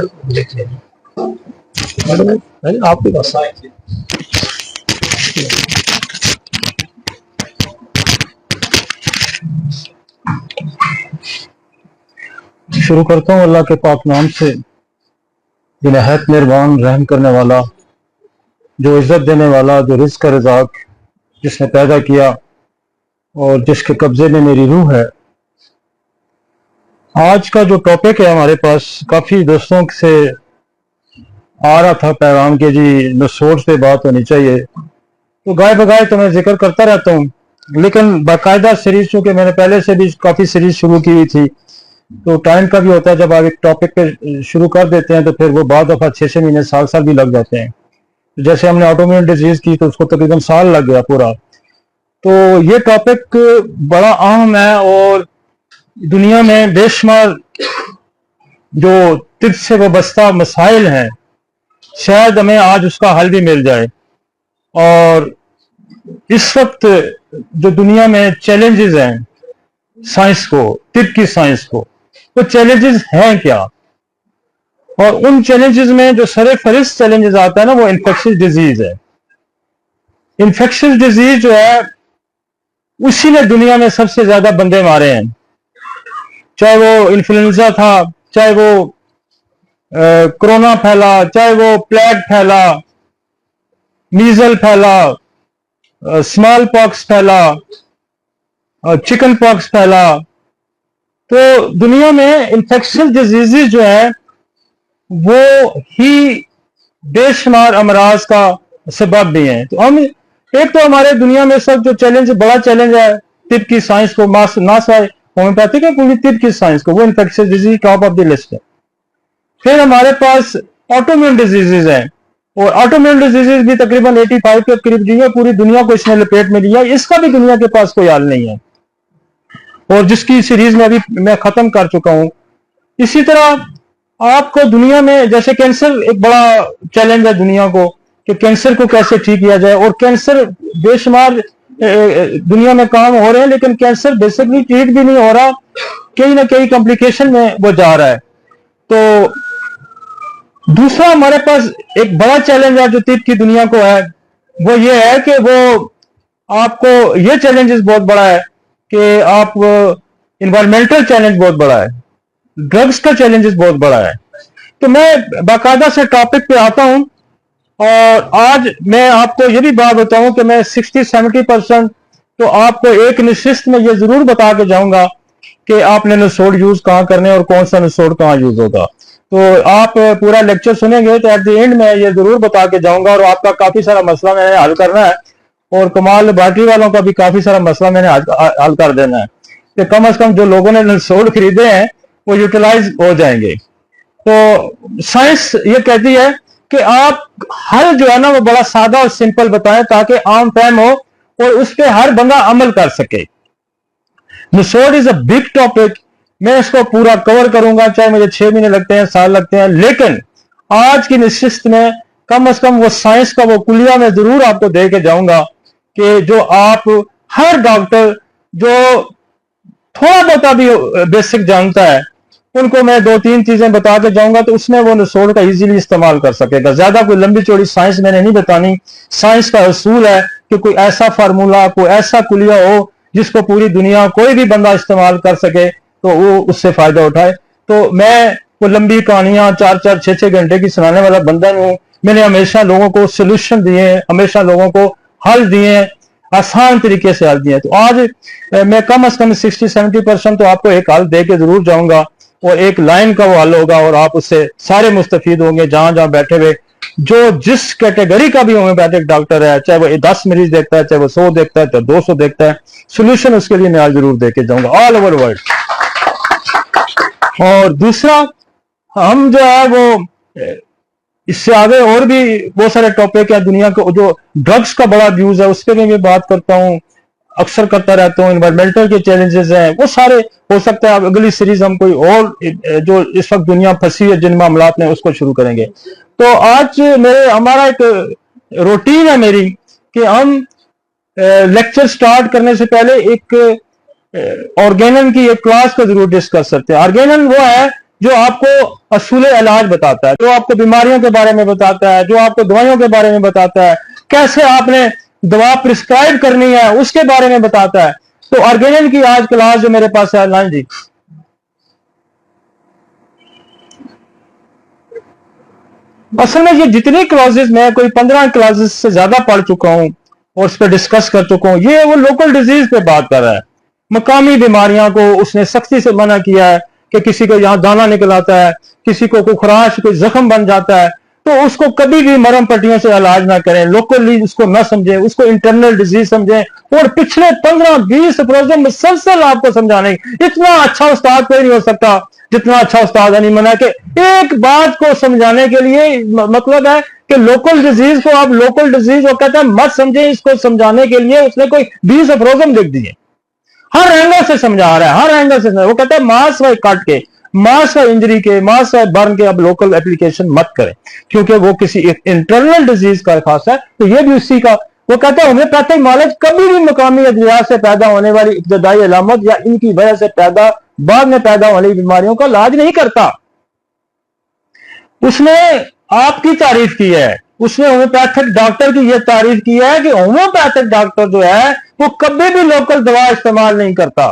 लिख लेना आपके पास। शुरू करता हूँ अल्लाह के पाक नाम से, जो निहायत मेहरबान रहम करने वाला, जो इज्जत देने वाला, जो रिज़्क़ का रज़ाक, जिसने पैदा किया और जिसके कब्जे में मेरी रूह है। आज का जो टॉपिक है हमारे पास, काफ़ी दोस्तों से आ रहा था पैगाम के जी नसोड़ पे बात होनी चाहिए, तो गाय बगाए तो मैं जिक्र करता रहता हूँ, लेकिन बाकायदा सीरीज, चूँकि मैंने पहले से भी काफ़ी सीरीज शुरू की हुई थी, तो टाइम का भी होता है, जब आप एक टॉपिक पे शुरू कर देते हैं तो फिर वो बाद दफ़ा 6-6 महीने साल भी लग जाते हैं। जैसे हमने ऑटोइम्यून डिजीज़ की तो उसको तकरीबन साल लग गया पूरा। तो ये टॉपिक बड़ा अहम है और दुनिया में बेशुमार जो तिब से वाबस्ता मसाइल हैं, शायद हमें आज उसका हल भी मिल जाए। और इस वक्त जो दुनिया में चैलेंजेस हैं साइंस को, तिब की साइंस को, वो चैलेंजेस हैं क्या? और उन चैलेंजेस में जो सरे फहरिस्त चैलेंजेस आता है ना, वो इन्फेक्शियस डिजीज है। इन्फेक्शियस डिजीज जो है, उसी ने दुनिया में सबसे ज्यादा बंदे मारे हैं। चाहे वो इन्फ्लुएंजा था, चाहे वो कोरोना फैला, चाहे वो प्लेग फैला, मीजल फैला, स्मॉल पॉक्स फैला, चिकन पॉक्स फैला। तो दुनिया में इन्फेक्शियस डिजीजेज जो है वो ही बेशुमार अमराज का सबब भी हैं। तो हम एक तो हमारे दुनिया में सब जो चैलेंज, बड़ा चैलेंज है तिब की साइंस को, ना सिवाय होम्योपैथिक है, पूरी तिब की साइंस को, वो infectious disease top of the list है। फिर हमारे पास ऑटोइम्यून डिजीजेज हैं, और ऑटोइम्यून डिजीजेज भी तकरीबन 85 के करीब जो है, पूरी दुनिया को इसने लपेट में लिया। इसका भी दुनिया के पास कोई हल नहीं है, और जिसकी सीरीज में अभी मैं खत्म कर चुका हूं। इसी तरह आपको दुनिया में, जैसे कैंसर एक बड़ा चैलेंज है दुनिया को, कि कैंसर को कैसे ठीक किया जाए, और कैंसर बेशुमार दुनिया में काम हो रहे हैं, लेकिन कैंसर बेसिकली ठीक भी नहीं हो रहा, कहीं ना कहीं कॉम्प्लिकेशन में वो जा रहा है। तो दूसरा हमारे पास एक बड़ा चैलेंज है जो तिब की दुनिया को है, वो ये है कि वो आपको, ये चैलेंजेस बहुत बड़ा है कि आप, इन्वायरमेंटल चैलेंज बहुत बड़ा है, ड्रग्स का चैलेंजेस बहुत बड़ा है। तो मैं बाकायदा से टॉपिक पे आता हूं, और आज मैं आपको ये भी बात बताऊं कि मैं 60-70% तो आपको एक निशिस्त में ये जरूर बता के जाऊंगा कि आपने नसोड़ यूज कहां करने और कौन सा नसोड़ कहां यूज होगा। तो आप पूरा लेक्चर सुनेंगे तो एट द एंड में ये जरूर बता के जाऊंगा, और आपका काफी सारा मसला मैंने हल करना है, और कमाल लैबोरेटरी वालों का भी काफी सारा मसला मैंने हल कर देना है, कि कम से कम जो लोगों ने नसोड़ खरीदे हैं वो यूटिलाइज हो जाएंगे। तो साइंस ये कहती है कि आप हल जो है ना वो बड़ा सादा और सिंपल बताएं, ताकि आम फहम हो और उस पर हर बंदा अमल कर सके। नसोड़ इज अ बिग टॉपिक, मैं इसको पूरा कवर करूंगा, चाहे मुझे 6 महीने लगते हैं, साल लगते हैं, लेकिन आज की निशिस्त में कम से कम वो साइंस का वो कुलिया में जरूर आपको दे के जाऊंगा, कि जो आप, हर डॉक्टर जो थोड़ा बहुत भी बेसिक जानता है, उनको मैं 2-3 चीजें बता के जाऊंगा, तो उसमें वो नसोड़ का इजीली इस्तेमाल कर सकेगा। ज्यादा कोई लंबी चौड़ी साइंस मैंने नहीं बतानी। साइंस का असूल है कि कोई ऐसा फार्मूला, कोई ऐसा कुलिया हो जिसको पूरी दुनिया कोई भी बंदा इस्तेमाल कर सके, तो वो उससे फायदा उठाए। तो मैं वो लंबी कहानियां 4-4, 6-6 घंटे की सुनाने वाला बंदा नहीं हूं। मैंने हमेशा लोगों को सोल्यूशन दिए हैं, हमेशा लोगों को हल दिए हैं, आसान तरीके से हल दिए। तो आज मैं कम से कम 60-70% तो आपको एक हल दे के जरूर जाऊंगा, और एक लाइन का वो हल होगा, और आप उससे सारे मुस्तफीद होंगे, जहां जहां बैठे हुए जो जिस कैटेगरी का भी होम्योपैथिक डॉक्टर है, चाहे वो 10 मरीज देखता है, चाहे वो 100 देखता है, चाहे 200 देखता है, सोल्यूशन उसके लिए मैं आज जरूर दे के जाऊंगा ऑल ओवर वर्ल्ड। और दूसरा, हम जो है वो इससे आगे और भी बहुत सारे टॉपिक है दुनिया को, जो ड्रग्स का बड़ा अब्यूज है उस पर भी मैं बात करता हूँ, अक्सर करता रहता हूँ। इन्वायरमेंटल के चैलेंजेस हैं, वो सारे हो सकता है अगली सीरीज हम कोई और जो इस वक्त दुनिया फंसी है जिन मामलात में, उसको शुरू करेंगे। तो आज हमारा एक रूटीन है मेरी, कि हम लेक्चर स्टार्ट करने से पहले एक ऑर्गेनन की एक क्लास को जरूर डिस्कस करते हैं। ऑर्गेनन वो है जो आपको असूल इलाज बताता है, जो आपको बीमारियों के बारे में बताता है, जो आपको दवाइयों के बारे में बताता है, कैसे आपने दवा प्रिस्क्राइब करनी है उसके बारे में बताता है। तो ऑर्गेनिक की आज क्लास जो मेरे पास है लाइन जी, असल में ये जितनी क्लासेस मैं कोई 15 क्लासेस से ज्यादा पढ़ चुका हूं और उस पर डिस्कस कर चुका हूं, ये वो लोकल डिजीज पे बात कर रहा है। मकामी बीमारियों को उसने सख्ती से मना किया है कि किसी को यहां दाना निकल आता है, किसी को कोई खराश कोई जख्म बन जाता है, तो उसको कभी भी मरम पट्टियों से इलाज ना करें, लोकली उसको ना समझें, उसको इंटरनल डिजीज समझें। और पिछले 15-20 प्रोग्राम मुसलसल आपको समझाने, इतना अच्छा उस्ताद कोई नहीं हो सकता जितना अच्छा उस्ताद है। नहीं मना के एक बात को समझाने के लिए मतलब है कि लोकल डिजीज को आप लोकल डिजीज वो कहता है मत समझे, इसको समझाने के लिए उसने कोई 20 प्रोग्राम लिख दिए, हर एंगल से समझा रहा है, हर एंगल से वो कहता है मास वाई काट के, मास वाई इंजरी के, मास वाई बर्न के अब लोकल एप्लीकेशन मत करें, क्योंकि वो किसी इंटरनल डिजीज का खास है। तो ये भी उसी का वो कहता है होम्योपैथिक नॉलेज कभी भी मकामी अद्वियात से पैदा होने वाली इब्तदाई अलामत या इनकी वजह से पैदा बाद में पैदा होने वाली बीमारियों का इलाज नहीं करता। उसने आपकी तारीफ की है, उसने होम्योपैथिक डॉक्टर की यह तारीफ की है कि होम्योपैथिक डॉक्टर जो है वो कभी भी लोकल दवा इस्तेमाल नहीं करता।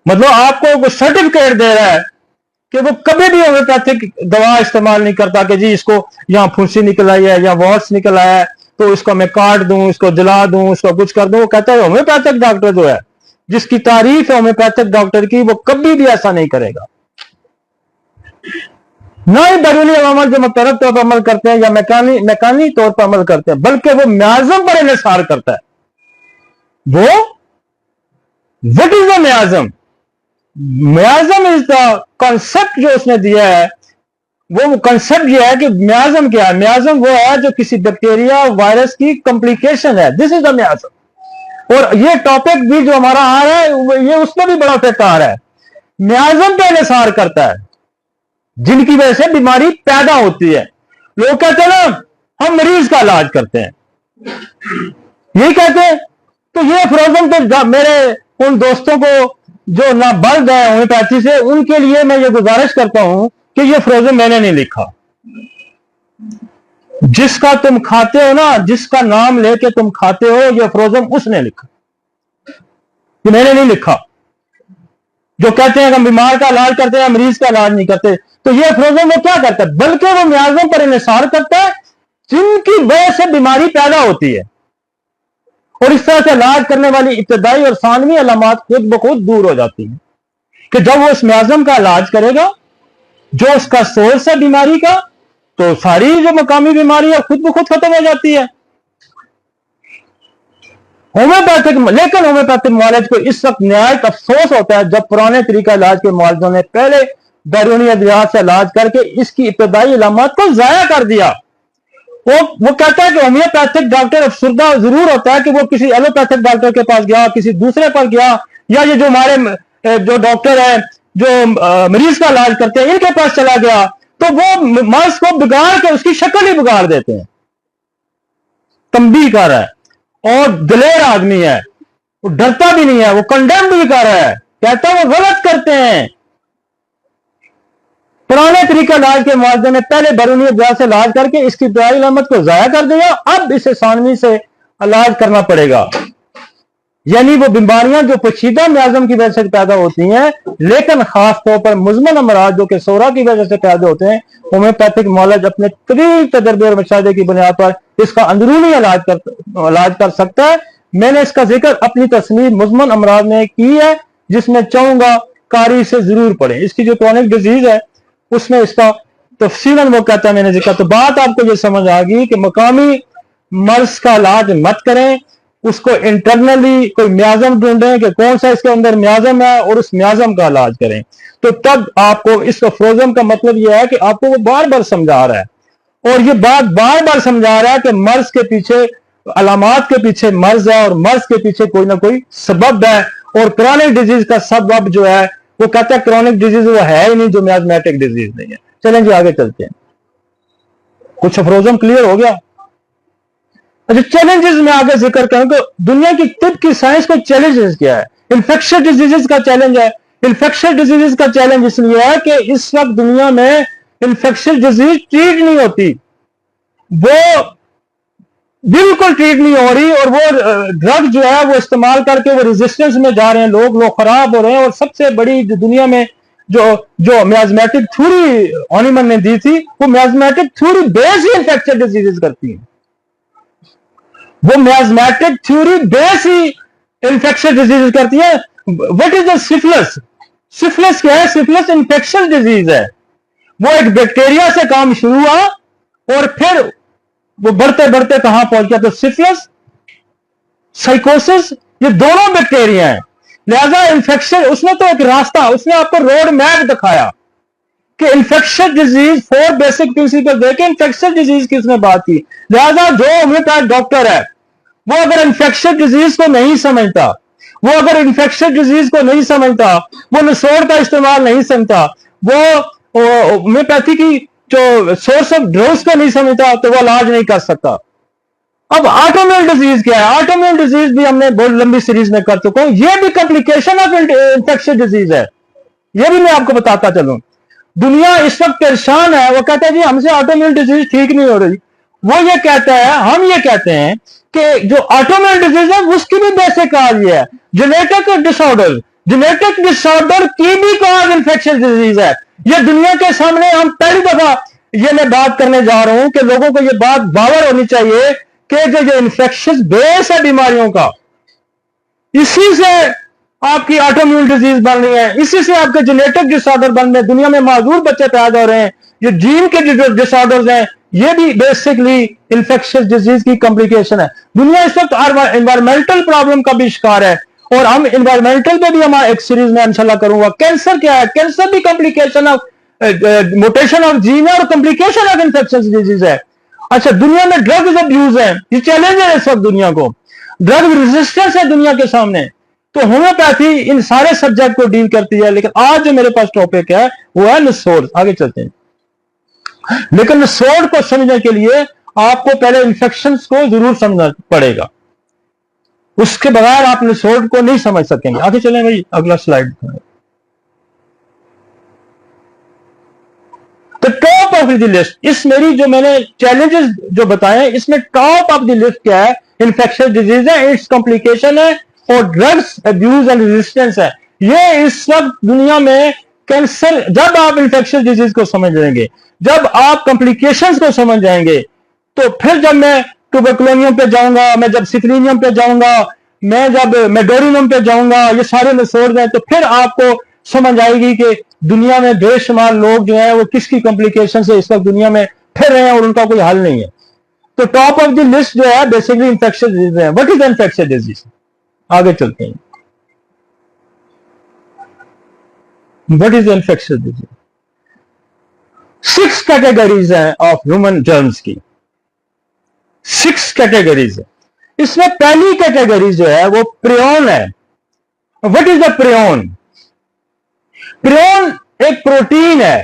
मतलब आपको वो सर्टिफिकेट दे रहा है कि वो कभी भी होम्योपैथिक दवा इस्तेमाल नहीं करता कि जी इसको यहां फुंसी निकल आई है या वॉट्स निकल आया है तो इसको मैं काट दूं, इसको जला दूं, इसको कुछ कर दूं। वो कहता है होम्योपैथिक डॉक्टर जो है, जिसकी तारीफ है होम्योपैथिक डॉक्टर की, वो कभी भी ऐसा नहीं करेगा। ना ही बैरूनी अमल जो मुतरफ तौर पर अमल करते हैं या मैकानी तौर पर अमल करते हैं, बल्कि वो म्याज़म पर इन्हिसार करता है। वो what is the miasm? Miasm is the concept जो उसने दिया है। वो कॉन्सेप्ट ये है कि म्याज़म क्या है? म्याज़म वो है जो किसी बैक्टीरिया वायरस की कॉम्प्लिकेशन है, दिस इज द म्याज़म। और ये टॉपिक भी जो हमारा आ रहा है ये उसमें भी बड़ा फिक्र आ रहा है। म्याज़म पे इन्हिसार करता है जिनकी वजह से बीमारी पैदा होती है। लोग कहते हैं ना हम मरीज का इलाज करते हैं, यही कहते हैं। तो ये फ्रोजन तो मेरे उन दोस्तों को जो ना बढ़ गए होम्योपैथी से, उनके लिए मैं ये गुजारिश करता हूं कि ये फ्रोजन मैंने नहीं लिखा। जिसका तुम खाते हो ना, जिसका नाम लेके तुम खाते हो, ये फ्रोजन उसने लिखा, ये मैंने नहीं लिखा। जो कहते हैं कि हम बीमार का इलाज करते हैं, मरीज का इलाज नहीं करते, तो ये फ्रोजन वो क्या करता है? बल्कि वो म्याज़म पर इन्हिसार करता है जिनकी वजह से बीमारी पैदा होती है, और इस तरह से इलाज करने वाली इब्तदाई और सानवी अलामत खुद ब खुद दूर हो जाती हैं। कि जब वो इस म्याज़म का इलाज करेगा जो उसका सोर्स है बीमारी का, तो सारी जो मकामी बीमारी है खुद ब खुद खत्म हो जाती है। होम्योपैथिक, लेकिन होम्योपैथिक मुआलज को इस वक्त नहायत अफसोस होता है जब पुराने तरीका इलाज के मुआलजों ने पहले बैरूनी अद्वियात से इलाज करके इसकी इब्तदाई अलामत को जाया कर दिया। वो कहता है कि होम्योपैथिक डॉक्टर अफसरदा जरूर होता है कि वो किसी एलोपैथिक डॉक्टर के पास गया, किसी दूसरे पर गया, या ये जो हमारे जो डॉक्टर है जो मरीज का इलाज करते हैं इनके पास चला गया, तो वो मर्ज को बिगाड़ के उसकी शक्ल ही बिगाड़ देते हैं। तंबीह कर रहा है और दिलेर आदमी है, वो डरता भी नहीं है, वो कंडेम भी कर रहा है, कहता है वो गलत करते हैं। पुराने तरीका इलाज के मुआवजे ने पहले बैरूनी अद्वियात से इलाज करके इसकी इब्तदाई अलामत को जाया कर दिया, अब इसे सानवी से इलाज करना पड़ेगा। यानी वो बीमारियां जो पेचीदा म्याज़म की वजह से पैदा होती हैं, लेकिन खास तौर पर मुज़मन अमराज जो कि सोरा की वजह से पैदा होते हैं, होम्योपैथिक मौलज अपने तवील तजर्बे और मशाहदे की बुनियाद पर इसका अंदरूनी इलाज कर सकता है। मैंने इसका जिक्र अपनी तस्नीफ मुज़मन अमराज में की है, जिसमें चाहूंगा कारी से जरूर पढ़े। इसकी जो क्रॉनिक डिजीज है उसमें इसका तफसीलन वो कहता है मैंने जिक्र। तो बात आपको ये समझ आ गई कि मकामी मर्ज का इलाज मत करें, उसको इंटरनली कोई म्याज़म ढूंढें कि कौन सा इसके अंदर म्याज़म है और उस म्याज़म का इलाज करें। तो तब आपको इसका फ्रोजन का मतलब यह है कि आपको वो बार बार समझा रहा है, और ये बात बार बार समझा रहा है कि मर्ज के पीछे, अलामात के पीछे मर्ज है, और मर्ज के पीछे कोई ना कोई सबब है। और क्रॉनिक डिजीज का सबब जो है वो कहता है क्रॉनिक डिजीज वो है ही नहीं जो मियाज़मेटिक डिजीज नहीं है। चलें जी आगे चलते हैं। कुछ फ्रोजन क्लियर हो गया? अच्छा, चैलेंजेस में आगे जिक्र करूं कि दुनिया की तिब की साइंस को चैलेंजेस क्या है। इन्फेक्शियस डिजीजेस का चैलेंज है, انفیکشس ڈیزیز کا چیلنج اس لیے ہے کہ اس وقت دنیا میں انفیکشس ڈیزیز ٹریٹ نہیں ہوتی، وہ بالکل ٹریٹ نہیں ہو رہی، اور وہ ڈرگ جو ہے وہ استعمال کر کے وہ ریزسٹنس میں جا رہے ہیں، لوگ خراب ہو رہے ہیں. اور سب سے بڑی جو دنیا میں جو میازمیٹک تھیوری ہانیمن نے دی تھی، وہ میازمیٹک تھیوری بیس ہی انفیکشس ڈیزیز کرتی ہیں. وہ میازمیٹک تھیوری بیس ہی انفیکشس ڈیزیز کرتی ہے. وٹ از دا سفلس؟ سفلس کیا ہے؟ سفلس انفیکشس ڈیزیز ہے. وہ ایک بیکٹیریا سے کام شروع ہوا اور پھر وہ بڑھتے بڑھتے کہاں پہنچ گیا؟ تو سفلس، سائیکوسس، یہ دونوں بیکٹیریا ہیں. لہذا انفیکشن، اس نے تو ایک راستہ، اس نے آپ کو روڈ میپ دکھایا کہ انفیکشس ڈیزیز 4 بیسک پرنسپل دیکھیں. انفیکشس ڈیزیز کی اس نے بات کی. لہذا جو ہومیوپیتھ ڈاکٹر ہے وہ اگر انفیکشس ڈیزیز کو نہیں سمجھتا، وہ نسوڑ کا استعمال نہیں سمجھتا، وہ ہومیوپیتھی کی جو سورس آف ڈرگس کو نہیں سمجھتا، تو وہ علاج نہیں کر سکتا. اب آٹومیل ڈیزیز کیا ہے؟ آٹومیل ڈیزیز بھی ہم نے بہت لمبی سیریز میں کر چکا ہوں. یہ بھی کمپلیکیشن آف انفیکشس ڈیزیز ہے. یہ بھی میں آپ کو بتاتا چلوں. دنیا اس وقت پریشان ہے، وہ کہتا ہے جی ہم سے آٹومیل ڈیزیز ٹھیک نہیں ہو رہی. وہ یہ کہتا ہے، ہم یہ کہتے ہیں کہ جو آٹومیل ڈیزیز ہے اس کی بھی بیسک کاز یہ ہے، جینیٹک ڈسآرڈر کی بھی کاز انفیکشس ڈیزیز ہے. یہ دنیا کے سامنے ہم پہلی دفعہ یہ میں بات کرنے جا رہا ہوں کہ لوگوں کو یہ بات باور ہونی چاہیے کہ جو انفیکشس بیس ہے بیماریوں کا، اسی سے آپ کی آٹومیول ڈیزیز بن رہی ہے، اسی سے آپ کے جینیٹک ڈس آرڈر بن رہے ہیں. دنیا میں معذور بچے پیدا ہو رہے ہیں، یہ جین کے ڈس آرڈرز ہیں، یہ بھی بیسکلی انفیکشس ڈیزیز کی کمپلیکیشن ہے. دنیا اس وقت انوائرمنٹل پرابلم کا بھی شکار ہے، اور ہم انوائرمنٹل پہ بھی ہمارا ایک سیریز میں انشاءاللہ کروں گا. کینسر کیا ہے؟ کینسر بھی کمپلیکیشن آف موٹیشن آف جین ہے اور کمپلیکیشن آف انفیکشس ڈیزیز ہے. اچھا، دنیا میں ڈرگز ابیوز ہے، یہ چیلنج ہے اس وقت دنیا کو. ڈرگ ریزسٹنس ہے دنیا کے سامنے. تو ہومیوپیتھی ان سارے سبجیکٹ کو ڈیل کرتی ہے. لیکن آج جو میرے پاس ٹاپک ہے وہ ہے نسوڑ. آگے چلتے ہیں. لیکن نسوڑ کو سمجھنے کے لیے آپ کو پہلے انفیکشنز کو ضرور سمجھنا پڑے گا، اس کے بغیر آپ نسوڑ کو نہیں سمجھ سکیں گے. آگے چلیں بھائی، اگلا سلائیڈ. تو ٹاپ آف دی لسٹ، اس میری جو میں نے چیلنجز جو بتائے اس میں ٹاپ آف دی لسٹ کیا ہے؟ انفیکشس ڈیزیز ہے، اٹس کمپلیکیشن ہے، اور ڈرگس ابیوز اینڈ ریزسٹنس ہے. یہ اس وقت دنیا میں کینسر، جب آپ انفیکشس ڈیزیز کو سمجھ لیں گے، جب آپ کمپلیکیشنز کو سمجھ جائیں گے، تو پھر جب میں ٹوبرکلونیم پہ جاؤں گا، میں جب سکلینیم پہ جاؤں گا، میں جب میڈورینم پہ جاؤں گا، یہ سارے نسوڑ ہیں، تو پھر آپ کو سمجھ آئے گی کہ دنیا میں بے شمار لوگ جو ہیں وہ کس کی کمپلیکیشن سے اس وقت دنیا میں پھر رہے ہیں اور ان کا کوئی حل نہیں ہے. تو ٹاپ آف دی لسٹ جو ہے بیسیکلی انفیکشس ڈیزیز ہے. What is infectious disease? آگے چلتے ہیں. What is infectious disease? 6 categories ہیں آف ہیومن جرمز کی. 6 کیٹیگریز ہیں. اس میں پہلی کیٹیگری جو ہے وہ پریون ہے. وٹ از دا پریون؟ پریون ایک پروٹین ہے،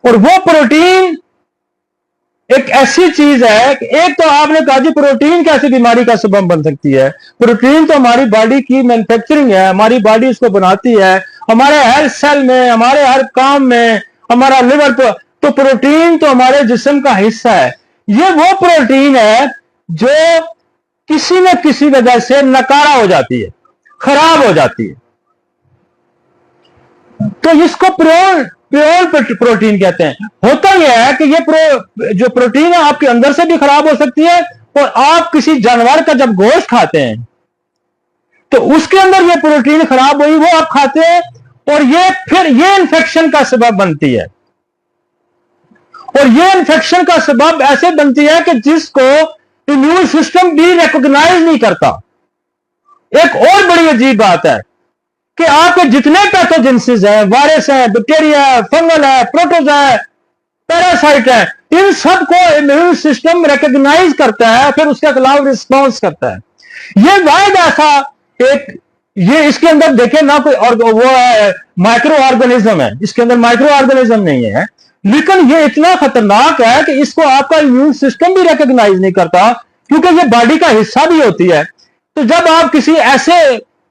اور وہ پروٹین ایک ایسی چیز ہے کہ ایک تو آپ نے کہا جی پروٹین کیسی بیماری کا سبب بن سکتی ہے؟ پروٹین تو ہماری باڈی کی مینوفیکچرنگ ہے، ہماری باڈی اس کو بناتی ہے، ہمارے ہر سیل میں، ہمارے ہر کام میں، ہمارا لیور پہ. تو پروٹین تو ہمارے جسم کا حصہ ہے. یہ وہ پروٹین ہے جو کسی نہ کسی وجہ سے ناکارہ ہو جاتی ہے، خراب ہو جاتی ہے. تو اس کو پیور پروٹین کہتے ہیں. ہوتا یہ ہے کہ یہ جو پروٹین ہے آپ کے اندر سے بھی خراب ہو سکتی ہے، اور آپ کسی جانور کا جب گوشت کھاتے ہیں تو اس کے اندر یہ پروٹین خراب ہوئی، وہ آپ کھاتے ہیں، اور یہ پھر یہ انفیکشن کا سبب بنتی ہے. اور یہ انفیکشن کا سبب ایسے بنتی ہے کہ جس کو امیون سسٹم بھی ریکوگنائز نہیں کرتا. ایک اور بڑی عجیب بات ہے کہ آپ کے جتنے پیتھوجنسز ہیں، وائرس ہیں، بیکٹیریا ہے، فنگل ہے، پروٹوز ہے، پیراسائٹ ہے، ان سب کو امیون سسٹم ریکگنائز کرتا ہے، پھر اس کے خلاف رسپانس کرتا ہے. یہ واحد ایسا ایک، یہ اس کے اندر دیکھیں نہ کوئی اور وہ ہے مائکرو آرگنزم ہے، اس کے اندر مائکرو آرگنزم نہیں ہے، لیکن یہ اتنا خطرناک ہے کہ اس کو آپ کا امیون سسٹم بھی ریکگنائز نہیں کرتا، کیونکہ یہ باڈی کا حصہ بھی ہوتی ہے. تو جب آپ کسی ایسے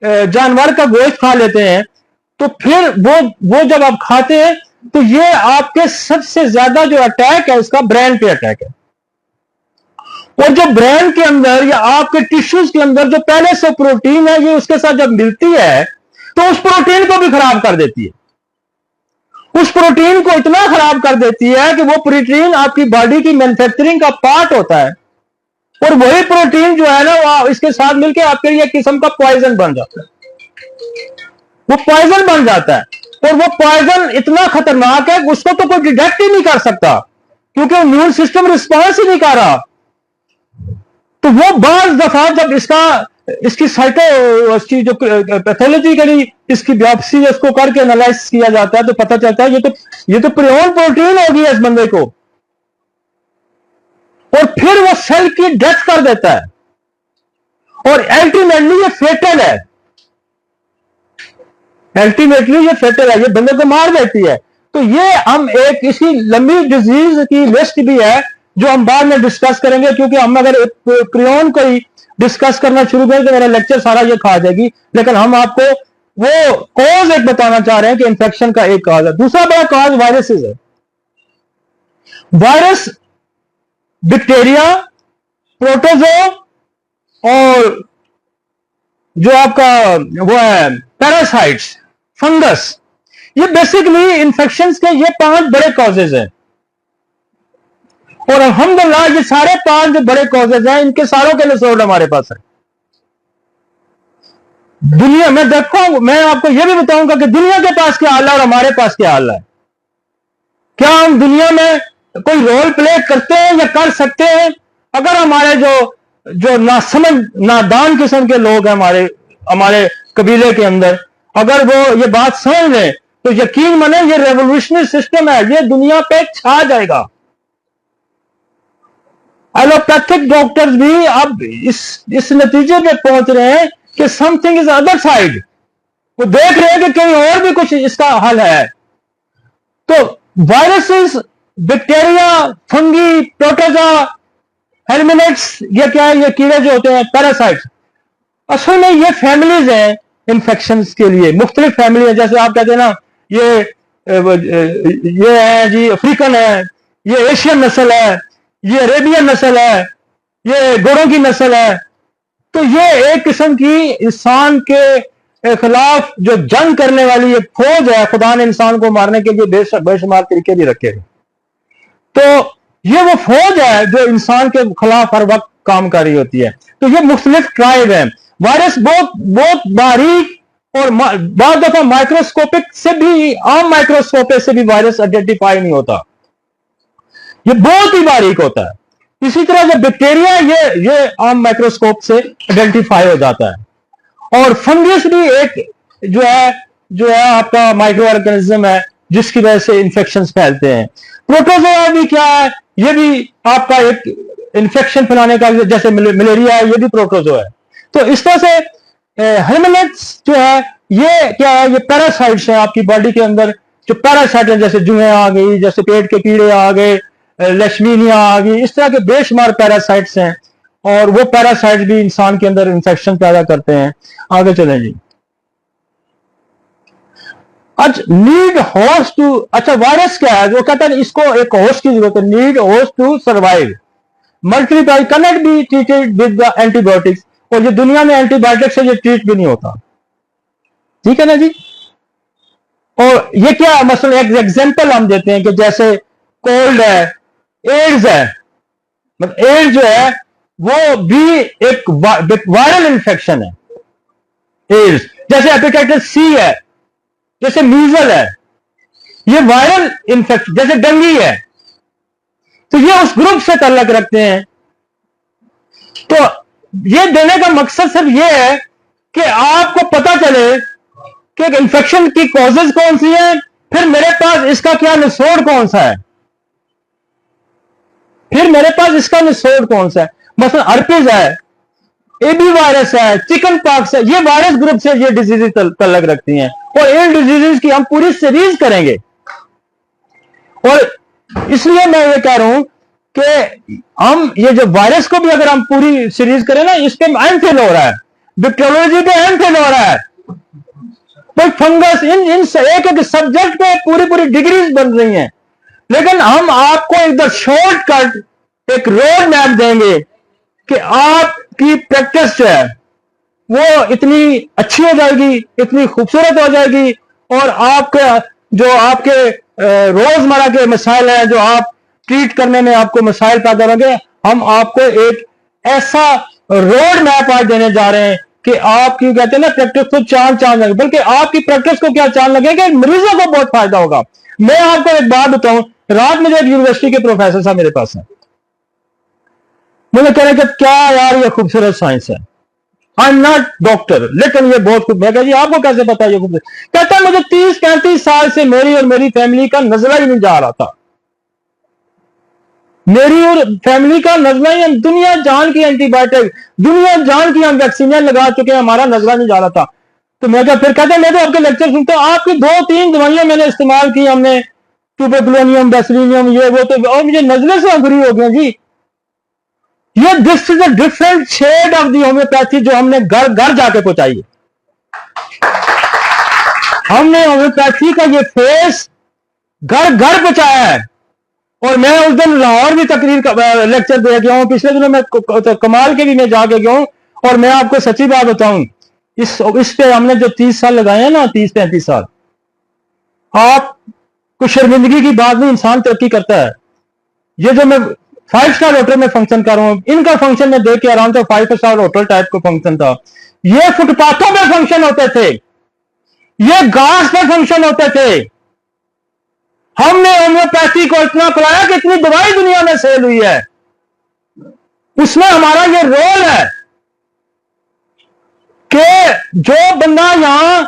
जानवर का गोश्त खा लेते हैं, तो फिर वो जब आप खाते हैं तो ये आपके सबसे ज्यादा जो अटैक है उसका ब्रेन पे अटैक है, और जो ब्रेन के अंदर या आपके टिश्यूज के अंदर जो पहले से प्रोटीन है, ये उसके साथ जब मिलती है तो उस प्रोटीन को भी खराब कर देती है। उस प्रोटीन को इतना खराब कर देती है कि वो प्रोटीन आपकी बॉडी की मैन्युफैक्चरिंग का पार्ट होता है, और वही प्रोटीन जो है ना वो इसके साथ मिलकर आपके लिए किस्म का पॉइजन बन जाता है। वो पॉइजन बन जाता है, और वो पॉइजन इतना खतरनाक है उसको तो कोई डिटेक्ट ही नहीं कर सकता, क्योंकि इम्यून सिस्टम रिस्पॉन्स ही नहीं कर रहा। तो वो बाज दफा जब इसकी इसकी जो पैथोलॉजिकली इसकी बायोप्सी इसको करके एनालाइज किया जाता है तो पता चलता है ये तो प्रियोन प्रोटीन होगी इस बंदे को, और फिर वो सेल की डेथ कर देता है, और अल्टीमेटली ये फेटल है। अल्टीमेटली ये फेटल है, ये बंदे को मार देती है। तो ये हम एक इसी लंबी डिजीज की लिस्ट भी है जो हम बाद में डिस्कस करेंगे, क्योंकि हम अगर प्रियोन को ही डिस्कस करना शुरू करें तो मेरा लेक्चर सारा ये खा जाएगी। लेकिन हम आपको वो कॉज एक बताना चाह रहे हैं कि इंफेक्शन का एक कॉज है। दूसरा बड़ा कॉज वायरसेस है। वायरस, बैक्टीरिया, प्रोटोजो और जो आपका वो है पैरासाइट्स, फंगस, ये बेसिकली इंफेक्शंस के ये 5 बड़े कॉजेज हैं। और अल्हम्दुलिल्लाह ये सारे 5 जो बड़े कॉजेज हैं इनके सारों के निचोड़ हमारे पास है। दुनिया में देखो, मैं आपको यह भी बताऊंगा कि दुनिया के पास क्या हाल है और हमारे पास क्या हाल है। क्या हम दुनिया में कोई रोल प्ले करते हैं या कर सकते हैं? अगर हमारे जो नासमझ नादान किस्म के लोग हैं हमारे कबीले के अंदर, अगर वो ये बात समझ लें तो यकीन माने ये रेवोल्यूशनरी सिस्टम है, ये दुनिया पे छा जाएगा। एलोपैथिक डॉक्टर्स भी अब इस नतीजे पे पहुंच रहे हैं कि समथिंग इज अदर साइड। वो देख रहे हैं कि कहीं और भी कुछ इसका हल है। तो वायरसेस, बैक्टीरिया, फंगी, प्रोटोजा, हेलमिनेट्स, ये क्या है? ये कीड़े जो होते हैं, पैरासाइट्स, असल में ये फैमिलीज हैं इंफेक्शंस के लिए, मुख्तलिफ फैमिली है। जैसे आप कहते हैं ना ये है जी अफ्रीकन है, ये एशियन नस्ल है, ये अरेबियन नस्ल है, ये गोरों की नस्ल है। तो ये एक किस्म की इंसान के खिलाफ जो जंग करने वाली एक फौज है। खुदा ने इंसान को मारने के लिए बेशुमार तरीके भी रखे हैं। तो ये वो फौज है जो इंसान के खिलाफ हर वक्त काम कर रही होती है। तो ये मुख्तलिफ ट्राइब है। वायरस बहुत बारीक और बहुत दफा माइक्रोस्कोपिक से भी, आम माइक्रोस्कोप से भी वायरस आइडेंटिफाई नहीं होता, ये बहुत ही बारीक होता है। इसी तरह से बैक्टीरिया ये आम माइक्रोस्कोप से आइडेंटिफाई हो जाता है। और फंगस भी एक जो है आपका माइक्रो ऑर्गेनिज्म है जिसकी वजह से इंफेक्शंस फैलते हैं। प्रोटोजोआ भी क्या है? ये भी आपका एक इंफेक्शन फैलाने का, जैसे मलेरिया है, ये भी प्रोटोजोआ है। तो इस तरह से हेलमिनेट्स जो है ये क्या है? ये पैरासाइट्स हैं आपकी बॉडी के अंदर, जो पैरासाइट है, जैसे जुएं आ गई, जैसे पेट के कीड़े आ गए, लेशमीनिया आ गई, इस तरह के बेशुमार पैरासाइट्स हैं। और वो पैरासाइट भी इंसान के अंदर इंफेक्शन पैदा करते हैं। आगे चलें जी। अच्छा, नीड होस्ट टू, अच्छा वायरस क्या है? वो कहता है इसको एक होस्ट की जरूरत है, need host to survive, multiply, cannot be treated with the antibiotics. और ये दुनिया में एंटीबायोटिक से ये ट्रीट भी नहीं होता, ठीक है ना जी। और ये क्या है? मसलन एक एग्जांपल हम देते हैं कि जैसे कोल्ड है, एड्स है, मतलब एड्स जो है वो भी एक वायरल इंफेक्शन है। एड्स, जैसे हेपेटाइटिस सी है, जैसे मीजल है, ये वायरल इंफेक्शन, जैसे डेंगू है, तो ये उस ग्रुप से ताल्लुक रखते हैं। तो ये देने का मकसद सिर्फ ये है कि आपको पता चले कि इंफेक्शन की कॉजेज कौन सी है, फिर मेरे पास इसका क्या निचोड़ कौन सा है, फिर मेरे पास इसका निचोड़ कौन सा है। मसलन हर्पिस है, एबी वायरस है, चिकन पॉक्स है, ये वायरस ग्रुप से ये डिजीज ताल्लुक रखती हैं। और इन डिजीज की हम पूरी सीरीज करेंगे। और इसलिए मैं ये कह रहा हूं कि हम ये जो वायरस को भी अगर हम पूरी सीरीज करें ना, इस पे एम फिल हो रहा है। बैक्टीरियोलॉजी पे एमफिल हो रहा है, कोई फंगस, इन एक एक सब्जेक्ट पे पूरी पूरी डिग्रीज बन रही हैं। लेकिन हम आपको एकदम शॉर्टकट एक रोड मैप देंगे कि आपकी प्रैक्टिस जो है वो इतनी अच्छी हो जाएगी, इतनी खूबसूरत हो जाएगी, और आपके जो आपके रोजमर्रा के मसाइल हैं, जो आप ट्रीट करने में आपको मसाइल पैदा होंगे, हम आपको एक ऐसा रोड मैप आज देने जा रहे हैं कि आपकी कहते हैं ना प्रैक्टिस को चांद लगे, बल्कि आपकी प्रैक्टिस को क्या चांद लगे कि मरीजों को बहुत फायदा होगा। मैं आपको एक बात बताऊं, रात मुझे एक यूनिवर्सिटी के प्रोफेसर साहब मेरे पास है, मुझे कह रहे कि क्या यार ये खूबसूरत साइंस है, आई एम नॉट डॉक्टर, लेकिन ये बहुत खूब। मैं कहा जी आपको कैसे पता ये खूबसूरत? कहता मुझे 30-35 साल से मेरी और मेरी फैमिली का नजला ही नहीं जा रहा था, मेरी और फैमिली का नजला ही, दुनिया जान की एंटीबायोटिक, दुनिया जान की हम वैक्सीन लगा चुके हैं, हमारा नजला नहीं जा रहा था। तो मैं क्या, फिर कहते मैं तो आपके लेक्चर सुनता हूं, आपकी 2-3 दवाइयां मैंने इस्तेमाल की, हमने ट्यूबरकुलोनियम, बेसिलियम, ये वो, तो और मुझे नजले से अग्री हो गया जी। ये this is a different shade of the homeopathy जो हमने घर घर जाके पहुंचाई है। हमने होम्योपैथी का ये फेस घर घर पहुंचाया है। और मैं उस दिन लाहौर भी तकरीर का लेक्चर दे गया हूं, पिछले दिनों में कमाल के भी मैं जाके गया हूं। और मैं आपको सच्ची बात बताऊं, इस पे हमने जो 30 साल लगाए हैं ना, 30-35 साल, आप कुछ शर्मिंदगी की बात नहीं, इंसान तरक्की करता है। ये जो मैं 5 स्टार होटल में फंक्शन कर रहा हूं, इनका फंक्शन में देख के आराम से 5 स्टार होटल टाइप का फंक्शन था। ये फुटपाथों पे फंक्शन होते थे, ये घास पे फंक्शन होते थे। हमने होम्योपैथी को इतना पिलाया कि इतनी दवाई दुनिया में सेल हुई है, उसमें हमारा ये रोल है कि जो बंदा यहां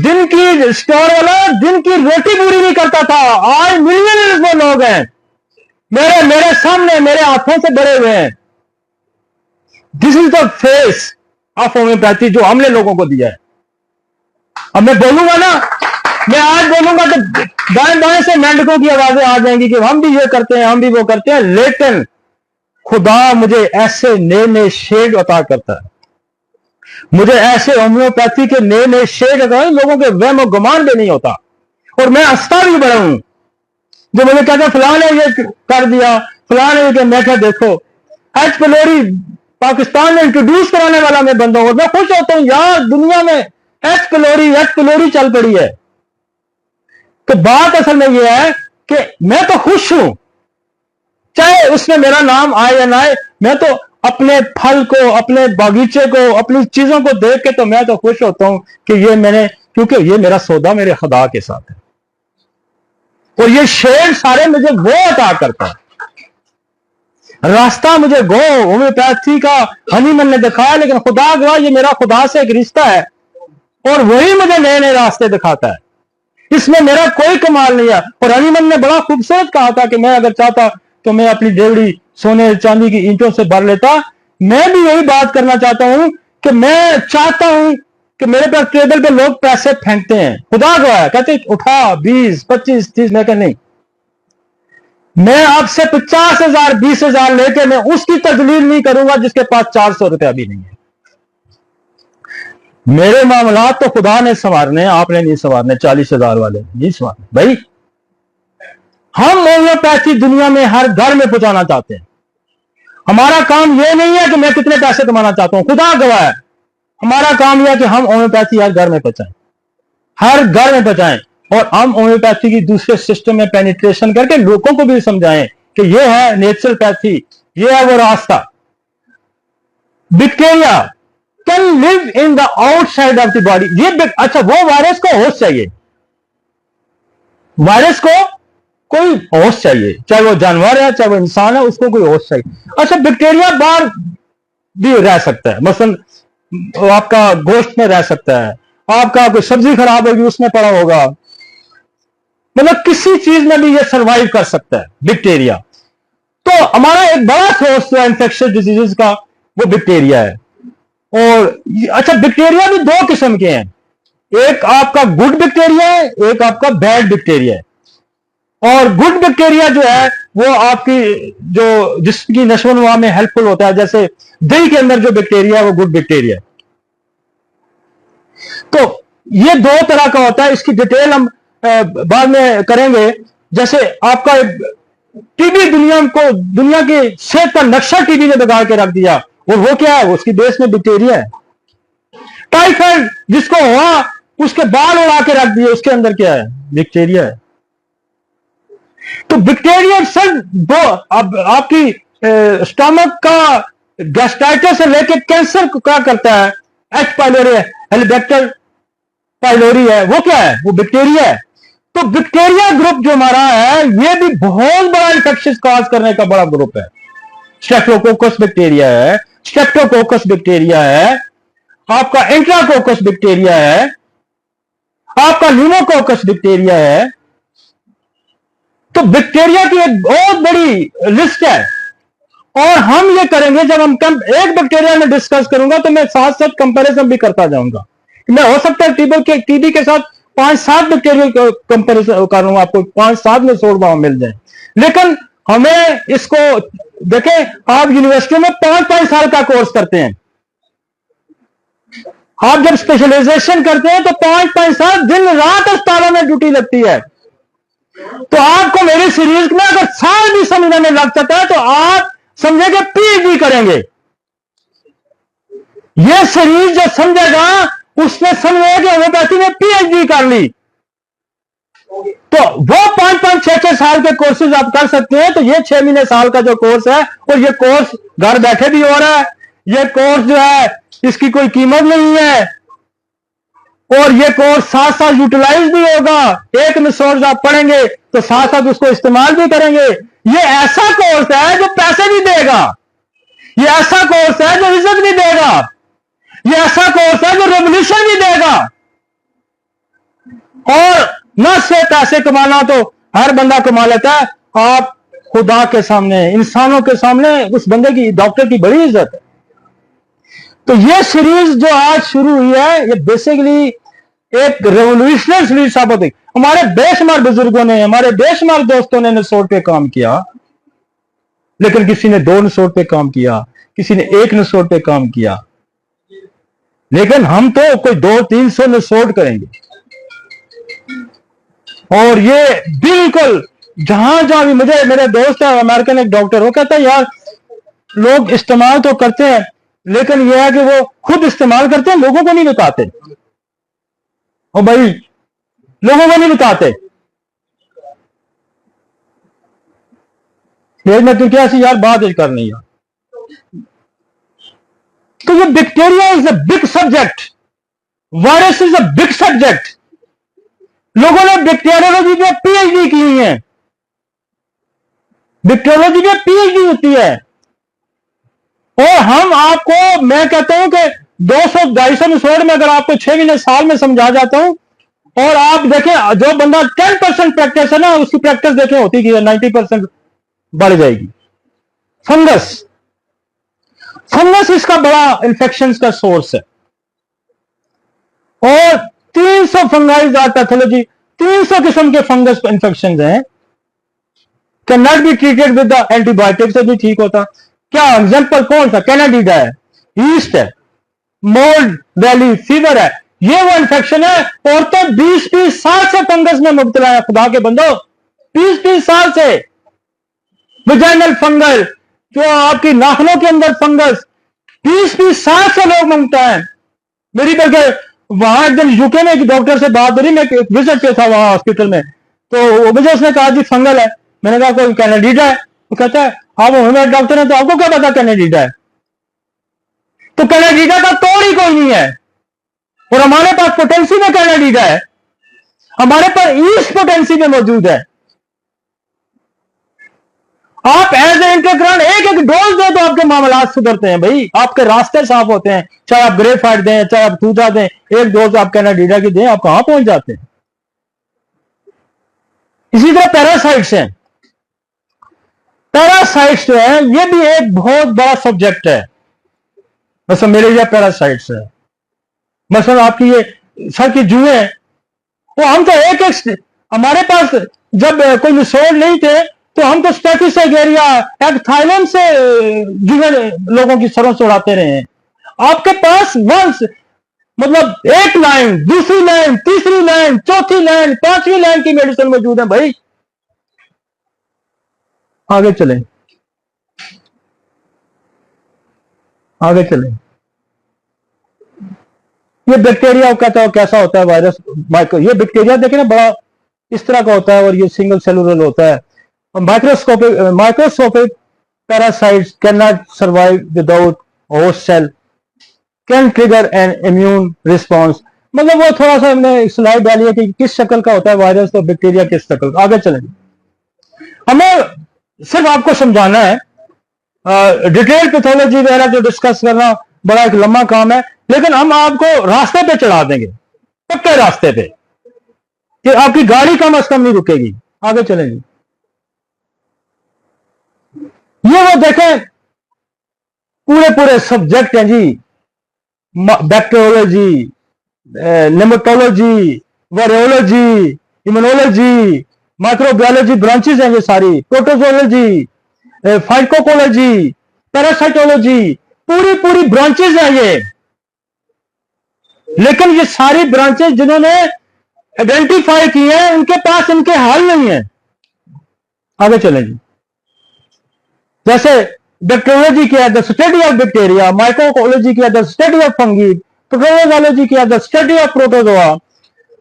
दिन की स्टोर वाला दिन की रोटी पूरी नहीं करता था, आज मिलियन वो लोग हैं मेरे सामने, मेरे हाथों से बड़े हुए हैं। This is the face of homeopathy जो हमने लोगों को दिया है। अब मैं बोलूंगा ना, मैं आज बोलूंगा तो दाएं बाएं से मेंढकों की आवाजें आ जाएंगी कि हम भी ये करते हैं, हम भी वो करते हैं, लेकिन खुदा मुझे ऐसे नए नए शेड अता करता है, मुझे ऐसे होम्योपैथी के नए नए शेड अता है, लोगों के वहम और गुमान भी नहीं होता। और मैं हंसता भी बड़ा हूं जो मुझे कहते हैं फलां ने ये कर दिया, फलां ने ये। मैं क्या, देखो एच पिलोरी पाकिस्तान में इंट्रोड्यूस कराने वाला मैं बंदा हूं, और मैं खुश होता हूं यार दुनिया में एच पिलोरी चल पड़ी है। तो बात असल में यह है कि मैं तो खुश हूं, चाहे उसमें मेरा नाम आए या ना आए, मैं तो अपने फल को, अपने बागीचे को, अपनी चीजों को देख के तो मैं तो खुश होता हूं कि ये मैंने, क्योंकि ये मेरा सौदा मेरे खुदा के साथ है, और ये शेर सारे मुझे वो अता करता है, रास्ता मुझे गो होम्योपैथी का हनीमन ने दिखाया, लेकिन खुदा गवा ये मेरा खुदा से एक रिश्ता है, और वही मुझे नए नए रास्ते दिखाता है, इसमें मेरा कोई कमाल नहीं है। और हनीमन ने बड़ा खूबसूरत कहा था कि मैं अगर चाहता तो मैं अपनी डेवड़ी सोने चांदी की ईंटों से भर लेता। मैं भी यही बात करना चाहता हूं कि मैं चाहता हूं कि मेरे पास टेबल पे लोग पैसे फेंकते हैं, खुदा गवाह है, कहते उठा 20, 25, 30, मैं नहीं, मैं आपसे 50,000, 20,000 लेके मैं उसकी तजलील नहीं करूंगा जिसके पास 400 रुपया भी नहीं है। मेरे मामलात तो खुदा ने संवारने, आपने नहीं संवारने, 40,000 वाले नहीं संवारने। भाई हम होम्योपैथी दुनिया में हर घर में पहुंचाना चाहते हैं। हमारा काम यह नहीं है कि मैं कितने पैसे कमाना चाहता हूं, खुदा गवाह है, हमारा काम यह है कि हम होम्योपैथी हर घर में पहुंचाएं, हर घर में पहुंचाएं, और हम होम्योपैथी की दूसरे सिस्टम में पेनिट्रेशन करके लोगों को भी समझाएं कि यह है नेचुरोपैथी, यह है वो रास्ता। Bacteria can live in the outside of the body. ये अच्छा, वो वायरस को होस्ट चाहिए, वायरस को कोई होस्ट चाहिए, चाहे वो जानवर है चाहे वो इंसान है, उसको कोई होस्ट चाहिए। अच्छा, बैक्टीरिया बाहर भी रह सकता है, मसलन आपका गोश्त में रह सकता है, आपका कोई सब्जी खराब होगी उसमें पड़ा होगा, मतलब किसी चीज में भी ये सरवाइव कर सकता है बैक्टीरिया। तो हमारा एक बड़ा सोर्स है इंफेक्शियस डिजीजेस का, वो बैक्टीरिया है। और अच्छा, बैक्टीरिया भी 2 किस्म के हैं, एक आपका गुड बैक्टीरिया है, एक आपका बैड बैक्टीरिया है। और गुड बैक्टीरिया जो है वो आपकी जो जिसकी नशो नुमा में हेल्पफुल होता है, जैसे दही के अंदर जो बैक्टीरिया है वो गुड बैक्टीरिया है। तो ये दो तरह का होता है, इसकी डिटेल हम बाद में करेंगे। जैसे आपका टीबी दुनिया की सेहत का नक्शा टीबी ने बिगाड़ के रख दिया, और वो क्या है, उसकी बेस में बैक्टीरिया है। टाइफाइड जिसको हुआ उसके बाल उड़ा के रख दिए, उसके अंदर क्या है, बैक्टीरिया है। तो बैक्टीरिया सर दो, अब आपकी स्टमक का गैस्ट्राइटिस से लेकर कैंसर को क्या करता है, एच पाइलोरी है, हेलिबैक्टर पाइलोरी है, वो क्या है, वो बैक्टीरिया है। तो बैक्टीरिया ग्रुप जो हमारा है ये भी बहुत बड़ा इंफेक्शन काज करने का बड़ा ग्रुप है। स्ट्रेप्टोकोकस बैक्टीरिया है, स्ट्रेप्टोकोकस बैक्टीरिया है, आपका इंट्राकोकस बैक्टीरिया है, आपका न्यूमोकोकस बैक्टीरिया है। तो बैक्टीरिया की एक बहुत बड़ी लिस्ट है, और हम ये करेंगे जब हम एक बैक्टीरिया में डिस्कस करूंगा तो मैं साथ साथ कंपैरिजन भी करता जाऊंगा। मैं हो सकता है टीबी के साथ 5-7 बैक्टीरिया कंपैरिजन करूंगा, आपको 5-7 में 100 मिल जाए। लेकिन हमें इसको देखें, आप यूनिवर्सिटी में 5-5 साल का कोर्स करते हैं, आप जब स्पेशलाइजेशन करते हैं तो 5-5 साल दिन रात अस्पतालों में ड्यूटी लगती है। तो आपको मेरी सीरीज में अगर साल भी समझने में लग सकता है तो आप समझेंगे पीएचडी करेंगे। ये सीरीज जो समझेगा उसने समझेगा कि होम्योपैथी में पीएचडी कर ली, तो वो 5-5, 6-6 साल के कोर्सेज आप कर सकते हैं। तो ये 6 महीने साल का जो कोर्स है, और ये कोर्स घर बैठे भी हो रहा है, ये कोर्स जो है इसकी कोई कीमत नहीं है, और ये कोर्स साथ साथ यूटिलाइज भी होगा। एक रिसोर्स आप पढ़ेंगे तो साथ साथ उसको इस्तेमाल भी करेंगे। ये ऐसा कोर्स है जो पैसे भी देगा, ये ऐसा कोर्स है जो इज्जत भी देगा, ये ऐसा कोर्स है जो रेवोल्यूशन भी देगा। और न से पैसे कमाना तो हर बंदा कमा लेता है, आप खुदा के सामने, इंसानों के सामने उस बंदे की, डॉक्टर की बड़ी इज्जत है। तो ये सीरीज जो आज शुरू हुई है, ये बेसिकली एक रेवोल्यूशनरी सीरीज साबित हुई। हमारे बेशुमार बुजुर्गों ने, हमारे बेशुमार दोस्तों ने नसोड पे काम किया, लेकिन किसी ने 2 नसोड पे काम किया, किसी ने 1 नसोड पे काम किया, लेकिन हम तो कोई 200-300 नसोड करेंगे। और ये बिल्कुल जहां जहां भी, मुझे मेरे दोस्त है अमेरिकन एक डॉक्टर, वो कहता है यार लोग इस्तेमाल तो करते हैं, लेकिन यह है कि वो खुद इस्तेमाल करते हैं, लोगों को नहीं बताते। ओ भाई, लोगों को नहीं बताते। में तो क्या सी यार बात करनी है। तो ये bacteria is a big subject, virus is a big subject. लोगों ने बैक्टीरियोलॉजी में पीएचडी की हुई है, बैक्टीरियोलॉजी में पीएचडी होती है। और हम आपको, मैं कहता हूं कि 200-250 एपिसोड में अगर आपको 6 महीने साल में समझा जाता हूं, और आप देखें जो बंदा 10% प्रैक्टिस है ना, उसकी प्रैक्टिस देखें होती कि 90% बढ़ जाएगी। फंगस इसका बड़ा इंफेक्शन का सोर्स है, और 300 फंगाइज आर पैथोलॉजी, 300 किस्म के फंगस इंफेक्शन हैं, can not be treated with the antibiotic से भी ठीक होता। क्या एग्जाम्पल कौन सा, कैनाडीडा है, ईस्ट है, मोल्ड वैली फीवर है। ये वो इन्फेक्शन है, और तो 20-20 साल से फंगस में मुब्तला है। खुदा के बंदो, 20-20 साल से विजाइनल फंगल, जो आपकी नाखनों के अंदर फंगस, 20-20 साल से लोग मुब्तला है। मेरी बल्कि वहां एक दिन यूके में एक डॉक्टर से बात हो रही, मैं एक विजिट पे था वहां हॉस्पिटल में, तो मुझे उसने कहा जी फंगल है। मैंने कहा कोई कैनाडीडा है? वो कहता है आप होम्योपैथ डॉक्टर है तो आपको क्या पता कैनाडीडा है? तो कैनाडीडा का तोड़ ही कोई नहीं है, और हमारे पास पोटेंसी में कैनाडीडा है, हमारे पास ईस्ट पोटेंसी में मौजूद है। आप एज ए इंटरग्रांड एक डोज दे तो आपके मामला सुधरते हैं भाई, आपके रास्ते साफ होते हैं। चाहे आप ग्रेफाइट दें, चाहे आप थूजा दें, एक डोज आप कैनाडीडा की दें, आप कहां पहुंच जाते हैं। इसी तरह पैरासाइट्स हैं, पैरासाइट्स जो है ये भी एक बहुत बड़ा सब्जेक्ट है। मतलब मलेरिया पैरासाइट्स है, मतलब आपकी ये सर की जुएं, वो हम तो एक हमारे पास जब कोई निसोड नहीं थे तो हम तो स्टेफिसेगेरिया, एक्थाइलम से जुएं लोगों की सरों से उड़ाते रहे हैं। आपके पास वंस मतलब एक लाइन, दूसरी लाइन, तीसरी लाइन, चौथी लाइन, पांचवी लाइन की मेडिसिन मौजूद है भाई। आगे चलें, आगे चलें। ये बैक्टीरिया कहता है कैसा होता है वायरस माइक्रो, ये बैक्टीरिया देखें ना बड़ा इस तरह का होता है और ये सिंगल सेलुलर होता है। Microscopic parasites can not survive without host cell, can trigger an immune response. मतलब वो थोड़ा सा हमने स्लाइड डाली है कि किस शक्ल का होता है वायरस तो बैक्टीरिया किस शक्ल का। आगे चलेंगे, हमें सिर्फ आपको समझाना है, डिटेल पैथोलॉजी वगैरह जो डिस्कस करना बड़ा एक लंबा काम है, लेकिन हम आपको रास्ते पे चढ़ा देंगे, पक्के रास्ते पे, कि आपकी गाड़ी कम से कम नहीं रुकेगी। आगे चलेंगे, ये वो देखें पूरे पूरे सब्जेक्ट हैं जी, bacteriology, nematology, virology, immunology, microbiology branches हैं ये सारी, प्रोटोजोलॉजी, फाइटोकोलॉजी, पैरासाइटोलॉजी, पूरी पूरी ब्रांचेस हैं ये। लेकिन ये सारी ब्रांचेस जिन्होंने आइडेंटिफाई की हैं उनके पास इनके हल नहीं है। आगे चलेंगे, जैसे बैक्टीरियोलॉजी किया the study of bacteria, microbiology किया the study of fungi, protozoology किया the study of protozoa,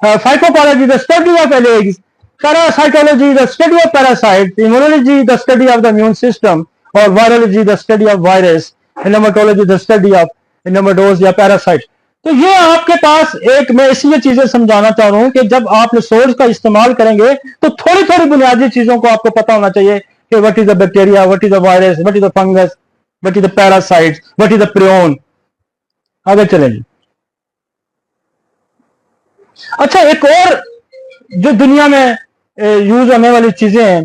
phycology the study of एलिड्स, parasitology the study of parasite, immunology the study of the immune system, और virology the study of virus, nematology the study of nematodes या parasite. तो ये आपके पास एक, मैं इसलिए चीजें समझाना चाह रहा हूं कि जब आप रिसोर्स का इस्तेमाल करेंगे तो थोड़ी थोड़ी बुनियादी चीजों को आपको पता होना चाहिए कि what is the bacteria, what is the virus, what is the fungus, what is the parasites, what is the prion. आगे चलेंगे। अच्छा, एक और जो दुनिया में यूज होने वाली चीजें हैं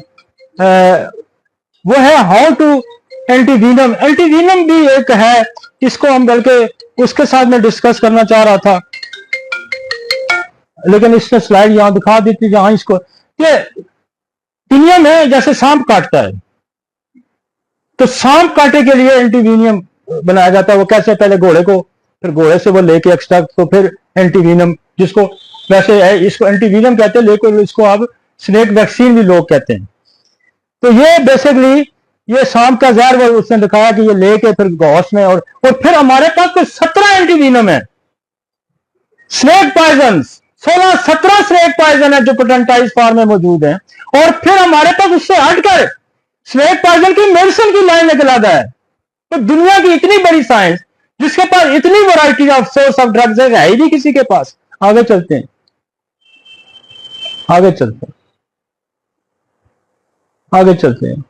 वो है हाउ टू एंटीवीनम। एंटीवीनम भी एक है, इसको हम बल्कि उसके साथ में डिस्कस करना चाह रहा था, लेकिन इसने स्लाइड यहां दिखा दी थी जहां इसको, कि दुनिया में जैसे सांप काटता है तो सांप काटे के लिए एंटीवीनियम बनाया जाता है। वो कैसे, पहले घोड़े को, फिर घोड़े से वो लेके एक्सट्रैक्ट, तो फिर एंटीवीनम, जिसको वैसे है इसको एंटीवीनम कहते हैं, लेकिन इसको अब स्नेक वैक्सीन भी लोग कहते हैं। तो ये बेसिकली ये सांप का जहर वो उसने दिखाया कि ये लेके फिर गौस में, और फिर हमारे पास कोई 17 एंटीवीनम है, स्नेक पॉइजन, 16-17 स्नेक पॉइजन है जो पेटेंटाइज फॉर्म में मौजूद है। और फिर हमारे पास उससे हटकर स्नेक पॉइजन की मेडिसिन की लाइन निकला है। तो दुनिया की इतनी बड़ी साइंस जिसके पास इतनी variety of source of drugs है ही नहीं किसी के पास। आगे चलते हैं, आगे चलते हैं, आगे चलते हैं।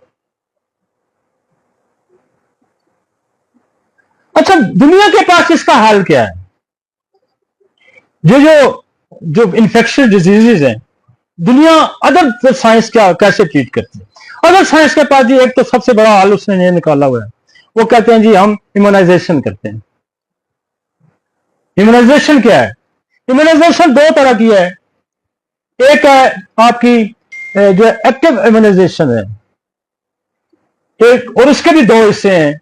अच्छा, दुनिया के पास इसका हल क्या है? जो इन्फेक्शियस डिजीजेज हैं, दुनिया अदर साइंस क्या कैसे ट्रीट करती है? अदर साइंस के पास जी एक तो सबसे बड़ा हल उसने ये निकाला हुआ है, वो कहते हैं जी हम इम्यूनाइजेशन करते हैं। इम्यूनाइजेशन क्या है? इम्यूनाइजेशन दो तरह की है। एक है आपकी जो एक्टिव इम्यूनाइजेशन है, एक, और उसके भी दो हिस्से हैं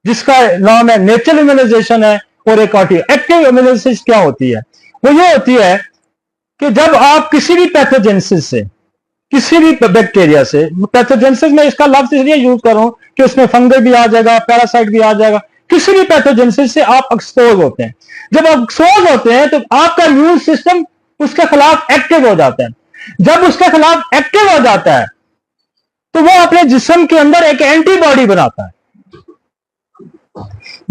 जिसका नाम है नेचुरल इम्यूनाइजेशन है और एक एक्टिव इम्यूनाइजेशन। क्या होती है? वो ये होती है कि जब आप किसी भी पैथोजेनेसिस से, किसी भी बैक्टीरिया से, पैथोजेनेसिस में इसका लफ्ज इसलिए यूज कर रहा हूं कि उसमें फंगस भी आ जाएगा, पैरासाइट भी आ जाएगा, किसी भी पैथोजेनेसिस से आप एक्सपोज होते हैं। जब आप एक्सपोज होते हैं तो आपका इम्यून सिस्टम उसके खिलाफ एक्टिव हो जाता है। जब उसके खिलाफ एक्टिव हो जाता है तो वो अपने जिस्म के अंदर एक एंटीबॉडी बनाता है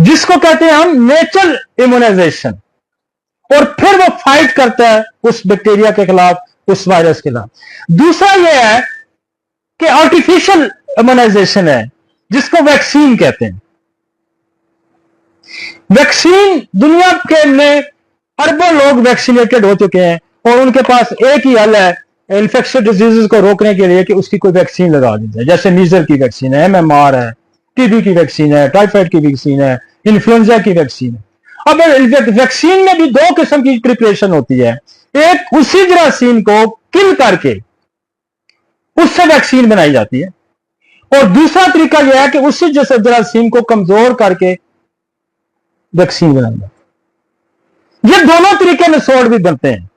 जिसको कहते हैं हम नेचुरल इम्यूनाइजेशन, और फिर वो फाइट करता है उस बैक्टीरिया के खिलाफ, उस वायरस के खिलाफ। दूसरा ये है कि आर्टिफिशियल इम्यूनाइजेशन है जिसको वैक्सीन कहते हैं। वैक्सीन, दुनिया के में अरबों लोग वैक्सीनेटेड हो चुके हैं और उनके पास एक ही हल है इन्फेक्शियस डिजीजेस को रोकने के लिए कि उसकी कोई वैक्सीन लगा दी जाए। जैसे मीजल की वैक्सीन है, MMR है, टीबी की वैक्सीन है, टाइफाइड की वैक्सीन है, इन्फ्लुएंजा की वैक्सीन है। अब वैक्सीन में भी दो किस्म की प्रिपरेशन होती है। एक, उसी जरासीम को किल करके उससे वैक्सीन बनाई जाती है, और दूसरा तरीका यह है कि उसी जैसे जरासीम को कमजोर करके वैक्सीन बनाई जाती ये दोनों तरीके नसोड़ भी बनते हैं।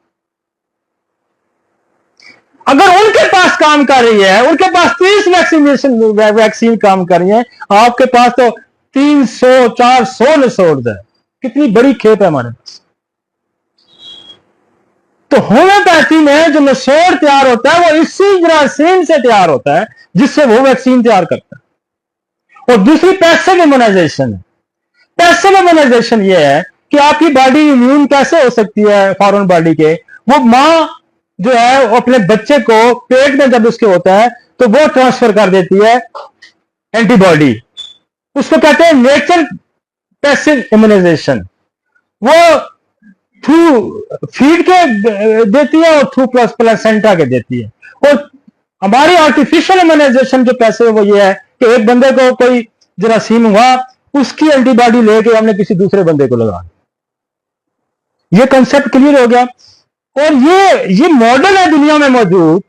अगर उनके पास काम कर रही है, उनके पास 30 वैक्सीन काम कर रही है, आपके पास तो 300 400 नसोड़ है। कितनी बड़ी खेप है हमारे पास। तो होम्योपैथी में जो नसोड़ तैयार होता है वो इसी जरासीम से तैयार होता है जिससे वो वैक्सीन तैयार करता है। और दूसरी पैसिव इम्यूनाइजेशन है। पैसिव इम्यूनाइजेशन ये है कि आपकी बॉडी इम्यून कैसे हो सकती है फॉरेन बॉडी के, वो मां जो है वो अपने बच्चे को पेट में जब उसके होता है तो वो ट्रांसफर कर देती है एंटीबॉडी, उसको कहते हैं नेचर पैसिव इम्यूनाइजेशन। वो थ्रू फीड के देती है और थ्रू प्लेसेंटा के देती है। और हमारी आर्टिफिशियल इम्यूनाइजेशन जो पैसिव वो ये है कि एक बंदे को कोई जरासीम हुआ, उसकी एंटीबॉडी लेके हमने किसी दूसरे बंदे को लगा। ये कंसेप्ट क्लियर हो गया। और ये मॉडल है दुनिया में मौजूद।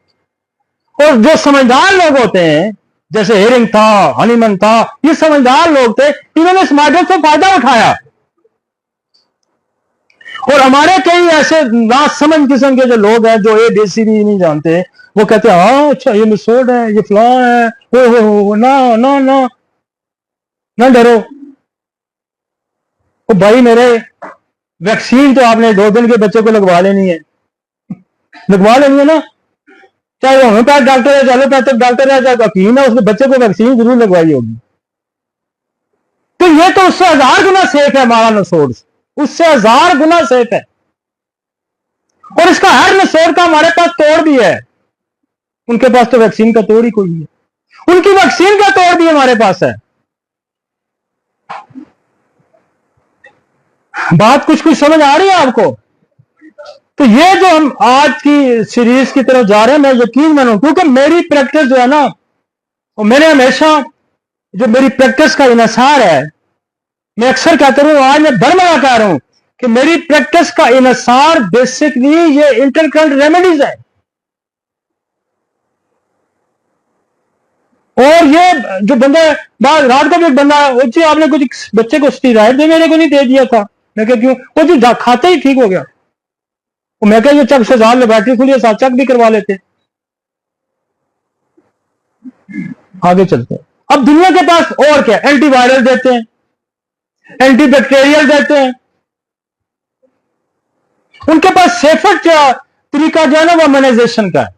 और जो समझदार लोग होते हैं, जैसे हेरिंग था, हनीमन था, ये समझदार लोग थे, इन्होंने इस मॉडल से फायदा उठाया। और हमारे कई ऐसे नासमझ किस्म के जो लोग हैं जो ABCD नहीं जानते, वो कहते हैं हाँ अच्छा ये मिसोड है, ये फ्लॉ है, ओ ना ना ना ना डरो। ओ भाई मेरे, वैक्सीन तो आपने 2 दिन के बच्चे को लगवा लेनी है, लगवा लेनी है ना। चाहे होम्योपैथ डॉक्टर है, एलोपैथिक डॉक्टर है, चाहे हकीम है, उसने बच्चे को वैक्सीन जरूर लगवाई होगी। तो ये तो उससे 1000 गुना सेफ है हमारा नसोड़, उससे 1000 गुना सेफ है। और इसका हर नसोड़ का हमारे पास तोड़ भी है। उनके पास तो वैक्सीन का तोड़ ही कोई नहीं है, उनकी वैक्सीन का तोड़ भी हमारे पास है। बात कुछ कुछ समझ आ रही है आपको? तो ये जो हम आज की सीरीज की तरफ जा रहे हैं, मैं यकीन मानूं, क्योंकि मेरी प्रैक्टिस जो है ना, और मैंने हमेशा जो मेरी प्रैक्टिस का इनसार है, मैं अक्सर कहता हूं, आज मैं बरमला कह रहा हूं कि मेरी प्रैक्टिस का इनसार बेसिकली ये इंटरकरेंट रेमेडीज है। और ये जो बंदा बाद रात को भी एक बंदा, जी आपने कुछ बच्चे को स्टीरॉइड दे मेरे को नहीं दे दिया था, मैं क्या क्यों, वो जी खाते ही ठीक हो गया। मैं क्या ये चक से जान लेबोरेटरी खुली है, साथ चक भी करवा लेते। आगे चलते हैं। अब दुनिया के पास और क्या, एंटीवायरल देते हैं, एंटीबैक्टीरियल देते हैं। उनके पास सेफर तरीका जो है ना वो इम्यूनाइजेशन का है,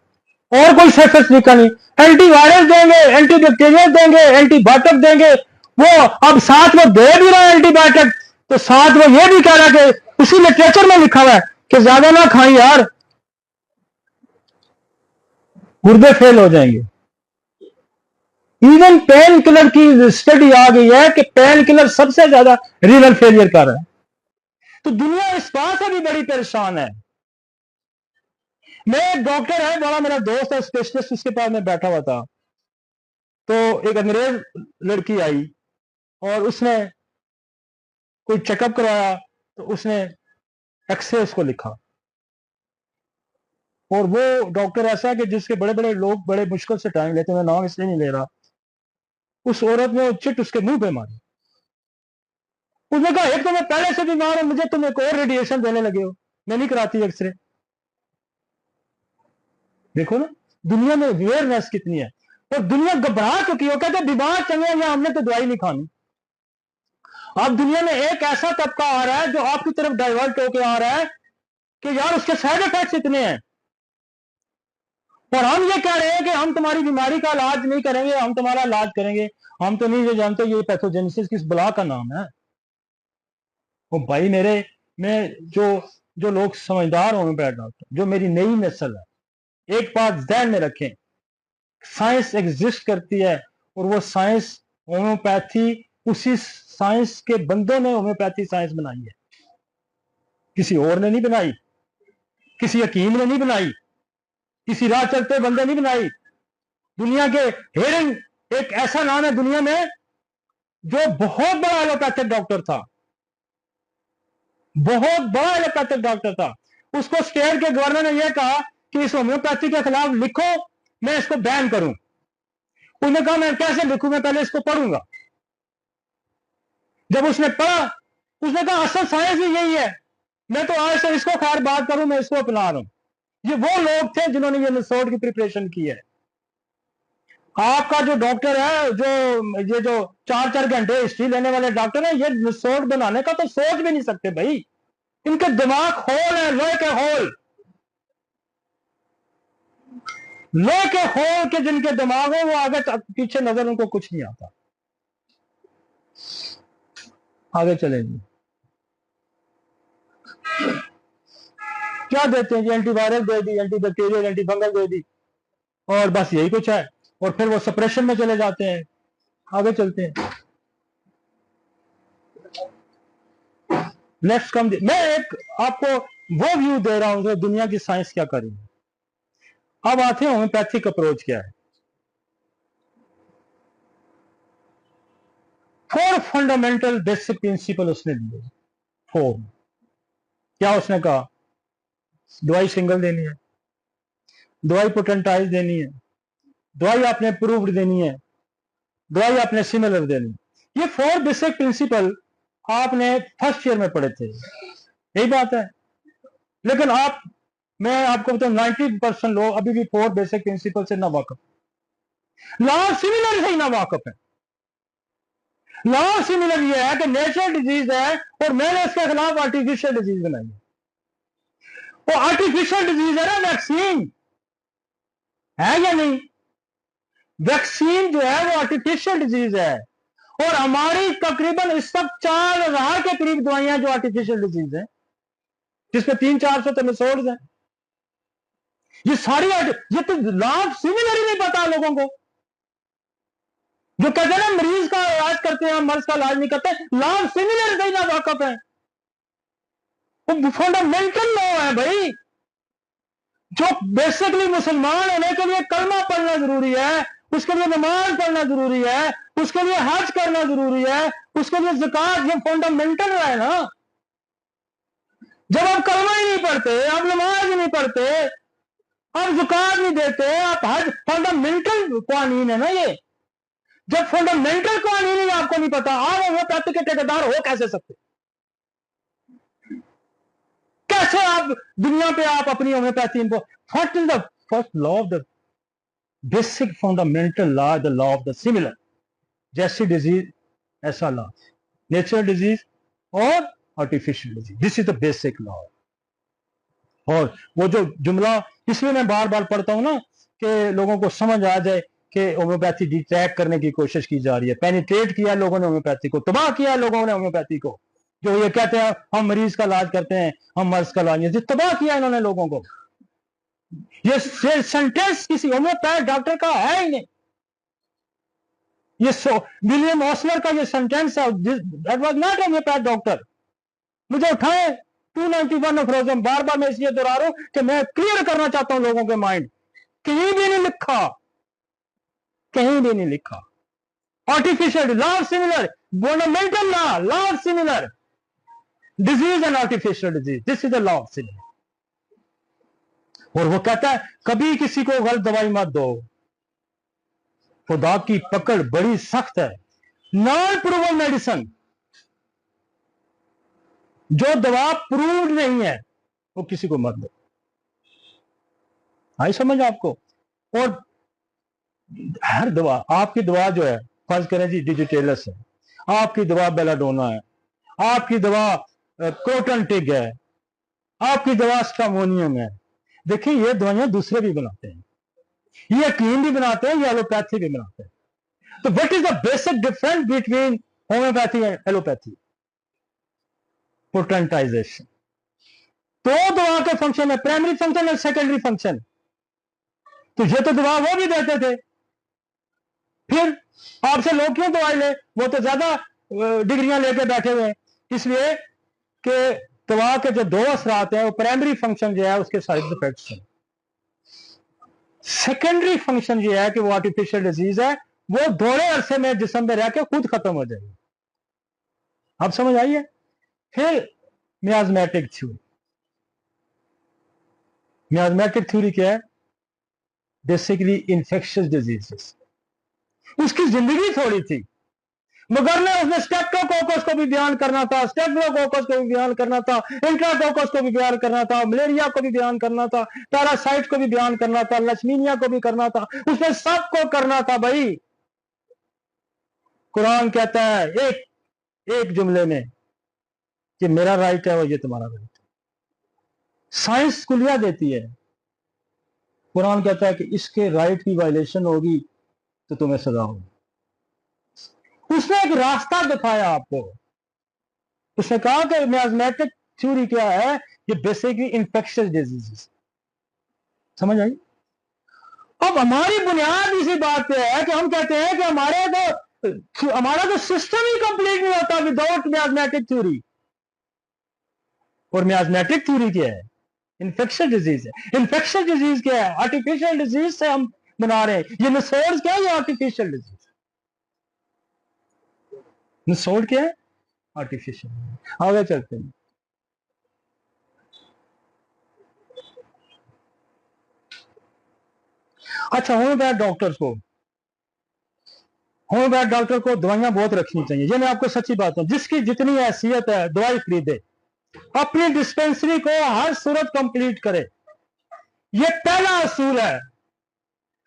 और कोई सेफर तरीका नहीं। एंटीवायरल देंगे, एंटीबैक्टीरियल देंगे, एंटीबायोटिक देंगे। वो अब साथ में दे भी रहा है एंटीबायोटिक, तो साथ वो ये भी कह रहा है कि उसी लिटरेचर में लिखा हुआ है कि ज्यादा ना खाएं यार, गुर्दे फेल हो जाएंगे। इवन पेन किलर की स्टडी आ गई है कि पेन किलर सबसे ज्यादा रीनल फेलियर कर रहा है। तो दुनिया इस बात से भी बड़ी परेशान है। मैं एक डॉक्टर है, बड़ा मेरा दोस्त है स्पेशलिस्ट, उसके पास मैं बैठा हुआ था, तो एक अंग्रेज लड़की आई और उसने कोई चेकअप करवाया, तो उसने एक्सरे उसको लिखा। और वो डॉक्टर ऐसा है कि जिसके बड़े बड़े लोग बड़े मुश्किल से टाइम लेते हैं, मैं नाम इसलिए नहीं ले रहा। उस औरत ने चिट उसके मुंह पे मारी। उसने कहा एक तो मैं पहले से बीमार हूं, मुझे तुम एक और रेडिएशन देने लगे हो, मैं नहीं कराती एक्सरे। देखो ना दुनिया में अवेयरनेस कितनी है, और दुनिया घबरा चुकी हो, कहते बीमार चंगे या हमने तो दवाई नहीं खानी। अब दुनिया में एक ऐसा तबका आ रहा है जो आपकी तरफ डाइवर्ट होकर आ रहा है कि यार उसके साइड इफेक्ट्स इतने हैं, और हम ये कह रहे हैं कि हम तुम्हारी बीमारी का इलाज नहीं करेंगे, हम तुम्हारा इलाज करेंगे। हम तो नहीं ये जानते ये पैथोजेनेसिस किस बला का नाम है। वो भाई मेरे, मैं जो जो लोग समझदार होम्योपैथ डॉक्टर, जो मेरी नई नस्ल है, एक बात ध्यान में रखें, साइंस एग्जिस्ट करती है, और वो साइंस होम्योपैथी, उसी साइंस के बंदों ने होम्योपैथी साइंस बनाई है, किसी और ने नहीं बनाई, किसी हकीम ने नहीं बनाई, किसी राह चलते बंदे नहीं बनाई। दुनिया के हेरिंग एक ऐसा नाम है दुनिया में जो बहुत बड़ा एलोपैथिक डॉक्टर था, बहुत बड़ा एलोपैथिक डॉक्टर था। उसको स्टेट के गवर्नर ने यह कहा कि इस होम्योपैथी के खिलाफ लिखो, मैं इसको बैन करूं। उसने कहा मैं कैसे लिखूं, मैं पहले इसको पढ़ूंगा। जब उसने पढ़ा, उसने कहा असल साइंस भी यही है, मैं तो आज से इसको खैर बात करूं, मैं इसको अपना रहा हूं। ये वो लोग थे जिन्होंने ये नसोड की प्रिपरेशन की है। आपका जो डॉक्टर है, ये जो 4-4 घंटे हिस्ट्री लेने वाले डॉक्टर हैं, ये नसोड बनाने का तो सोच भी नहीं सकते भाई। इनके दिमाग होल है, लोहे के होल, लोहे के होल के जिनके दिमाग है, वो आगे पीछे नजर उनको कुछ नहीं आता। आगे चलेंगे, क्या देते हैं जी? एंटीवायरल दे दी, एंटी बैक्टीरियल, एंटी फंगल दे दी, और बस यही कुछ है। और फिर वो सप्रेशन में चले जाते हैं। आगे चलते हैं, नेक्स्ट कम। मैं एक आपको वो व्यू दे रहा हूं जो दुनिया की साइंस क्या कर रही है। अब आते हैं होम्योपैथिक अप्रोच क्या है। 4 फंडामेंटल बेसिक प्रिंसिपल उसने दिए। 4 क्या उसने कहा? दवाई सिंगल देनी है, दवाई पोटेंटाइज देनी है, दवाई आपने प्रूव्ड देनी है, दवाई आपने सिमिलर देनी है। ये 4 बेसिक प्रिंसिपल आपने फर्स्ट ईयर में पढ़े थे, यही बात है। लेकिन मैं आपको बताऊं 90% लोग अभी भी 4 बेसिक प्रिंसिपल से ना वाकफ, लॉ ऑफ सिमिलर से ही ना वाकफ है। लॉ ऑफ सिमिलर ये है कि नेचुरल डिजीज है और मैंने इसके खिलाफ आर्टिफिशियल डिजीज बनाई है। वो आर्टिफिशियल डिजीज है ना, वैक्सीन है या नहीं? वैक्सीन जो है वो आर्टिफिशियल डिजीज है, और हमारी तकरीबन इस वक्त 4000 के करीब दवाइयां जो आर्टिफिशियल डिजीज है, जिसमें 300-400 तो मिसोर्स हैं। ये सारी ये तो लॉ ऑफ सिमिलर ही नहीं पता लोगों को। जो कहते हैं ना मरीज का इलाज करते हैं, मर्ज का इलाज नहीं करते, लॉ ऑफ सिमिलर से ही ना वाकफ है। वो फंडामेंटल लॉ है भाई, जो बेसिकली मुसलमान होने के लिए कलमा पढ़ना जरूरी है, उसके लिए नमाज पढ़ना जरूरी है, उसके लिए हज करना जरूरी है, उसके लिए ज़कात, ये फंडामेंटल है ना। जब आप कलमा ही नहीं पढ़ते, आप नमाज ही नहीं पढ़ते, आप ज़कात नहीं देते, आप हज, फंडामेंटल कानून है ना ये। जब फंडामेंटल कानून ही आपको नहीं पता, आप होम्योपैथी के ठेकेदार हो कैसे सकते? कैसे आप दुनिया पे आप अपनी होम्योपैथी इनको, what is the first law of the basic fundamental law, the law of the similar. जैसी डिजीज ऐसा लॉ, नेचुरल डिजीज और artificial disease, this is the basic law. और वो जो जुमला इसलिए मैं बार बार पढ़ता हूं ना, कि लोगों को समझ आ जाए कि होम्योपैथी डिट्रैक्ट करने की कोशिश की जा रही है, पेनिट्रेट किया लोगों ने होम्योपैथी को, तबाह किया लोगों ने होम्योपैथी को। जो ये कहते हैं हम मरीज का इलाज करते हैं, हम मर्ज का इलाज नहीं, तबाह किया इन्होंने लोगों को। ये सेंटेंस किसी होम्योपैथ डॉक्टर का है ही नहीं। ये विलियम ऑसलर का ये सेंटेंस है, that was not homeopath doctor. मुझे उठाए 291 ऑफ रोजम, बार बार मैं इसलिए दोहरा रहा हूं कि मैं क्लियर करना चाहता हूं लोगों के माइंड। कहीं भी नहीं लिखा, कहीं भी नहीं लिखा artificial law of similar, fundamental law, law of similar disease and artificial disease, this is the law of similar. और वो कहता है कभी किसी को गलत दवाई मत दो, खुदा की पकड़ बड़ी सख्त है। नॉन प्रूवन मेडिसिन, जो दवा प्रूव्ड नहीं है वो किसी को मत दो। आई समझ आपको? और हर दवा, आपकी दवा जो है, फर्ज करें जी डिजिटेलस है, आपकी दवा बेलाडोना है, आपकी दवा क्रोटन टिग है, आपकी दवा स्टामोनियम है। देखिए ये दवाइयां दूसरे भी बनाते हैं, ये हकीम भी बनाते हैं, ये एलोपैथी भी बनाते हैं। तो what is the basic difference between homeopathy and allopathy? Potentisation. तो दवा के फंक्शन है, प्राइमरी फंक्शन और सेकेंडरी फंक्शन। तो ये तो दवा वो भी देते थे, फिर आपसे लोग क्यों दवाई ले? वो तो ज्यादा डिग्रियां लेके बैठे हुए हैं, इसलिए कि दवा के जो 2 असरात हैं, वो प्राइमरी फंक्शन जो है उसके साइड इफेक्ट्स हैं, सेकेंडरी फंक्शन ये है कि वो आर्टिफिशियल डिजीज है, वो थोड़े अरसे में जिस्म में रह के खुद खत्म हो जाएगी। आप समझ आइए? फिर मियाज़मेटिक थ्योरी। मियाज़मेटिक थ्योरी क्या है? Basically infectious diseases. उसकी जिंदगी थोड़ी थी, मगर ने उसने स्टेप्टोकोकस को भी बयान करना था, स्टेप्टोकोकस को भी बयान करना था, इंट्राकोकस को भी बयान करना था, मलेरिया को भी बयान करना था, पैरासाइट को भी बयान करना था, लक्ष्मीनिया को भी करना था, उसने सबको करना था भाई। कुरान कहता है एक जुमले में कि मेरा राइट है और ये तुम्हारा राइट है। साइंस कुलिया देती है, कुरान कहता है कि इसके राइट की वायलेशन होगी तो तुम्हें सजा होगी। उसने एक रास्ता दिखाया आपको। उसने कहा कि मैथमेटिक थ्योरी क्या है, ये बेसिकली इन्फेक्शियस डिजीजेस। समझ आई? अब हमारी बुनियाद इसी बात पे है कि हम कहते हैं कि हमारा तो सिस्टम ही कंप्लीट नहीं होता विदाउट मैथमेटिक थ्योरी। और मैथमेटिक थ्योरी क्या है? इन्फेक्शियस डिजीज है। इन्फेक्शियस डिजीज क्या है? आर्टिफिशियल डिजीज से हम बना रहे हैं। ये निसोर्स क्या है? ये आर्टिफिशियल डिजीज। निसोर्स क्या है? आर्टिफिशियल। आगे चलते हैं। अच्छा, होम्योपैथ डॉक्टर को दवाइयां बहुत रखनी चाहिए। ये मैं आपको सच्ची बात हूं, जिसकी जितनी हैसियत है दवाई खरीदे, अपनी डिस्पेंसरी को हर सूरत कंप्लीट करे। ये पहला असूल है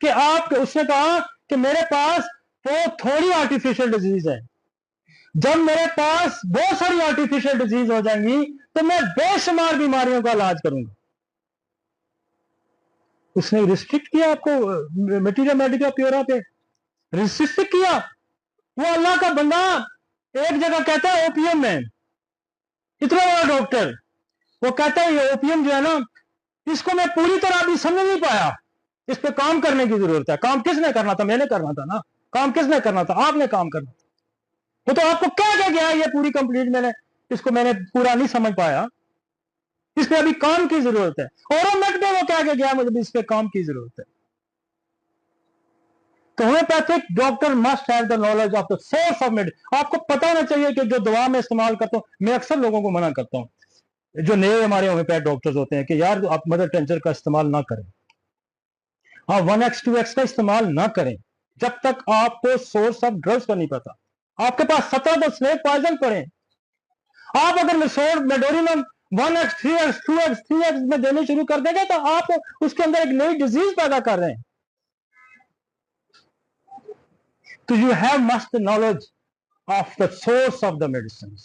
कि आप, उसने कहा कि मेरे पास तो थोड़ी आर्टिफिशियल डिजीज है, जब मेरे पास बहुत सारी आर्टिफिशियल डिजीज हो जाएंगी तो मैं बेशुमार बीमारियों का इलाज करूंगा। उसने रिस्ट्रिक्ट किया आपको मटीरियल मेडिका प्योरा पे, रिस्ट्रिक्ट किया। वो अल्लाह का बंदा एक जगह कहता है ओपीएम में, इतना बड़ा डॉक्टर, वो कहता है ये ओपीएम जो है ना, इसको मैं पूरी तरह अभी समझ नहीं पाया, इस पे काम करने की जरूरत है। काम किसने करना था? मैंने करना था ना। काम किसने करना था? आपने काम करना था। वो तो आपको कह के गया ये पूरी कंप्लीट, इसको मैंने पूरा नहीं समझ पाया, इस पे अभी काम की जरूरत है। और मिनट में वो कह के गया मुझे इस पे काम की जरूरत है। तो homeopathic doctor must have the knowledge of the source of medicine. आपको पता होना चाहिए कि जो दवा में इस्तेमाल करता हूं, मैं अक्सर लोगों को मना करता हूं जो नए हमारे होम्योपैथ डॉक्टर्स होते हैं कि यार आप मदर टेंचर का इस्तेमाल ना करें, आप 1x 2x का इस्तेमाल ना करें जब तक आपको सोर्स ऑफ ड्रग्स का नहीं पता। आपके पास 17 तो स्नेक पॉइजन पड़े, आप अगर medorrhinum 1x 3x 2x 3x में देने शुरू कर देंगे तो आप उसके अंदर एक नई डिजीज पैदा कर रहे हैं। तो you have must knowledge of the source of the medicine.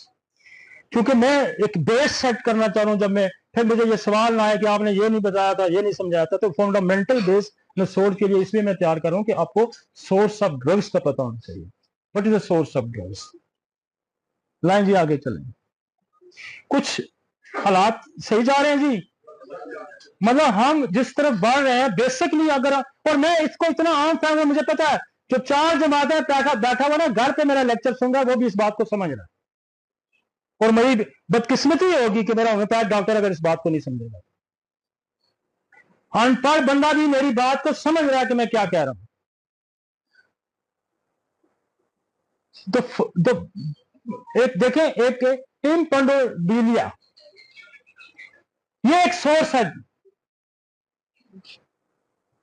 क्योंकि मैं एक बेस सेट करना चाह रहा हूं, जब मैं फिर मुझे ये सवाल ना आए कि आपने ये नहीं बताया था, ये नहीं समझाया था, तो फंडामेंटल बेस मैं सोर्स के लिए इसलिए मैं तैयार कर रहा हूं कि आपको सोर्स ऑफ ड्रग्स का पता होना चाहिए। What is the source of drugs? Line जी, आगे चलें। कुछ हालात सही जा रहे हैं जी, मतलब हम जिस तरफ बढ़ रहे हैं बेसिकली, अगर, और मैं इसको इतना आम फैम, मुझे पता है जो 4 जमातें बैठा हुआ ना घर पे मेरा लेक्चर सुन रहा है, वो भी इस बात को समझ रहा है। और मेरी बदकिस्मती होगी कि मेरा होम्योपैथ डॉक्टर अगर इस बात को नहीं समझेगा। अनपढ़ बंदा भी मेरी बात को समझ रहा है कि मैं क्या कह रहा हूं। तो एक देखें, एक इम्पंडोबिलिया, ये एक सोर्स है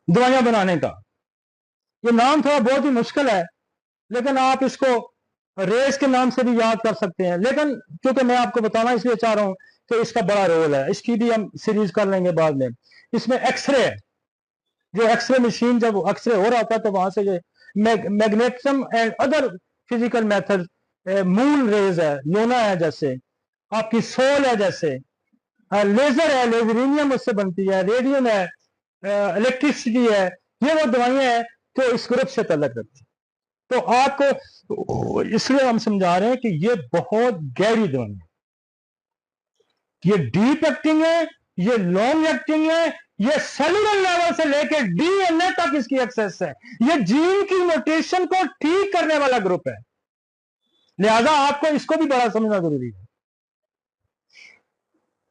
दवाइयां बनाने का। ये नाम थोड़ा बहुत ही मुश्किल है, लेकिन आप इसको रेस के नाम से भी याद कर सकते हैं। लेकिन क्योंकि मैं आपको बताना इसलिए चाह रहा हूं कि इसका बड़ा रोल है, इसकी भी हम सीरीज कर लेंगे बाद में। इसमें एक्सरे है, जो एक्सरे मशीन जब एक्सरे हो रहा था तो वहां से ये magnetism and other physical method, moon rays है, लोना है, जैसे आपकी सोल है, जैसे लेजर है, लेजरिनियम उससे बनती है, रेडियम है, इलेक्ट्रिसिटी है, ये वो दवाइयां हैं जो इस ग्रुप से तल्लक रखती है। तो आपको इसलिए हम समझा रहे हैं कि ये बहुत गहरी दवाई है, ये डीप एक्टिंग है, ये लॉन्ग एक्टिंग है, ये सेलुलर लेवल से लेकर डीएनए तक इसकी एक्सेस है। ये जीन की म्यूटेशन को ठीक करने वाला ग्रुप है, लिहाजा आपको इसको भी बड़ा समझना जरूरी है।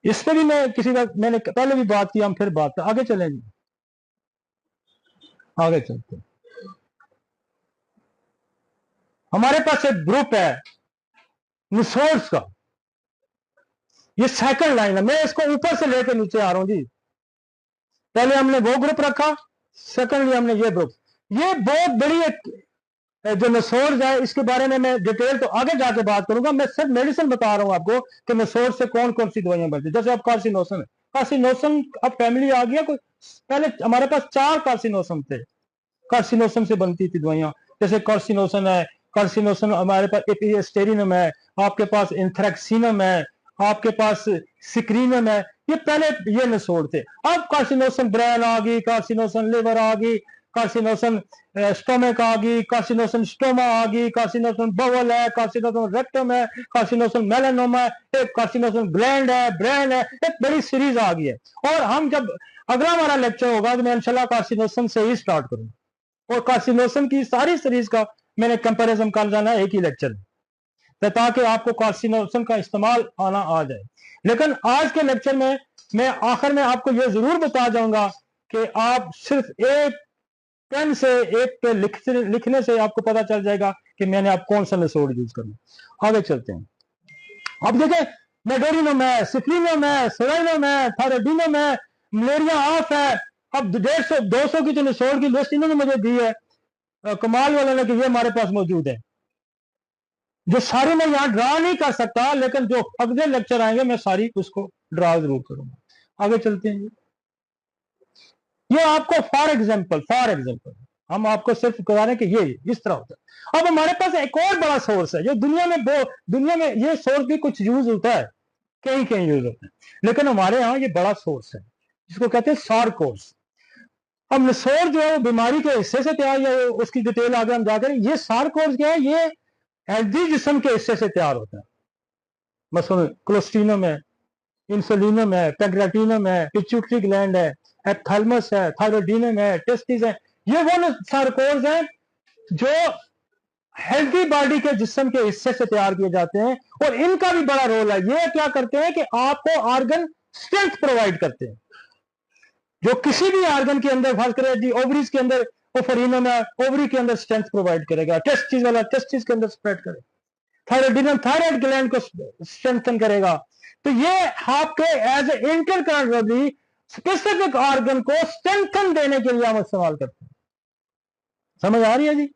इस पर भी मैं किसी वक्त मैंने पहले भी बात की, हम फिर बात आगे चलेंगे, आगे चलते। हमारे पास एक ग्रुप है रिसोर्स का, ये सेकंड लाइन है। मैं इसको ऊपर से लेकर नीचे आ रहा हूं जी। पहले हमने वो ग्रुप रखा, सेकंडली हमने ये ग्रुप। ये बहुत बड़ी एक जो नसोर्स है इसके बारे में मैं डिटेल तो आगे जाके बात करूंगा, मैं सिर्फ मेडिसिन बता रहा हूं आपको कि नसोर्स से कौन कौन सी दवाइयां बनती है। जैसे अब कार्सिनोसन है, कार्सिनोसन अब फैमिली आ गया कोई, पहले हमारे पास 4 कार्सिनोसन थे, कार्सिनोसन से बनती थी दवाइयां। जैसे कार्सिनोसन है, कार्सिनोसन हमारे पास एपिस्टेरिनम है, आपके पास इंथ्रेक्सिनम है, आपके पास सिक्रीनम है, ये पहले ये नसोड़ थे। अब कार्सिनोसन ब्रेन आ गई, कार्सिनोसन लिवर आ गई, कार्सिनोसन स्टोमक आ गई, कार्सिनोसन स्टोमा आ गई, कार्सिनोसन बवल है, कार्सिनोसन रेक्टम है, कार्सिनोसन मेलानोमा है, एक कार्सिनोसन ग्लैंड है, ब्रेन है, एक बड़ी सीरीज आ गई है। और हम जब अगला हमारा लेक्चर होगा तो मैं इंशाल्लाह कार्सिनोसन से ही स्टार्ट करूंगा, और कार्सिनोसन की सारी सीरीज का मैंने कंपैरिजन कर जाना है एक ही लेक्चर में, ताकि आपको कार्सिनोसन का इस्तेमाल आना आ जाए। लेकिन आज के लेक्चर में मैं आखिर में आपको यह जरूर बता जाऊंगा कि आप सिर्फ एक पेन से एक पे लिखने से आपको पता चल जाएगा कि मैंने आप कौन सा नसोड़ यूज करना। आगे चलते हैं। अब देखें, मेडोरिनम है, सिक्रीनम है, सेराइनम है, थायरोडिनम है, मलेरिया ऑफ है। अब 150-200 की तो नसोड़ की लिस्ट इन्होंने मुझे दी है, कमाल वाले ने, कि ये हमारे पास मौजूद है, जो सारी मैं यहां ड्रा नहीं कर सकता, लेकिन जो अगले लेक्चर आएंगे मैं सारी उसको ड्रा जरूर करूंगा। आगे चलते हैं। ये आपको फॉर एग्जाम्पल हम आपको सिर्फ बता रहे हैं कि ये इस तरह होता है। अब हमारे पास एक और बड़ा सोर्स है जो दुनिया में ये सोर्स भी कुछ यूज होता है, कहीं कहीं यूज होता है, लेकिन हमारे यहाँ ये बड़ा सोर्स है जिसको कहते हैं सारकोर्स। अब नसोर जो है वो बीमारी के हिस्से से तैयार है, उसकी डिटेल आगे हम जाकर। ये सारकोर्स क्या है, ये हेल्दी जिस्म के हिस्से से तैयार होता है। मसलन कोलेस्ट्रीनम है, इंसुलिनम है, पैंक्रेटिनम है, पिट्यूटरी ग्लैंड है, एप्थैलमस है, थायरोडिनम है, टेस्टिस है। ये वो सारकोर्स हैं जो हेल्दी बॉडी के जिस्म के हिस्से से तैयार किए जाते हैं, और इनका भी बड़ा रोल है। ये क्या करते हैं कि आपको ऑर्गन स्ट्रेंथ प्रोवाइड करते हैं। जो किसी भी ऑर्गन के अंदर, खास कर जी ओवरीज के अंदर ओफरिनम है, ओवरी के अंदर स्ट्रेंथ प्रोवाइड करेगा, टेस्टिस वाला टेस्टिस के अंदर स्प्रेड करेगा, थायरोडिनम थायराइड ग्लैंड को स्ट्रेंथन करेगा। तो ये आपके एज ए इंटरकनेक्टिवली स्पेसिफिक ऑर्गन को स्ट्रेंथन देने के लिए हम इस्तेमाल करते हैं। समझ आ रही है जी?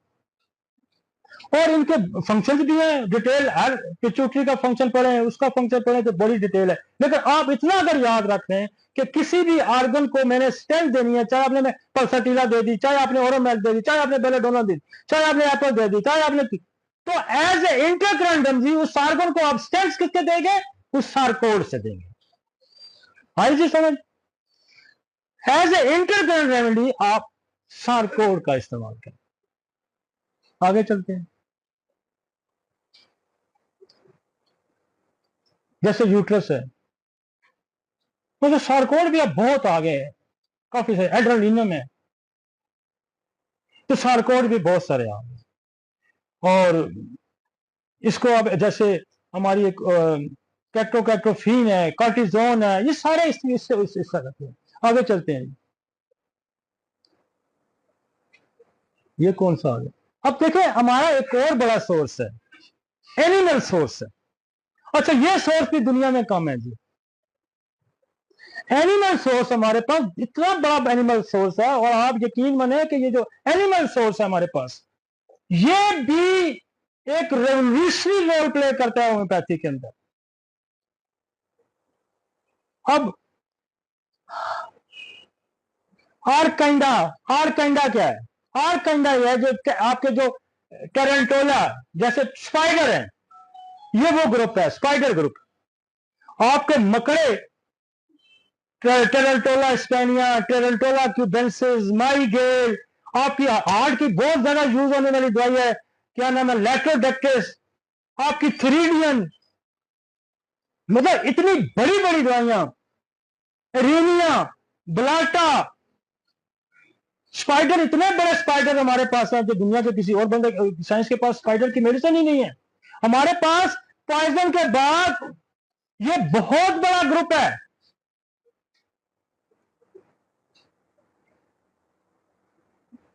और इनके फंक्शंस भी हैं, डिटेल हर पिट्यूटरी का फंक्शन पढ़े हैं, उसका फंक्शन पढ़े तो बड़ी डिटेल है। लेकिन आप इतना अगर याद रख लें कि किसी भी ऑर्गन को मैंने स्ट्रेंथ देनी है, चाहे आपने पल्साटीला दे दी, चाहे आपने ओरोमेल दे दी, चाहे आपने बेलेडोना दे दी, चाहे आपने एप्पल दे दी, चाहे आपने, तो एज ए इंटरक्रैंडम जी उस ऑर्गन को आप स्ट्रेंथ किसके देंगे? उस सारकोड से देंगे। आई जी समझ? एज ए इंटरक्रैंड रेमेडी आप सारकोड का इस्तेमाल करें। आगे चलते हैं। जैसे यूट्रस है, तो सारकोड भी अब बहुत आगे है, काफी सारे। एड्रेनालिनम है, तो सारकोड भी बहुत सारे आ गए। और इसको अब जैसे हमारी एक कैट्रोफीन है, कार्टिजोन है, ये सारे इससे हिस्सा करते हैं। आगे चलते हैं। ये कौन सा आ गया? अब देखें, हमारा एक और बड़ा सोर्स है, एनिमल सोर्स है। अच्छा, ये सोर्स भी दुनिया में कम है जी। एनिमल सोर्स हमारे पास इतना बड़ा एनिमल सोर्स है, और आप यकीन माने कि ये जो एनिमल सोर्स है हमारे पास, ये भी एक रेवोल्यूशनरी रोल प्ले करता है होम्योपैथी के अंदर। अब आर्कैंडा क्या है? आर्कैंडा ये है जो आपके जो टेरेंटोला जैसे स्पाइडर है, ये वो ग्रुप है, स्पाइडर ग्रुप। आपके मकड़े, टेरेंटोला स्पेनिया, टेरेंटोला क्यूबेंसिस, माइगेल, आपकी हार्ट की बहुत ज्यादा यूज होने वाली दवाई है, क्या नाम है, लैट्रोडेक्टिस, आपकी थ्रीडियन, मतलब इतनी बड़ी बड़ी दवाइयां, एरीनिया, ब्लाटा, स्पाइडर, इतने बड़े स्पाइडर हमारे पास है जो दुनिया के किसी और बंदे साइंस के पास स्पाइडर की मेडिसिन ही नहीं है। हमारे पास पॉइजन के बाद ये बहुत बड़ा ग्रुप है।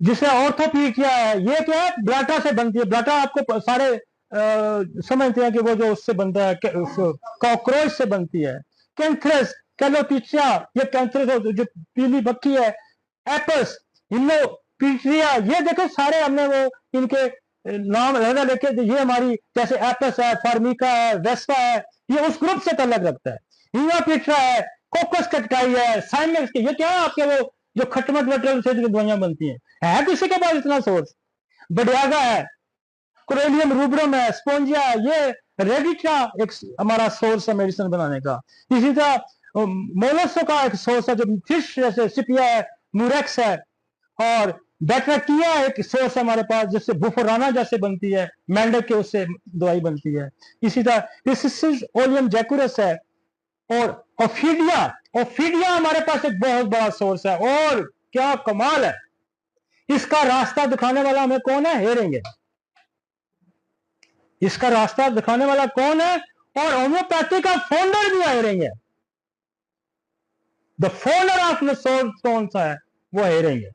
जिसे ऑर्थोपीडिया है, ये क्या है? ब्लाटा से बनती है। ब्लाटा आपको सारे समझते हैं कि वो जो उससे बनता है, कॉकरोच से बनती है। कैंथरस, कैलोपिचिया, ये कैंथरस जो पीली बक्की है। एपस, हिमोपीट्रिया, ये देखो सारे हमने वो इनके नाम अलग लेके, ये हमारी जैसे एपस है, फार्मिका है, वेस्पा है, ये उस ग्रुप से ताल्लुक रखता है। हीमापिट्रा है, कोकस कटकाई है, साइमेक्स के, ये क्या है आपके वो जो खटमट वटल से जो दवाइयां बनती हैं, है किसी के पास इतना सोर्स? बडियागा है, कोरेलियम रूब्रम है, स्पोंजिया है, ये रेडिटा एक हमारा सोर्स है मेडिसिन बनाने का। इसी तरह मोलस्को का एक सोर्स है, जो फिश जैसे सिपिया है, मुरेक्स है, और बैट्राकिया एक सोर्स है हमारे पास, जिससे बुफोराना जैसे बनती है, मेंढक के उससे दवाई बनती है। इसी तरह ओलियम जैकुरस है, और ओफीडिया, ओफीडिया हमारे पास एक बहुत बड़ा सोर्स है। और क्या कमाल है, इसका रास्ता दिखाने वाला हमें कौन है? हेरेंगे। इसका रास्ता दिखाने वाला कौन है? और होम्योपैथी का फाउंडर भी हेरेंगे। The founder of the source कौन सा है? वो हेरेंगे।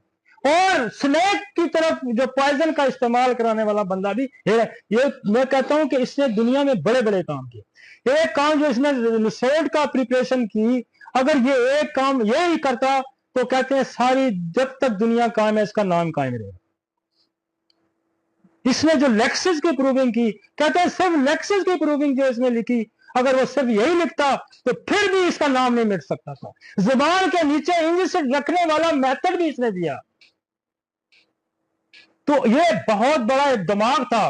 और स्नेक की तरफ जो पॉइजन का इस्तेमाल कराने वाला बंदा भी है। ये मैं कहता हूं कि इसने दुनिया में बड़े बड़े काम किए। एक काम जो इसने रिसोर्ट का प्रिपरेशन की, अगर ये एक काम ये ही करता तो कहते हैं सारी जब तक दुनिया कायम है इसका नाम कायम रहेगा। इसने जो लेक्सिस की प्रूविंग की, कहते हैं सिर्फ लेक्सिस की प्रूविंग जो इसने लिखी, अगर वो सिर्फ यही लिखता तो फिर भी इसका नाम नहीं मिट सकता था। जुबान के नीचे इंग्लिश रखने वाला मेथड भी इसने दिया। तो ये बहुत बड़ा एक दिमाग था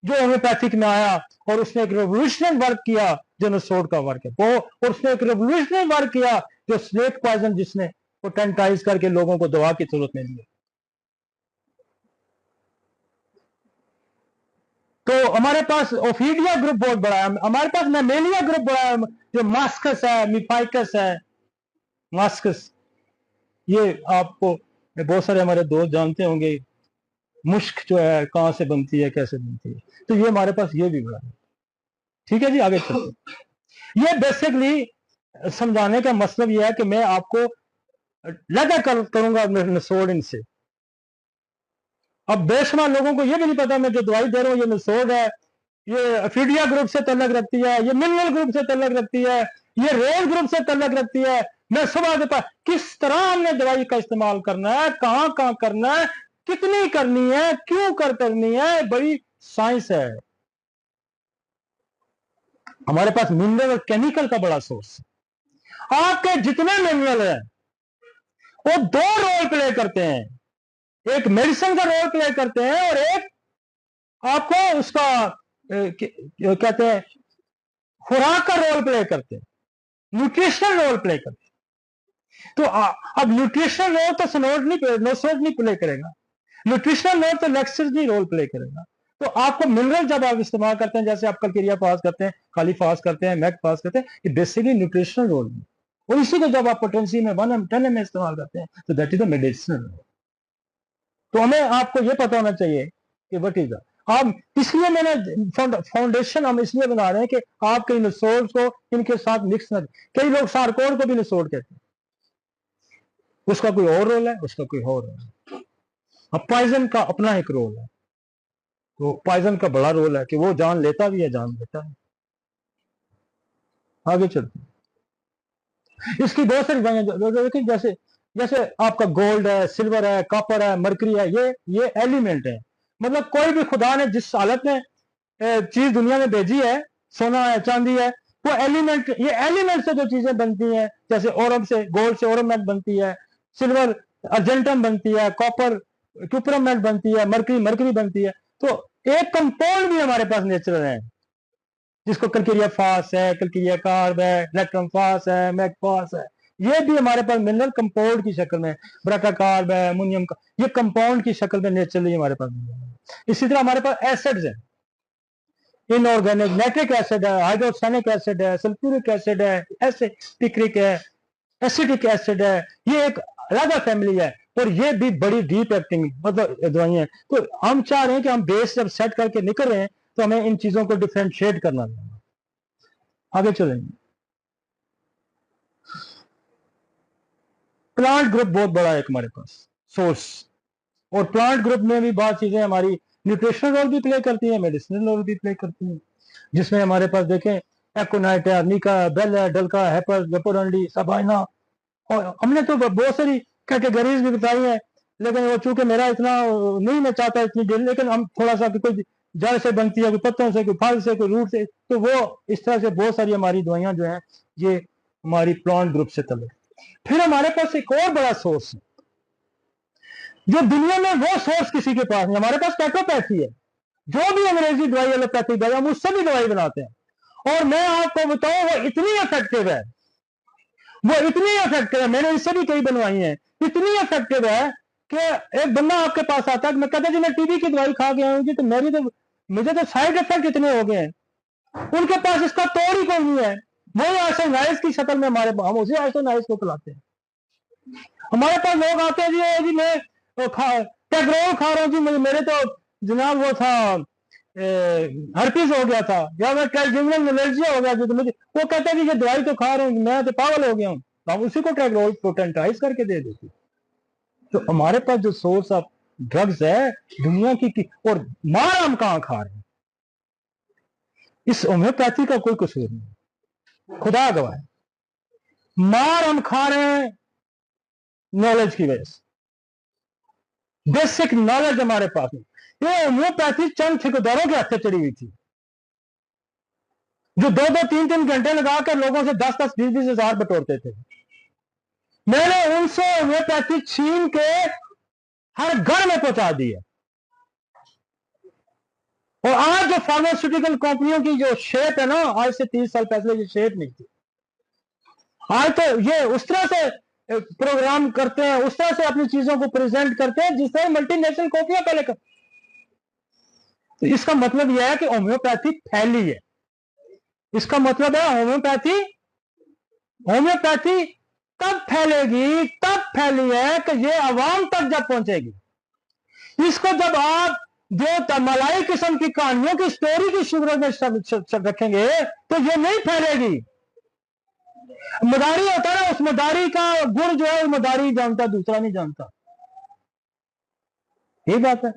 जो होम्योपैथिक में आया, और उसने एक रेवोल्यूशनरी वर्क किया जो नसोड का वर्क है वो, और उसने एक रेवोल्यूशनरी वर्क किया जो स्नेक पॉइजन जिसने पोटेंटाइज करके लोगों को दवा की जरूरत नहीं दी। तो हमारे पास ओफीडिया ग्रुप बहुत बड़ा है, हमारे पास मैमेलिया ग्रुप बड़ा है, जो मास्कस है, मिफाइकस है। मास्कस ये आपको बहुत सारे हमारे दोस्त जानते होंगे, मुश्क जो है कहां से बनती है, कैसे बनती है, तो ये हमारे पास ये भी बड़ा है। ठीक है जी, आगे चलते। ये बेसिकली समझाने का मतलब यह है कि मैं आपको लगा करूंगा नसोड इनसे। अब बेशुमार लोगों को ये भी नहीं पता मैं जो दवाई दे रहा हूँ ये नसोड है, ये अफीडिया ग्रुप से तल्लक रखती है, ये मिनरल ग्रुप से तल्लक रखती है, ये रेल ग्रुप से तल्लक रखती है। मैं सुबह के पास किस तरह हमने दवाई का इस्तेमाल करना है, कहां कहां करना है, कितनी करनी है, क्यों करनी है, बड़ी साइंस है। हमारे पास मिनरल और केमिकल का बड़ा सोर्स। आपके जितने मिनरल हैं वो दो रोल प्ले करते हैं, एक मेडिसिन का रोल प्ले करते हैं और एक आपको उसका कहते हैं खुराक का रोल प्ले करते हैं, न्यूट्रिशनल रोल प्ले करते हैं। तो अब न्यूट्रिशनल रोल तो नसोड नहीं प्ले करेगा, न्यूट्रिशनल रोल तो लेक्सिस नहीं रोल प्ले करेगा। तो आपको मिनरल जब आप इस्तेमाल करते हैं, जैसे आप कलकेरिया फास्ट करते हैं, खाली फास्ट करते हैं, मैक फास्ट करते हैं, ये बेसिकली न्यूट्रिशनल रोल है। और इसी को जब आप पोटेंसी में 1 में इस्तेमाल करते हैं तो that is the medicinal role. तो हमें आपको ये पता होना चाहिए कि वट इज आप, इसलिए मैंने फाउंडेशन हम इसलिए बना रहे हैं कि आपके नसोड को इनके साथ मिक्स न। कई लोग सारकोड को भी नसोड कहते हैं, उसका कोई और रोल है, उसका कोई और रोल है। अब पॉइजन का अपना एक रोल है, तो पॉइजन का बड़ा रोल है कि वो जान लेता भी है, जान लेता है। आगे चलते हैं। इसकी बहुत सारी दवाइयां जैसे जैसे आपका गोल्ड है, सिल्वर है, कॉपर है, मरकरी है, ये एलिमेंट है। मतलब कोई भी खुदा ने जिस हालत में चीज दुनिया में भेजी है, सोना है, चांदी है, वो एलिमेंट, ये एलिमेंट से जो चीजें बनती हैं, जैसे ओरम से, गोल्ड से ओरम बनती है, सिल्वर अर्जेंटम बनती है, कॉपर क्यूपरम बनती है, मरकरी बनती है। तो एक कंपाउंड भी हमारे पास नेचुरल है, जिसको कलकेरिया फास है, कलकेरिया कार्ब है, इलेक्ट्रम फास है, मैकफास है, ये भी हमारे पास मिनरल कंपाउंड की शक्ल में, ब्राटा कार्ब है, अमोनियम का, ये कंपाउंड की शक्ल में नेचुरली हमारे पास मिल जाएगा। इसी तरह हमारे पास एसिड्स हैं, इनऑर्गेनिक नाइट्रिक एसिड है, हाइड्रोसानिक एसिड है, सल्फ्यूरिक एसिड है, पिक्रिक है, एसिटिक एसिड है, ये एक अलग फैमिली है, और ये भी बड़ी डीप एक्टिंग मतलब दवाइयां। तो हम चाह रहे हैं कि हम बेस जब सेट करके निकल रहे हैं तो हमें इन चीजों को डिफरेंशिएट करना है। आगे चलेंगे। प्लांट ग्रुप बहुत बड़ा है हमारे पास सोर्स, और प्लांट ग्रुप में भी बहुत चीजें हमारी न्यूट्रिशनल रोल भी प्ले करती है, मेडिसिनल रोल भी प्ले करती है, जिसमें हमारे पास देखें एकोनाइट है, अर्निका, बेल है, डलका, हेपर, वेपोरंडी, सबाइना, और हमने तो बहुत सारी कैटेगरीज भी बताई है। लेकिन वो चूंकि मेरा इतना नहीं मैं चाहता इतनी जल्दी, लेकिन हम थोड़ा सा कोई जड़ से बनती है, कोई पत्तों से, कोई फल से, कोई रूट से, तो वो इस तरह से बहुत सारी हमारी दवाइयां जो हैं ये हमारी प्लांट ग्रुप से तले। फिर हमारे पास एक और बड़ा सोर्स है जो दुनिया में वो सोर्स किसी के पास नहीं, हमारे पास कैटोपैथी है। जो भी अंग्रेजी दवाई एलोपैथिक दवाई हम उससे भी दवाई बनाते हैं, और मैं आपको बताऊं वो इतनी इफेक्टिव है, वो इतनी इफेक्टिव है, मैंने इससे भी कई बनवाई है, इतनी इफेक्टिव है कि एक बंदा आपके पास आता है, मैं कहता जी मैं टीबी की दवाई खा गया हूं जी, तो मुझे तो साइड इफेक्ट इतने हो गए हैं, उनके पास इसका तोड़ ही कोई नहीं है। वो आइसोनाइज की शक्ल में हम उसी आइसोनाइज को पिलाते हैं। हमारे पास लोग आते हैं जी मैं टैग्रोल खा रहा हूँ जी, मेरे तो जनाब वो था हर्पीस हो गया था, या मैं ट्राइजेमिनल एलर्जी हो गया, तो मुझे वो कहते हैं कि ये दवाई तो खा रहा हूँ, मैं तो पागल हो गया हूँ, तो हम उसी को ट्रैग्रोल पोटेंटाइज करके दे देते। तो हमारे पास जो सोर्स ऑफ ड्रग्स है दुनिया की और मार हम कहां खा रहे हैं, इस होम्योपैथी का कोई कसूर नहीं, खुदा गवाह है, मार हम खा रहे हैं नॉलेज की वजह से, बेसिक नॉलेज हमारे पास नहीं। ये होम्योपैथी चंद ठेकेदारों के हाथ चढ़ी हुई थी जो 2-2 3-3 घंटे लगाकर लोगों से 10-10 20-20 हजार बटोरते थे। मैंने उनसे होम्योपैथी छीन के हर घर में पहुंचा दी है। और आज जो फार्मास्यूटिकल कंपनियों की जो शेप है ना, आज से 30 साल पहले ये शेप नहीं थी। आज तो ये उस तरह से प्रोग्राम करते हैं, उस तरह से अपनी चीजों को प्रेजेंट करते हैं जिस तरह मल्टीनेशनल कंपनियां पहले कर। तो इसका मतलब यह है कि होम्योपैथी फैली है। इसका मतलब है होम्योपैथी तब फैलेगी, तब फैली है कि ये आवाम तक जब पहुंचेगी। इसको जब आप जो मलाई किस्म की कहानियों की स्टोरी की शुरू में रखेंगे तो ये नहीं फैलेगी। मदारी होता है ना, उस मदारी का गुण जो है वो मदारी जानता, दूसरा नहीं जानता। यही बात है।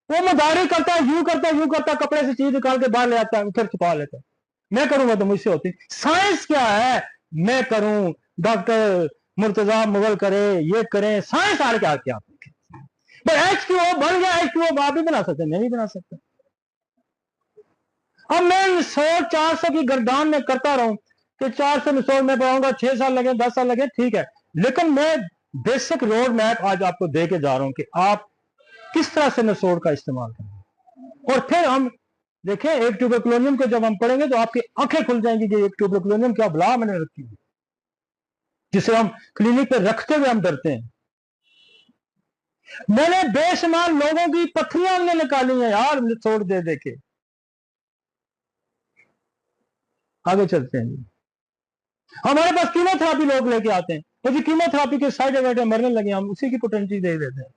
वो मदारी करता है, यूं करता है, यूं करता है, कपड़े से चीज निकाल के बाहर ले आता है, फिर छुपा लेता है। मैं करूंगा तो मुझसे होती। साइंस क्या है, मैं करूं, डॉक्टर मुर्तजा मुगल करे, ये करें, साइंस आ क्या क्या पर H2O बन गया, H2O आप भी बना सकते, मैं नहीं बना सकता। अब मैं 100-400 की गर्दान में करता रहूं कि 400 में 100 में पाऊंगा, 6 साल लगे, 10 साल लगे, ठीक है, लेकिन मैं बेसिक रोड मैप आज आपको दे के जा रहा हूं कि आप किस तरह से नसोड़ का इस्तेमाल करें। और फिर हम देखें एक ट्यूबरकुलोनियम को जब हम पढ़ेंगे तो आपकी आंखें खुल जाएंगी कि एक ट्यूबरकुलोनियम क्या बला मैंने रखी है, जिसे हम क्लिनिक पे रखते हुए हम डरते हैं। मैंने बेशुमार लोगों की पथरियां हमने निकाली हैं यार, छोड़ दे देखे। आगे चलते हैं। हमारे पास कीमोथेरापी लोग लेके आते हैं, तो जी कीमोथेरापी के साइड इफेक्ट मरने लगे, हम उसी की पोटेंशियल दे देते हैं।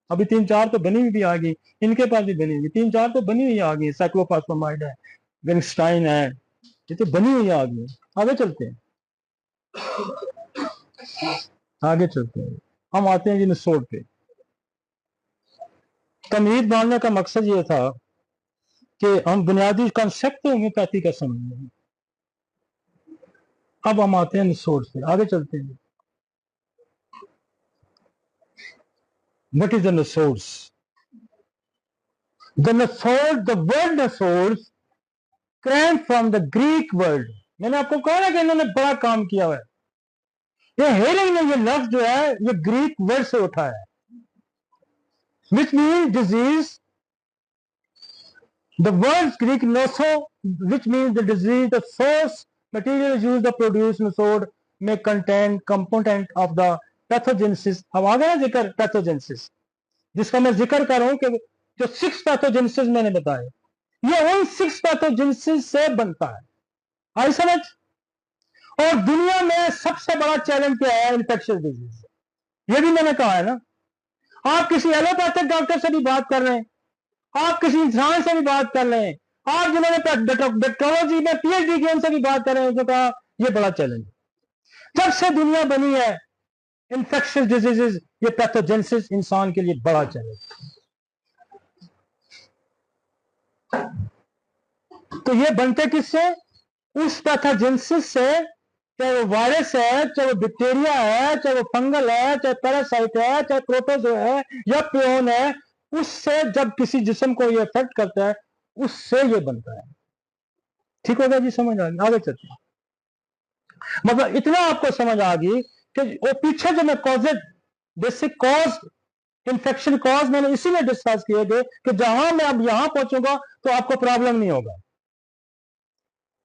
अभी 3-4 तो बनी हुई भी आ गई, इनके पास भी बनी हुई 3-4 तो बनी हुई आ गई, साइक्लोफॉस्फेमाइड है, विंस्टाइन है, ये तो बनी हुई आ गई। आगे चलते हैं, आगे चलते हैं। हम आते हैं जी नसोड़ पे। तमीज बांधने का मकसद ये था कि हम बुनियादी कंसेप्ट होम्योपैथी का समझ लें। अब हम आते हैं नसोड़ पे, आगे चलते हैं। What is the source? The word the source came from the Greek word. मैंने आपको कहा ना कि इन्होंने बड़ा काम किया हुआ है। ये हेलिंग में ये लफ्ज जो है ये ग्रीक वर्ड से उठा है, which means disease. The word Greek noso, which means the disease, the source material is used to produce nosod may contain component of the pathogenesis. अब आ गया जिक्र पैथोजेनेसिस, जिसका मैं जिक्र कर रहा हूं कि जो 6 पैथोजेनेसिस मैंने बताए, ये उन 6 पैथोजेनेसिस से बनता है। आई समझ। और दुनिया में सबसे बड़ा चैलेंज क्या है? Infectious disease. ये भी मैंने कहा है ना। आप किसी एलोपैथिक डॉक्टर से भी बात कर रहे हैं, आप किसी इंसान से भी बात कर रहे हैं, आप जिन्होंने बैक्टीरियोलॉजी में पीएचडी की उनसे भी बात कर रहे हैं, तो कहा ये बड़ा चैलेंज। जब से दुनिया बनी है इन्फेक्शियस डिजीजेस, ये पैथोजेनेसिस इंसान के लिए बड़ा चैलेंज। तो ये बनते किससे? उस पैथोजेनेसिस से चाहे वो वायरस है, चाहे वो बैक्टीरिया है, चाहे वो फंगल है, चाहे पैरासाइट है, चाहे प्रोटोजो है या प्योन है, उससे जब किसी जिस्म को ये अफेक्ट करता है, उससे ये बनता है। ठीक होगा जी, समझ आ गई? आगे चलते हैं। मतलब इतना आपको समझ आ गई कि वो पीछे जो मैं causes, basic cause, infection cause मैंने इसीलिए डिस्कस किए थे कि जहां मैं अब यहां पहुंचूंगा तो आपको प्रॉब्लम नहीं होगा।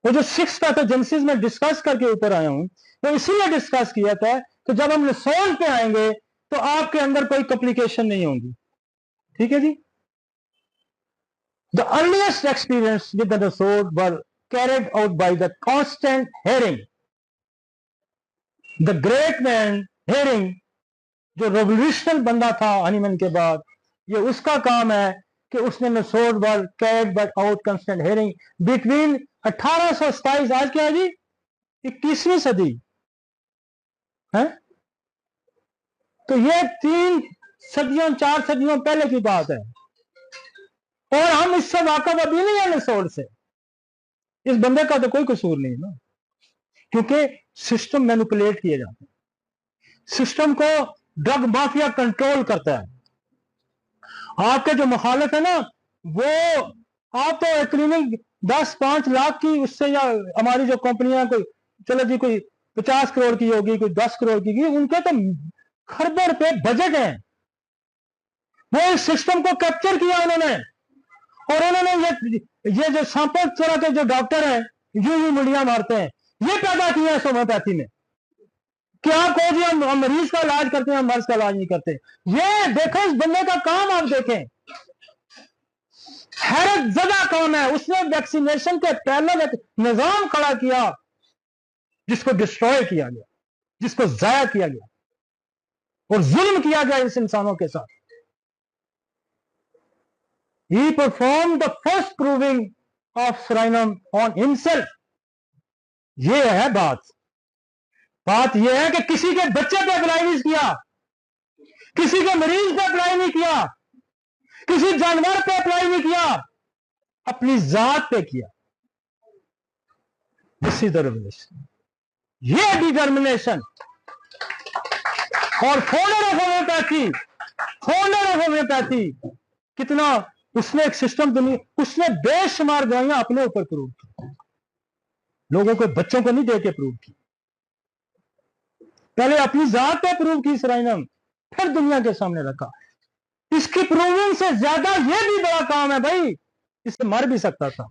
वो जो 6 पैथोजेनेसिस में डिस्कस करके ऊपर आया हूं, वो इसीलिए डिस्कस किया था कि जब हम सोल पे आएंगे तो आपके अंदर कोई कॉम्प्लिकेशन नहीं होगी। ठीक है जी। The earliest experience with the soul were carried out by the constant Hering the great man Hering. जो रेवोल्यूशनल बंदा था हनीमैन के बाद, ये उसका काम है कि उसने nosode were carried by out constant Hering between 1827, आज क्या है जी, 21वीं सदी है। तो ये 3 सदियों 4 सदियों पहले की बात है, और हम इससे वाकफ अभी नहीं है नसोड से। इस बंदे का तो कोई कसूर नहीं ना, क्योंकि सिस्टम मैनिपुलेट किए जाते हैं, सिस्टम को ड्रग माफिया कंट्रोल करता है। आपके जो मुखालिफ है ना, वो आप तो क्लिनिक 10-5 लाख की उससे, या हमारी जो कंपनियां कोई, चलो जी कोई 50 करोड़ की होगी, कोई 10 करोड़ की, उनके तो खरबों रुपए बजट है। वो इस सिस्टम को कैप्चर किया उन्होंने, और उन्होंने ये जो सांपों तरह के जो डॉक्टर हैं, यूं मुड़ियां मारते हैं, ये पैदा किया है होम्योपैथी में। कि आप कहो जी हम मरीज का इलाज करते हैं, हम मर्ज का इलाज नहीं करते। ये देखो इस बंदे का काम, आप देखें, हैरत ज़दा काम है। उसने वैक्सीनेशन के पहले एक निजाम खड़ा किया जिसको डिस्ट्रॉय किया गया, जिसको जाया किया गया और जुल्म किया गया इस इंसानों के साथ। He performed the first proving of serenum on himself. ये है बात। बात यह है कि किसी के बच्चे पे अप्लाई नहीं किया, किसी के मरीज पे अप्लाई नहीं किया, किसी जानवर पे अप्लाई नहीं किया, अपनी जात पे किया। दिस इज द रेवोल्यूशन, ये डिटर्मिनेशन। और founder of homeopathy, founder of homeopathy, कितना उसने एक सिस्टम दुनिया, उसने बेशुमार दवाइयां अपने ऊपर प्रूव की, लोगों को, बच्चों को नहीं देके प्रूव की। पहले अपनी जात पे प्रूव की सेरेनम, फिर दुनिया के सामने रखा। इसकी प्रूविंग से ज्यादा ये भी बड़ा काम है भाई, इससे मर भी सकता था।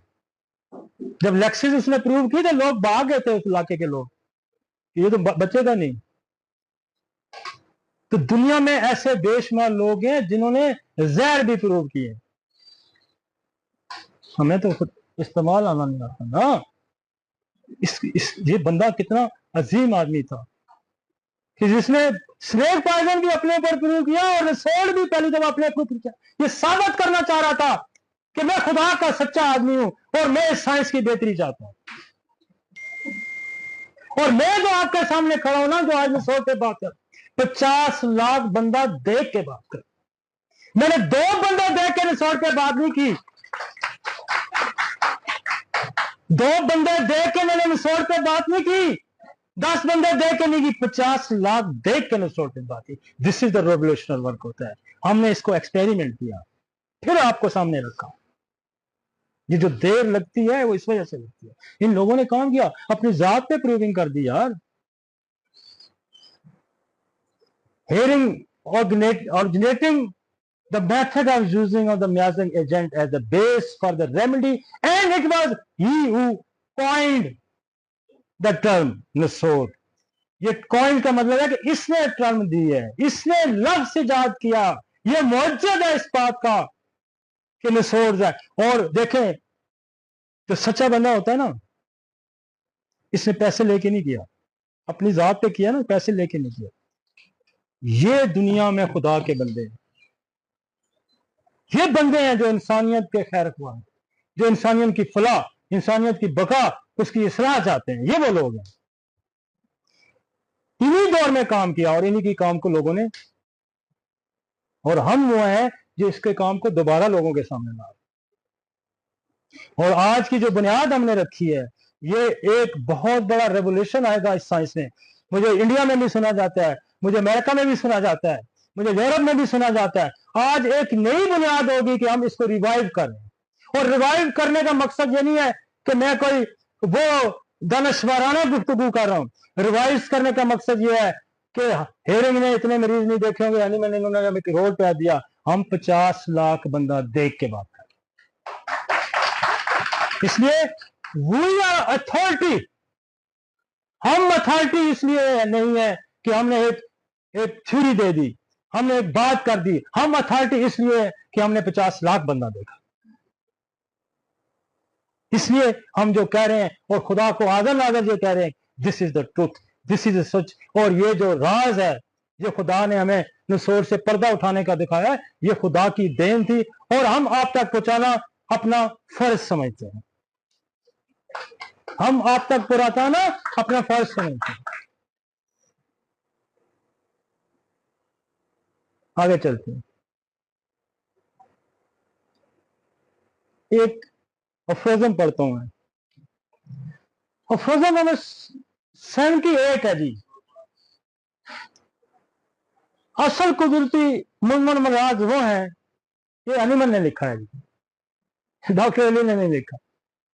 जब लेक्सिस उसने प्रूव की तो लोग भाग गए थे उस इलाके के लोग, ये तो बचेगा नहीं। तो दुनिया में ऐसे बेशुमार लोग हैं जिन्होंने जहर भी प्रूव किए, हमें तो खुद इस्तेमाल आना नहीं आता ना। ये बंदा कितना अजीम आदमी था कि जिसने स्नेक पॉइजन भी अपने ऊपर प्रूव किया और रिसोर्ट भी पहली दफा अपने ऊपर किया। ये साबित करना चाह रहा था कि मैं खुदा का सच्चा आदमी हूं और मैं इस साइंस की बेहतरी चाहता हूं। और मैं जो आपके सामने खड़ा हूं ना, जो आज रिसोर्ट पे बात कर, 50 लाख बंदा देख के बात कर, मैंने 2 बंदे देख के रिसोर्ट पे बात नहीं की, 2 बंदे देख के मैंने रिसोर्ट पे बात नहीं की, 10 बंदे देख के नहीं की, 50 लाख देख के रिसोर्ट पे बात की। दिस इज द रेवोल्यूशनल वर्क होता है। हमने इसको एक्सपेरिमेंट किया, फिर आपको सामने रखा। ये जो देर लगती है वो इस वजह से लगती है, इन लोगों ने काम किया, अपनी जात पे प्रूविंग कर दी यार। Hearing originating the method of using of the miasmic agent as the base for the remedy, and it was he who coined the term नसोर। ये कॉइन का मतलब है कि इसने टर्म दी है, इसने लफ्ज इजाद किया। ये मौजूद है इस बात का कि नसोर है। और देखें, जो सच्चा बंदा होता है ना, इसने पैसे लेके नहीं किया, अपनी जात पे किया ना, पैसे लेके नहीं किया। ये दुनिया में खुदा के बंदे हैं, ये बंदे हैं जो इंसानियत के खैर ख्वाह हैं, जो इंसानियत की फलाह, इंसानियत की बका, उसकी इसलाह चाहते हैं। ये वो लोग हैं। इन्हीं दौर में काम किया और इन्हीं की काम को लोगों ने, और हम वो हैं जो इसके काम को दोबारा लोगों के सामने ला। और आज की जो बुनियाद हमने रखी है, یہ ایک بہت بڑا ریولیوشن آئے گا اس سائنس میں. مجھے انڈیا میں بھی سنا جاتا ہے, مجھے امریکہ میں بھی سنا جاتا ہے, مجھے یورپ میں بھی سنا جاتا ہے. آج ایک نئی بنیاد ہوگی کہ ہم اس کو ریوائیو کریں. اور ریوائیو کرنے کا مقصد یہ نہیں ہے کہ میں کوئی وہ دانشورانہ گفتگو کر رہا ہوں. ریوائز کرنے کا مقصد یہ ہے کہ ہیرنگ نے اتنے مریض نہیں دیکھے ہوں گے, یعنی میں نے انہوں نے روڈ پہ دیا, ہم 50 لاکھ بندہ دیکھ کے بات کریں. اس لیے وی آر اتھارٹی. ہم اتھارٹی اس لیے نہیں ہے کہ ہم نے ایک تھیوری دے دی, ہم نے ایک بات کر دی. ہم اتھارٹی اس لیے کہ ہم نے 50 لاکھ بندہ دیکھا. اس لیے ہم جو کہہ رہے ہیں اور خدا کو آدر نادر یہ کہہ رہے ہیں دس از دا ٹروتھ, دس از اے سچ. اور یہ جو راز ہے جو خدا نے ہمیں نسور سے پردہ اٹھانے کا دکھایا ہے, یہ خدا کی دین تھی اور ہم آپ تک پہنچانا اپنا فرض سمجھتے ہیں. ہم آپ تک پہنچانا اپنا فرض سمجھتے ہیں. آگے چلتے ہیں. ایک افروزم پڑھتا ہوں میں. افروزم نمبر 78 ہے جی. اصل قدرتی مضمن مراز وہ ہیں, یہ انیمن نے لکھا ہے جی, ڈاکٹر علی نے نہیں لکھا.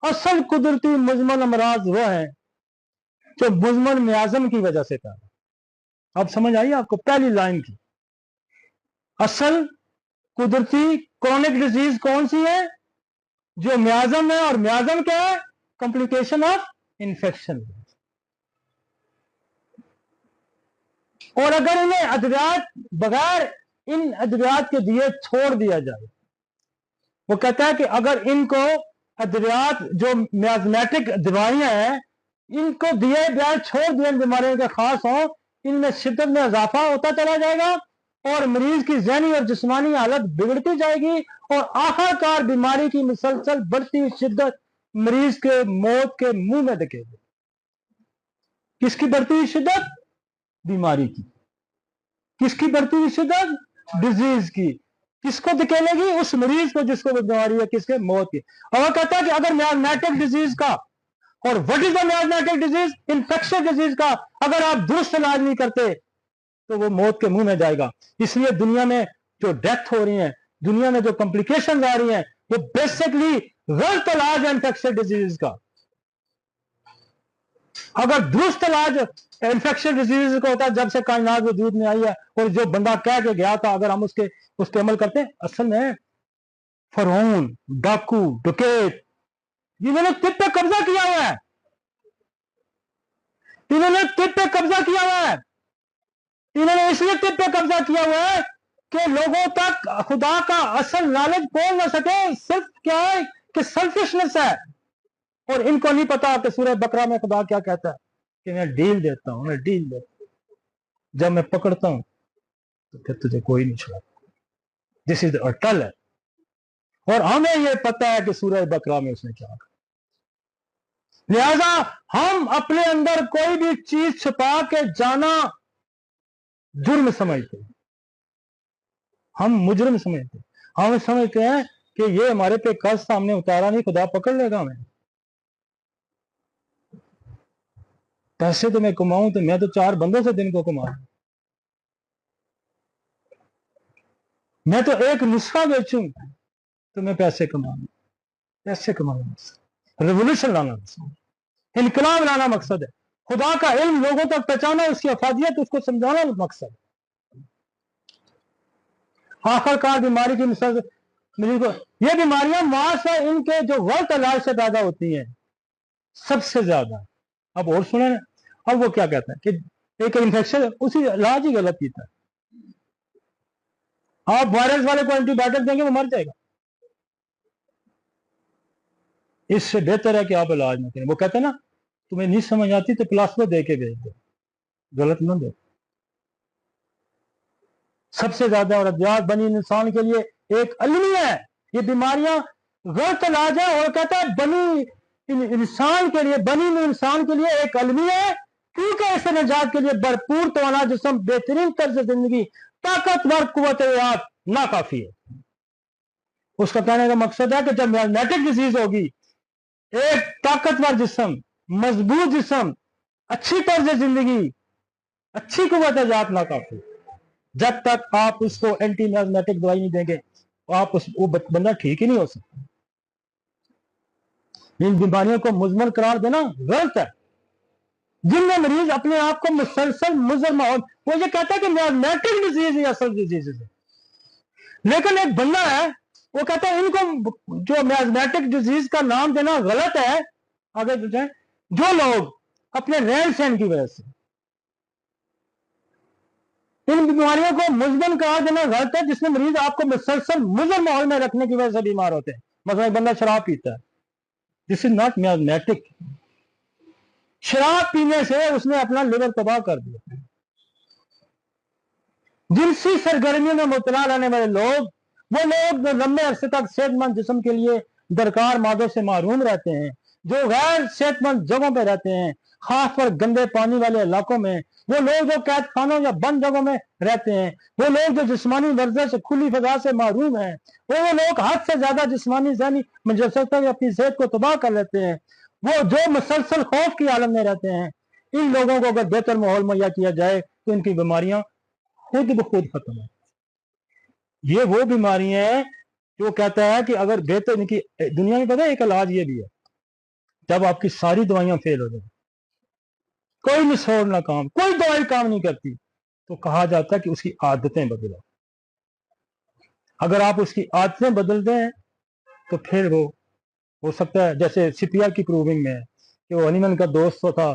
اصل قدرتی مضمن امراض وہ ہیں جو مضمن میازم کی وجہ سے تھا. اب سمجھ آئیے آپ کو پہلی لائن کی. اصل قدرتی کرونک ڈیزیز کون سی ہے؟ جو میازم ہے. اور میازم کیا ہے؟ Complication of infection. اور اگر انہیں ادویات بغیر ان ادویات کے دیے چھوڑ دیا جائے, وہ کہتا ہے کہ اگر ان کو ادویات جو میازمیٹک دوائیاں ہیں ان کو دیے بغیر چھوڑ دیا, ان بیماریوں کے خاص ہوں, ان میں شدت میں اضافہ ہوتا چلا جائے گا اور مریض کی ذہنی اور جسمانی حالت بگڑتی جائے گی اور آخر کار بیماری کی مسلسل بڑھتی ہوئی شدت مریض کے موت کے منہ میں دکھے گی. کس کی بڑھتی ہوئی شدت؟ بیماری کی. کس کی بڑھتی ہوئی شدت؟ ڈیزیز کی. کس کو دکھیلے گی؟ اس مریض کو جس کو بیماری ہے, کس کے؟ موت کی. اور وہ کہتا ہے کہ اگر میازمیٹک ڈیزیز کا, اور what is the miasmatic disease? Infection disease کا اگر آپ درست علاج نہیں کرتے تو وہ موت کے منہ میں جائے گا. اس لیے دنیا میں جو ڈیتھ ہو رہی ہیں, دنیا میں جو کمپلیکیشن آ رہی ہیں, وہ بیسکلی غلط علاج ہے انفیکشن ڈیزیز کا. اگر درست علاج انفیکشن ڈیزیز کا ہوتا ہے, جب سے کائنات وجود میں آئی ہے اور جو بندہ کہہ کے گیا تھا, اگر ہم اس پہ عمل کرتے ہیں, اصل میں فرعون, ڈاکو, ڈکیت, جنہوں نے طب پہ قبضہ کیا ہوا ہے, انہوں نے طب پہ قبضہ کیا ہوا ہے. انہوں نے اس لیے طب پہ قبضہ کیا ہوا ہے کہ لوگوں تک خدا کا اصل نالج پہنچ نہ سکے. صرف کیا ہے کہ سیلفشنس ہے. اور ان کو نہیں پتا کہ سورہ بقرہ میں خدا کیا کہتا ہے کہ میں ڈیل دیتا ہوں, میں ڈیل دیتا ہوں, جب میں پکڑتا ہوں تو پھر تجھے کوئی نہیں چھوڑتا. دس از اٹل ہے. اور ہمیں یہ پتا ہے کہ سورہ بقرہ میں اس نے کیا کہا. لہذا ہم اپنے اندر کوئی بھی چیز چھپا کے جانا جرم سمجھتے ہیں, ہم مجرم سمجھتے ہیں. ہم سمجھتے ہیں کہ یہ ہمارے پہ قرض سامنے اتارا نہیں, خدا پکڑ لے گا ہمیں. پیسے تو میں کماؤں تو میں تو 4 بندوں سے دن کو کماؤں, میں تو ایک نسخہ بیچوں تو میں پیسے کماؤں. پیسے کمانا ریولیوشن لانا, انقلاب لانا مقصد ہے. خدا کا علم لوگوں تک پہنچانا, اس کی افادیت اس کو سمجھانا مقصد ہے. آخر کار بیماری کی مثال یہ بیماریاں وہاں سے ان کے جو غلط علاج سے پیدا ہوتی ہیں سب سے زیادہ. اب اور سنیں, اب وہ کیا کہتا ہے کہ ایک انفیکشن اسی علاج ہی غلط کیتا ہے. آپ وائرس والے کو اینٹی بایوٹک دیں گے, وہ مر جائے گا. اس سے بہتر ہے کہ آپ علاج نہ کریں. وہ کہتے ہیں نا تمہیں نہیں سمجھ آتی تو پلاسبو دے کے بھیج دو, غلط نہ دو. سب سے زیادہ اور ادویات بنی انسان کے لیے ایک المی ہے. یہ بیماریاں غلط علاج ہے. اور کہتا ہے بنی انسان کے لیے, بنی انسان کے لیے ایک المی ہے, کیونکہ اس نجات کے لیے بھرپور توانا جسم, بہترین طرز زندگی, طاقتور قوت ارادہ ناکافی ہے. اس کا کہنے کا مقصد ہے کہ جب میازمیٹک ڈیزیز ہوگی, ایک طاقتور جسم मजबूत जिस्म, अच्छी तर्ज जिंदगी, अच्छी कुव्वत जात ना काफी। जब तक आप उसको एंटी मियाजमेटिक दवाई नहीं देंगे आप वो बंदा ठीक ही नहीं हो सकता। इन बीमारियों को मुजमल करार देना गलत है। जिनमें मरीज अपने आप को मुसलसल मुजर माहौल, वो ये कहता है कि मियाजमेटिक डिजीज है असल डिजीज है, लेकिन एक बंदा है वो कहता है इनको जो मियाजमेटिक डिजीज का नाम देना गलत है। आगे जो लोग अपने रहन सहन की वजह से इन बीमारियों को मुजमन करार देना गलत है, जिसमें मरीज आपको मुसलसल मुजर माहौल में रखने की वजह से बीमार होते हैं। मतलब एक बंदा शराब पीता है, दिस इज नॉट मियाजमेटिक। शराब पीने से उसने अपना लिवर तबाह कर दिया। जिनसी सरगर्मियों में मुबतला रहने वाले लोग, वो लोग जो लंबे अरसे तक सेहतमंद जिस्म के लिए दरकार मादों से महरूम रहते हैं, जो गैर सेहतमंद जगहों पर रहते हैं, खास पर गंदे पानी वाले इलाकों में, वो लोग जो कैद खानों या बंद जगहों में रहते हैं, वो लोग जो जिस्मानी वर्जिश खुली फजा से महरूम हैं, वो लोग हद से ज्यादा जिस्मानी ज़हनी मुजस्सत अपनी सेहत को तबाह कर लेते हैं, वो जो मुसलसल खौफ की आलम में रहते हैं, इन लोगों को अगर बेहतर माहौल मुहैया किया जाए तो इनकी बीमारियां खुद ब खुद खत्म है। ये वो बीमारियां हैं जो कहता है कि अगर बेहतर इनकी दुनिया में पता है एक इलाज ये भी है, जब आपकी सारी दवाइयां फेल हो जाए, कोई निछोड़ ना काम, कोई दवाई काम नहीं करती, तो कहा जाता है कि उसकी आदतें बदलो। अगर आप उसकी आदतें बदलते हैं तो फिर वो हो सकता है, जैसे सीपीआर की प्रूविंग में है कि वो हनीमैन का दोस्त था,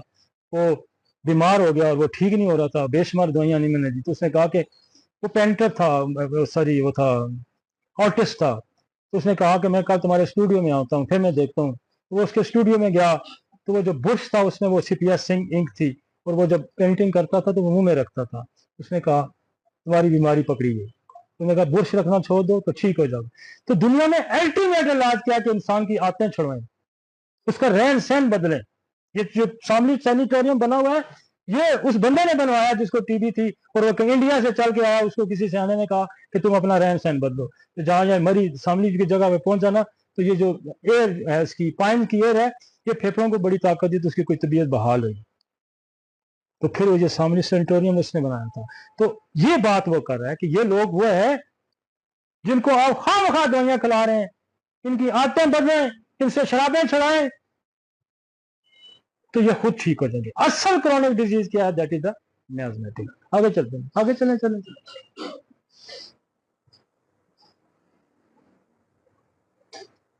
वो बीमार हो गया और वो ठीक नहीं हो रहा था, बेशुमार दवाइयां हनीमैन ने दी, तो उसने कहा कि वो पेंटर था, सॉरी वो था आर्टिस्ट था, तो उसने कहा कि मैं कल तुम्हारे स्टूडियो में आता हूँ, फिर मैं देखता हूँ। तो वो उसके स्टूडियो में गया तो वो जो ब्रश था उसमें वो सीपीआर सिंह इंक थी, और वो जब पेंटिंग करता था तो वो मुंह में रखता था। उसने कहा तुम्हारी बीमारी पकड़ी है, तुमने कहा बुरश रखना छोड़ दो तो ठीक हो जाओ। तो दुनिया में अल्टीमेट इलाज क्या है कि इंसान की आदतें छुड़वाएं, उसका रहन सहन बदलें। ये जो शामली सैनिटोरियम बना हुआ है ये उस बंदे ने बनवाया जिसको टीबी थी, और वो इंडिया से चल के आया, उसको किसी सियाने ने कहा कि तुम अपना रहन सहन बदलो, तो जहां जहां मरी शामली की जगह पे पहुंचा ना, तो ये जो एयर है इसकी पाइन की एयर है, ये फेफड़ों को बड़ी ताकत दी, तो उसकी कोई तबीयत बहाल हुई, तो फिर वो जो शामली सैनिटोरियम उसने बनाया था। तो ये बात वो कर रहा है कि ये लोग वो है जिनको आप खामखा दवाइयां खिला रहे हैं, इनकी आदतें बदलें, इनसे शराबें छुड़ाएं, तो ये खुद ठीक हो जाएंगे। असल क्रोनिक डिजीज क्या है? That is the miasmatic. आगे चलते हैं, आगे चलें चलें।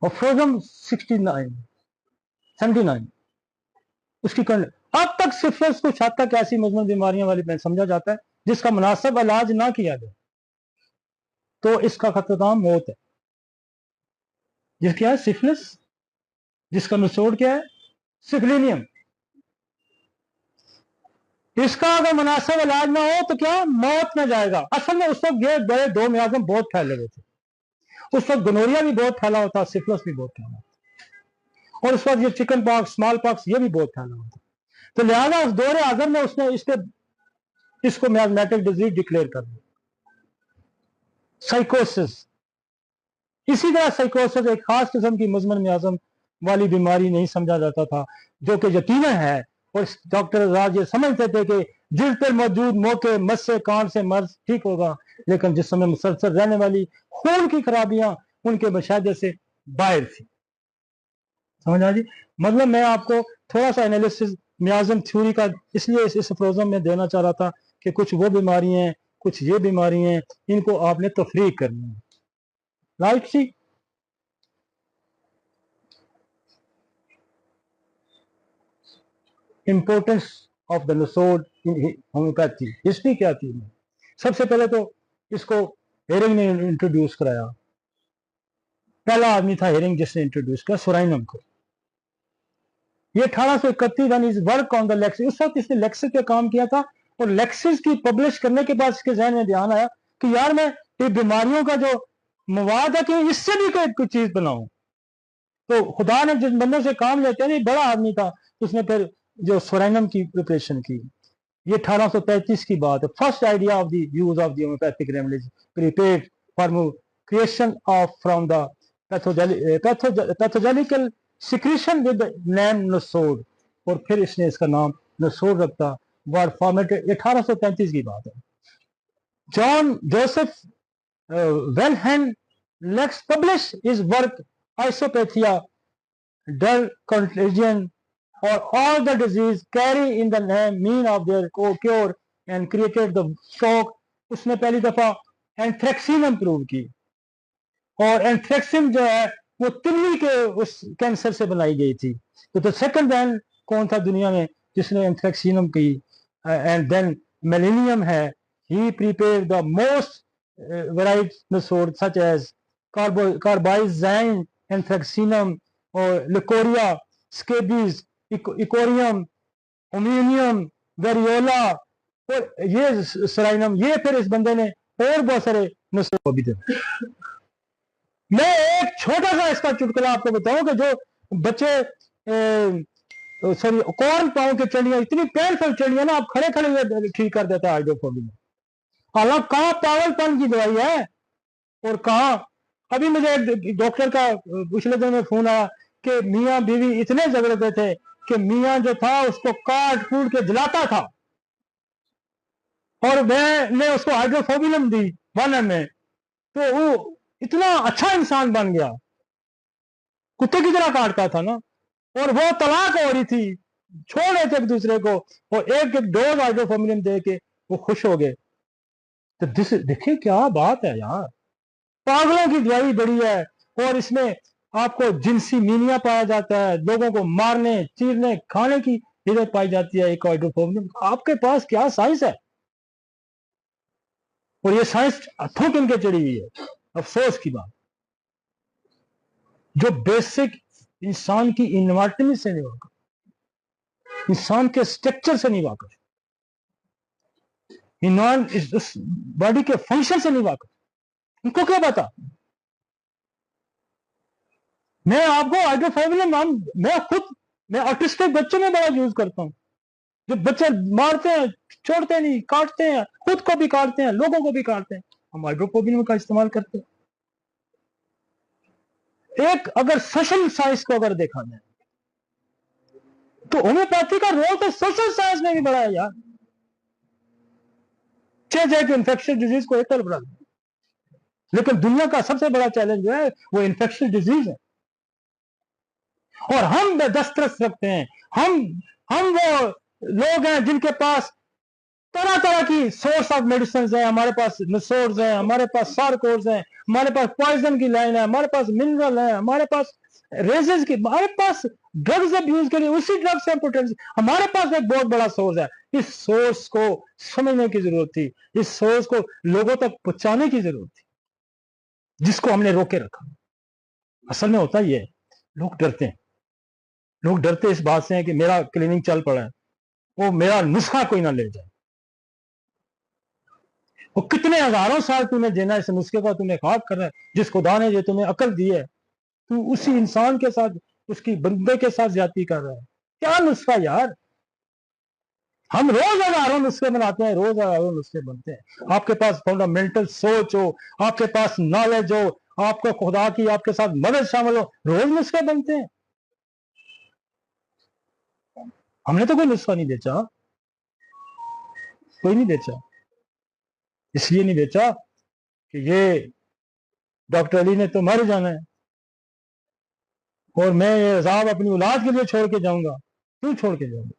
और फ्रोजन 79 उसकी अब तक सिफिलिस कुछ हद तक ऐसी मजमून बीमारियां वाली में समझा जाता है जिसका मुनासिब इलाज ना किया जाए तो इसका खतरनाम मौत है। जिस क्या है? सिफिलिस, जिसका निचोड़ क्या है? सिफिलिनियम। इसका अगर मुनासिब इलाज ना हो तो क्या? मौत में जाएगा। असल में उस वक्त ये बड़े दो मियाजम बहुत फैले हुए थे, उस वक्त गनोरिया भी बहुत फैला होता, सिफिलिस भी बहुत फैला होता, और उस वक्त ये चिकन पॉक्स, स्मॉल पॉक्स ये भी बहुत फैला होता। तो लिहाजा उस दौरे आजम ने उसने इसको मियाजमेटिक डिजीज डिक्लेयर कर दिया। साइकोसिस, इसी तरह साइकोसिस एक खास किस्म की मुजमन मियाजम वाली बीमारी नहीं समझा जाता था, जो कि यकीनन है, और डॉक्टर आजाद ये समझते थे कि दिल पर मौजूद मौके मस से कान से मर्ज ठीक होगा, लेकिन जिस समय मुसलसल रहने वाली खून की खराबियां उनके मुशाहदे से बाहर थी। समझ आ जी? मतलब मैं आपको थोड़ा सा एनालिसिस मियाजम थ्योरी का इसलिए इस प्रोग्राम में देना चाह रहा था कि कुछ वो बीमारी हैं, कुछ ये बीमारी हैं, इनको आपने तफरीक करनी है। Right see? Importance of the nosode in homoeopathy. History क्या थी? सबसे पहले तो इसको हेरिंग ने इंट्रोड्यूस कराया, पहला आदमी था हेरिंग जिसने इंट्रोड्यूस किया सोराइनम को। ये 1831 वर्क ऑन द लेक्सिस, उस वक्त इसने लेक्सिस पे काम किया था, और लेक्सिस की पब्लिश करने के बाद इसके जहन में ध्यान आया कि यार मैं ये बीमारियों का जो मवाद है कि इससे भी कोई चीज बनाऊं। तो खुदा ने जिन बंदों से काम लेते हैं, बड़ा आदमी था, उसने फिर जो सोराइनम की प्रिपरेशन की। ये 1835 की बात है। First idea of the use of the homoeopathic remedies prepared for creation of from the pathogenical secretion with the name nosode اور پھر اس نے اس کا نام نسور رکھتا. ور فارمیٹڈ 1835 کی بات ہے. John Joseph Wilhelm Lux publish his work Isopathia, dull contagion, or all the disease carry in the name mean of their cure and created the shock. اس نے پہلی دفعہ اینتھریکسینم پروو کی, اور اینتھریکسن جو ہے وہ تلی کے اس کینسر سے بنائی گئی تھی. تو سیکنڈ مین کون تھا دنیا میں جس نے اینتھریکسینم کی؟ اینڈ دین میلینیم ہے. He prepare the most variety sort such as کاربائزائن اینتھریکسینم اور لکوریا سکیبیز ایکوریم اومینیم ویریولا اور یہ سرائنم. یہ پھر اس بندے نے اور بہت سارے نسخے بھی تھے. میں ایک چھوٹا سا اس کا چٹکلا آپ کو بتاؤں کہ جو بچے سوری کارن پاؤں کے چڑیاں اتنی پینفل چڑیاں نا آپ کھڑے کھڑے ٹھیک کر دیتا ہے ہائیڈروفوبیا. حالانکہ کہاں پاگل پن کی دوائی ہے اور کہاں. ابھی مجھے ڈاکٹر کا پچھلے دن میں فون آیا کہ میاں بیوی اتنے جھگڑتے تھے کہ میاں جو تھا اس کو کاٹ کوٹ کے جلاتا تھا, اور میں نے اس کو ہائیڈروفوبینم دی 1 ml, تو وہ اتنا اچھا انسان بن گیا, کتے کی طرح کاٹتا تھا نا. اور وہ طلاق ہو رہی تھی, چھوڑ رہے تھے ایک دوسرے کو, اور ایک ڈوز ہائیڈروفوبینم دے کے وہ خوش ہو گئے. تو دیکھیں کیا بات ہے یار, پاگلوں کی دوائی بڑی ہے. اور اس میں آپ کو جنسی مینیا پایا جاتا ہے, لوگوں کو مارنے چیرنے کھانے کی ہدایت پائی جاتی ہے ایک ہائیڈروفوبینم. آپ کے پاس کیا سائنس ہے, اور یہ سائنس ہتھوں کن کے چڑھی ہوئی ہے. افسوس کی بات, جو بیسک انسان کی انوائٹمی سے نہیں واقف, انسان کے سٹرکچر سے نہیں واقف, باڈی کے فنکشن سے نہیں واقف, ان کو کیا پتا. میں آپ کو ہائیڈروفوبینم میں آٹسٹک بچوں میں بڑا یوز کرتا ہوں. جو بچے مارتے ہیں, چھوڑتے نہیں, کاٹتے ہیں, خود کو بھی کاٹتے ہیں, لوگوں کو بھی کاٹتے ہیں, ہم ہائیڈروفوبینم کا استعمال کرتے ہیں. ایک اگر سوشل سائنس کو اگر دیکھا جائے تو ہومیوپیتھی کا رول تو سوشل سائنس میں بھی بڑا ہے یار. کہ انفیکشن ڈیزیز کو ایک طرف بڑھا دیں, لیکن دنیا کا سب سے بڑا چیلنج جو ہے وہ انفیکشن ڈیزیز ہے. اور ہم دسترس رکھتے ہیں, ہم وہ لوگ ہیں جن کے پاس طرح طرح کی سورس آف میڈیسنز ہیں. ہمارے پاس نسورز ہیں, ہمارے پاس سارکورز ہیں, ہمارے پاس پوائزن کی لائن ہے, ہمارے پاس منرل ہے, ہمارے پاس ریزز کی, ہمارے پاس ڈرگز ابیوز کے لیے اسی ڈرگ سے پوٹینسی. ہمارے پاس ایک بہت بڑا سورس ہے. اس سورس کو سمجھنے کی ضرورت تھی, اس سورس کو لوگوں تک پہنچانے کی ضرورت تھی, جس کو ہم نے روکے رکھا. اصل میں ہوتا یہ ہے, لوگ ڈرتے ہیں, لوگ ڈرتے اس بات سے ہیں کہ میرا کلینک چل پڑا ہے, وہ میرا نسخہ کوئی نہ لے جائے. وہ کتنے ہزاروں سال تمہیں دینا اس نسخے کا, تمہیں خواب کر رہا ہے. جس خدا نے جو تمہیں عقل دی ہے, تو اسی انسان کے ساتھ, اس کی بندے کے ساتھ زیادتی کر رہا ہے. کیا نسخہ یار. ہم روز ہزاروں نسخے بناتے ہیں, روز ہزاروں نسخے بنتے ہیں. آپ کے پاس فنڈامنٹل سوچ ہو, آپ کے پاس نالج ہو, آپ کو خدا کی آپ کے ساتھ مدد شامل ہو, روز نسخے بنتے ہیں. ہم نے تو کوئی نسخہ نہیں بیچا, کوئی نہیں بیچا. اس لیے نہیں بیچا کہ یہ ڈاکٹر علی نے تو مر جانا ہے اور میں یہ عذاب اپنی اولاد کے لیے چھوڑ کے جاؤں گا. کیوں چھوڑ کے جاؤں گا؟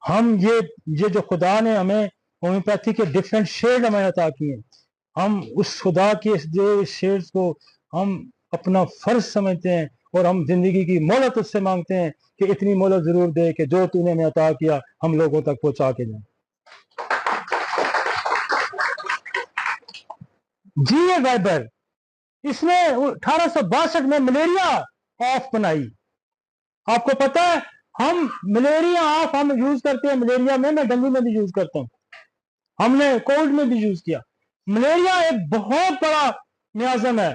ہم یہ جو خدا نے ہمیں ہومیوپیتھی کے ڈفرینٹ شیڈ ہمیں عطا کیے, ہم اس خدا کے شیڈز کو ہم اپنا فرض سمجھتے ہیں, اور ہم زندگی کی مہلت اس سے مانگتے ہیں کہ اتنی مہلت ضرور دے کہ جو تو نے ہمیں عطا کیا ہم لوگوں تک پہنچا کے جائیں. جی ویبر, اس نے 1862 میں ملیریا آف بنائی. آپ کو پتا ہے ہم ملیریا آف ہم یوز کرتے ہیں. ملیریا میں ڈینگو میں بھی یوز کرتا ہوں, ہم نے کولڈ میں بھی یوز کیا. ملیریا ایک بہت بڑا میازم ہے,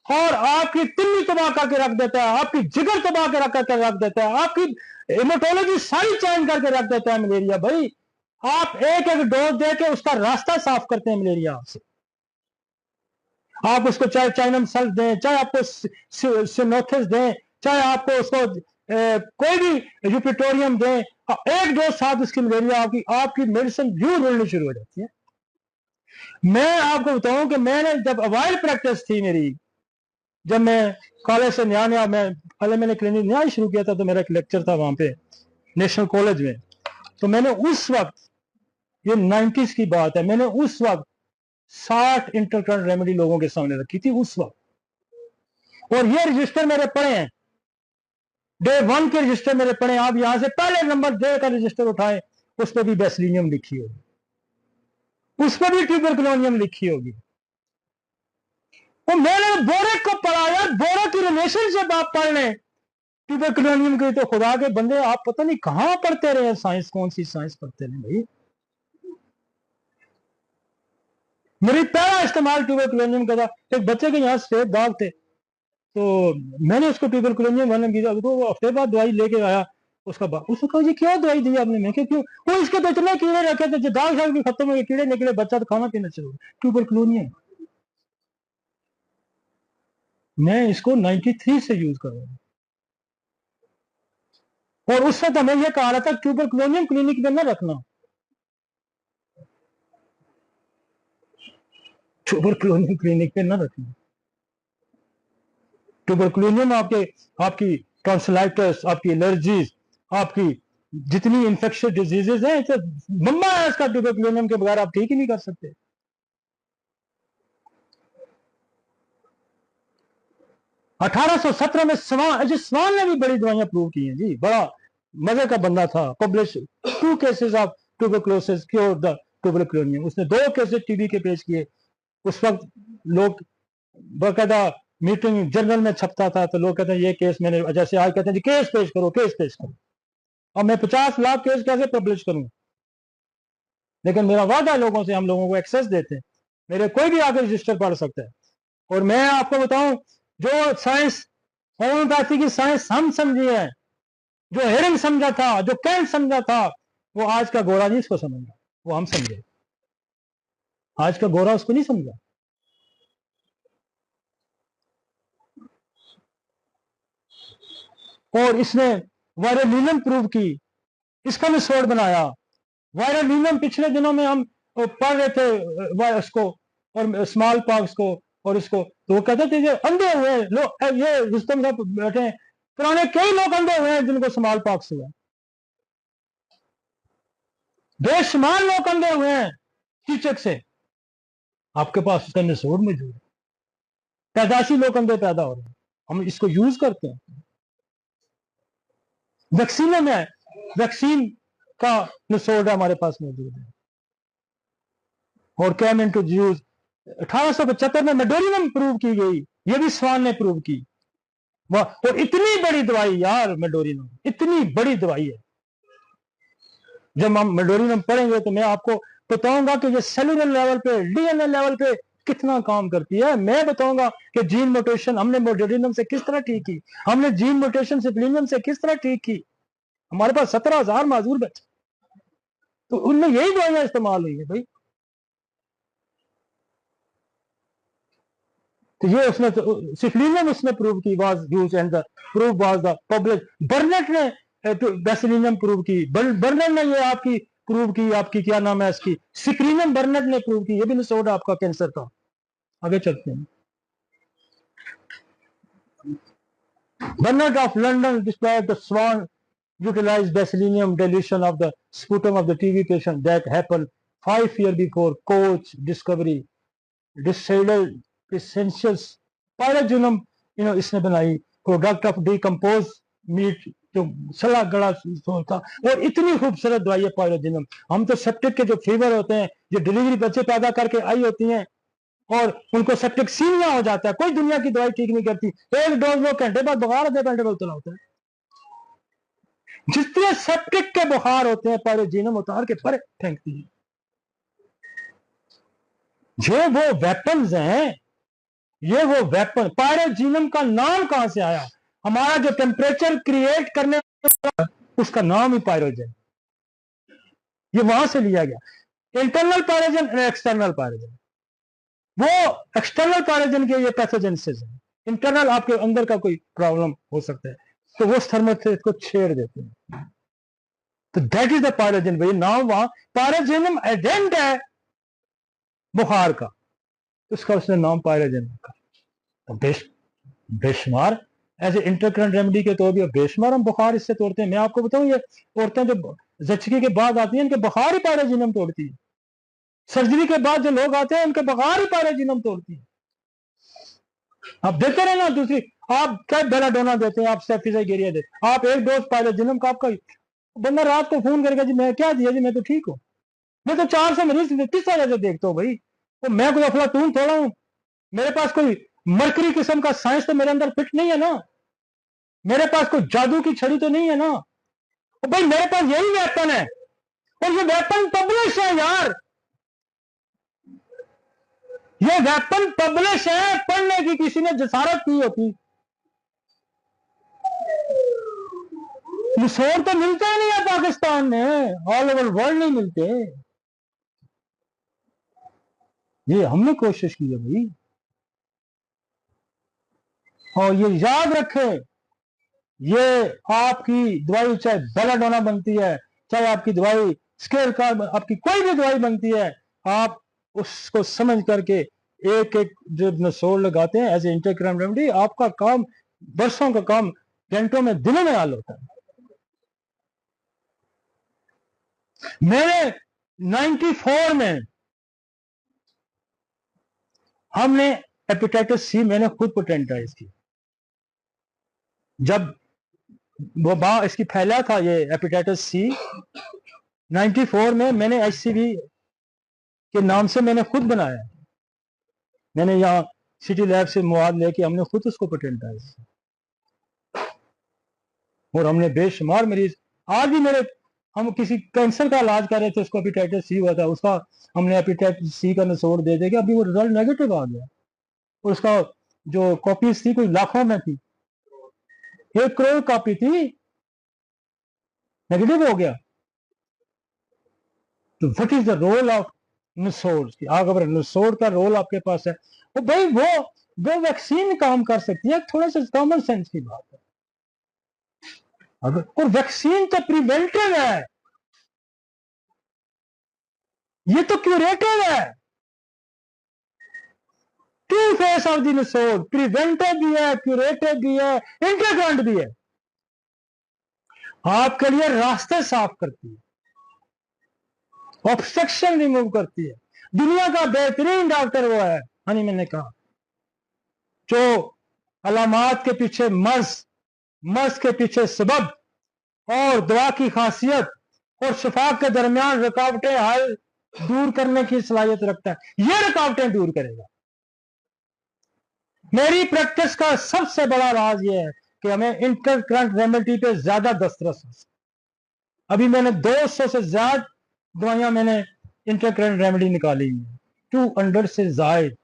اور آپ کی تلی تباہ کر کے رکھ دیتا ہے, آپ کی جگر تباہ کر کے رکھ دیتا ہے, آپ کی ہیماٹولوجی ساری چینج کر کے رکھ دیتا ہے ملیریا. بھائی آپ ایک ڈوز دے کے اس کا راستہ صاف کرتے ہیں ملیریا سے. آپ اس کو چاہے چائنم سلف دیں, چاہے آپ کو سینوتھس دیں, चाहे आपको उसको कोई भी यूपिटोरियम दें, एक दो साथ उसकी मलेरिया आपकी मेडिसिन यूं रुलनी शुरू हो जाती है। मैं आपको बताऊं कि मैंने जब अवाइल प्रैक्टिस थी मेरी, जब मैं कॉलेज से नया नया पहले मैंने क्लिनिक नया ही शुरू किया था, तो मेरा एक लेक्चर था वहां पे नेशनल कॉलेज में, तो मैंने उस वक्त, ये 90s की बात है, मैंने उस वक्त 60 इंटरकरेंट रेमेडी लोगों के सामने रखी थी उस वक्त, और ये रजिस्टर मेरे पड़े हैं, डे 1 के रजिस्टर मेरे पड़े हैं। आप यहां से पहले नंबर डे का रजिस्टर उठाए, उस पर भी बेसिलिनियम लिखी होगी, उस पर भी ट्यूबरकुलोनियम लिखी होगी। और मैंने बोरक को पढ़ा यार, बोरक की रिलेशनशिप आप पढ़ लें ट्यूबरकुलोनियम की, तो खुदा के बंदे आप पता नहीं कहां पढ़ते रहे साइंस, कौन सी साइंस पढ़ते रहे भाई। मेरी पहला इस्तेमाल ट्यूबरकुलोनियम का था, एक बच्चे के यहाँ सफेद दाग थे, तो मैंने उसको ट्यूबरकुलोनियम वर्णन किया, तो वो हफ्ते बाद दवाई लेके आया, उसका उसने कहा जी क्या दवाई दी आपने? मैं क्यों? वो इसके तो इतने कीड़े रखे थे, जो दाग शाग भी खत्म हो गए, कीड़े निकले, बच्चा तो खाना पीना शुरू, ट्यूबरकुलोनियम। मैं इसको 93 से यूज कर रहा हूं, और उस वक्त हमें यह कहा रहा था ट्यूबरकुलोनियम क्लिनिक में न रखना, ट्यूबरकुलोनियम क्लिनिक पे न रखना। ट्यूबरकुलोनियम आपकी टॉन्सिलाइटिस, आपकी एलर्जीज, आपकी जितनी इंफेक्शियस डिजीजेज हैं, इसे मम्मा है इसका, ट्यूबरकुलोनियम के बगैर आप ठीक ही नहीं कर सकते। अठारह सौ सत्रह में स्वान ने भी बड़ी दवाइयां प्रूव की हैं जी, बड़ा मजे का बंदा था। Publish 2 cases of tuberculosis cure the tuberculinum, उसने 2 केसेस टीबी के पेश किए। उस वक्त लोग बाकायदा मीटिंग जर्नल में छपता था, तो लोग कहते हैं ये केस मैंने, जैसे आज कहते हैं जी केस पेश करो, केस पेश करो। अब मैं 50 लाख केस कैसे पब्लिश करूं? लेकिन मेरा वादा है लोगों से, हम लोगों को एक्सेस देते हैं, मेरे कोई भी आकर रजिस्टर पढ़ सकता है। और मैं आपको बताऊं, जो साइंस, होम्योपैथी की साइंस हम समझे हैं, जो हेरिंग समझा था, जो कैंट समझा था, वो आज का गोरा नहीं इसको समझ रहा, वो हम समझे, आज का गोरा उसको नहीं समझा। और इसने वायरलिनम प्रूव की, इसका निचोड़ बनाया। वायरलिनम पिछले दिनों में हम पढ़ रहे थे इसको, और स्मॉल पॉक्स को, और इसको, तो वो कहते थे अंधे हुए लोग, ये रुस्तम साहब बैठे हैं, पुराने कई लोग अंधे हुए हैं जिनको स्मॉल पॉक्स हुआ, बेशुमार लोग अंधे हुए हैं चीचक से। आपके पास उसका निचोड़ मौजूद है, पैदाशी लोग अंधे पैदा हो रहे हैं, हम इसको यूज करते हैं। वैक्सीनों में वैक्सीन का निचोड़ हमारे पास मौजूद है, और कैम इनटू यूज 1875 में मेडोरिनम प्रूव की गई, ये भी स्वान ने प्रूव की। और इतनी बड़ी दवाई यार मेडोरिनम, इतनी बड़ी दवाई है। जब हम मेडोरिनम पढ़ेंगे तो मैं आपको बताऊंगा कि ये सेलुलर लेवल पे, डीएनए लेवल पे कितना काम करती है। मैं बताऊंगा कि जीन म्यूटेशन हमने मेडोरिनम से किस तरह ठीक की, हमने जीन म्यूटेशन सिप्लिनियम से किस तरह ठीक की। हमारे पास 17,000 माजूर बच्चे, तो उनमें यही दवाइयां इस्तेमाल हुई है भाई। तो ये उसने सिफलिनियम उसने प्रूव की, was used and the proof was the public. बर्नेट ने बेसिलिनियम प्रूव की, बर्नेट ने ये आपकी प्रूव की, आपकी क्या नाम है इसकी, सिक्रीनियम बर्नेट ने प्रूव की, ये भी निचोड़ आपका कैंसर का। आगे चलते हैं। Burnett of London describe the swan utilized beselinium dilution of the sputum of the TB patient that happened 5 years before Koch discovery. Discedal essentials pyrogenum, इसने बनाई, प्रोडक्ट ऑफ डिकम्पोज मीट, जो सड़ा गला था। और इतनी खूबसूरत दवाई है पायरोजिनम। हम तो सेप्टिक के जो फीवर होते हैं, जो डिलीवरी बच्चे पैदा करके आई होती हैं और उनको सेप्टिक सीनिया हो जाता है, कोई दुनिया की दवाई ठीक नहीं करती, एक डोज 2 घंटे बाद बुखार, आधे घंटे बाद उतरा होता है। जितने सेप्टिक के बुखार होते हैं पायरोजिनम उतार के परे फेंकती है। ये वो वेपन्स हैं, ये वो वेपन। पायरोजिनम का नाम कहां से आया? हमारा जो टेम्परेचर क्रिएट करने उसका नाम ही पायरोजन, ये वहां से लिया गया। इंटरनल पायरोजन और एक्सटर्नल पायरोजन। वो एक्सटर्नल पायरोजन के ये पैथोजेनेसिस है, इंटरनल आपके अंदर का कोई प्रॉब्लम हो सकता है, तो वो उस थर्मोस्टेट को छेड़ देते हैं। तो दैट इज द पायरोजेन भाई। नाउ वहां पायरोजेनम एजेंट है बुखार का, तो उसका उसने नाम पायरोजेन रखा। तो बेशुमार ऐसे इंटरकरेंट रेमेडी के तौर पर बेशुमार हम बुखार इससे तोड़ते हैं। मैं आपको बताऊं, ये औरतें जो जचकी के बाद आती हैं इनके बुखार ही पायरोजेनम तोड़ती है। सर्जरी के बाद जो लोग आते हैं इनके बुखार ही पायरोजेनम तोड़ती है। आप देते रहे ना, दूसरी आप क्या बेलाडोना देते हैं, आप सेफिजाइगेरिया देते, आप एक डोज पायरोजेनम का आपका बंदा रात को फोन करके जी मैं क्या दिया जी, मैं तो ठीक हूं, मैं तो 400 मरीज 30 वजह से देखता हूं भाई, तो मैं कोई अफलातून थोड़ा हूं, मेरे पास कोई मरकरी किस्म का साइंस तो मेरे अंदर फिट नहीं है ना, मेरे पास कोई जादू की छड़ी तो नहीं है ना, तो भाई मेरे पास यही वेपन है, और ये वेपन पब्लिश है यार, ये वेपन पब्लिश है, पढ़ने की किसी ने जसारत की होती। निशोर तो मिलते ही नहीं है पाकिस्तान में, ऑल ओवर वर्ल्ड नहीं मिलते, ये हमने कोशिश की है भाई। और ये याद रखें, ये आपकी दवाई चाहे बेलाडोना बनती है, चाहे आपकी दवाई स्केल का, आपकी कोई भी दवाई बनती है, आप उसको समझ करके एक एक जो नसोड़ लगाते हैं एज ए इंटरक्राइम रेमेडी, आपका काम बरसों का काम घंटों में दिनों में हल होता है। मेरे 94 में हमने हेपेटाइटिस सी मैंने खुद पेटेंटाइज की, जब वो इसकी फैला था ये हेपेटाइटिस सी 94 में, मैंने एचसीवी के नाम से मैंने खुद बनाया, मैंने यहाँ सिटी लैब से मवाद लेके हमने खुद उसको पेटेंटाइज, और हमने बेशुमार मरीज, आज भी मेरे, हम किसी कैंसर का इलाज कर रहे थे, उसको हेपेटाइटिस सी हुआ था, उसका हमने हेपेटाइटिस सी का नसोड़ दे देगा, अभी वो रिजल्ट नेगेटिव आ गया, और उसका जो कॉपीज थी कोई लाखों में थी, 1 करोड़ कॉपी थी, नेगेटिव हो गया। तो what is the role of nosode, अगर नसोड़ का रोल आपके पास है, तो भाई वो वैक्सीन काम कर सकती है, थोड़ा सा कॉमन सेंस की बात है, अगर, और वैक्सीन तो प्रिवेंटिव है, ये तो क्यूरेटिव है, two face of the nosode, preventive भी है, क्यूरेटिव भी है, इंटरग्रेंट भी है, आपके लिए रास्ते साफ करती है, ऑब्स्ट्रक्शन रिमूव करती है, दुनिया का बेहतरीन डॉक्टर वो है, हनी मैंने कहा, जो अलामात के पीछे मर्ज के पीछे सबब, और दवा की खासियत और शिफा के दरमियान रुकावटें हल दूर करने की सलाहियत रखता है, ये रुकावटें दूर करेगा। मेरी प्रैक्टिस का सबसे बड़ा राज यह है कि हमें इंटरकरेंट रेमेडी पे ज्यादा दस्तरस है। अभी मैंने 200 से ज्यादा दवाइयां मैंने इंटरकरेंट रेमेडी निकाली है, 200 से जायद,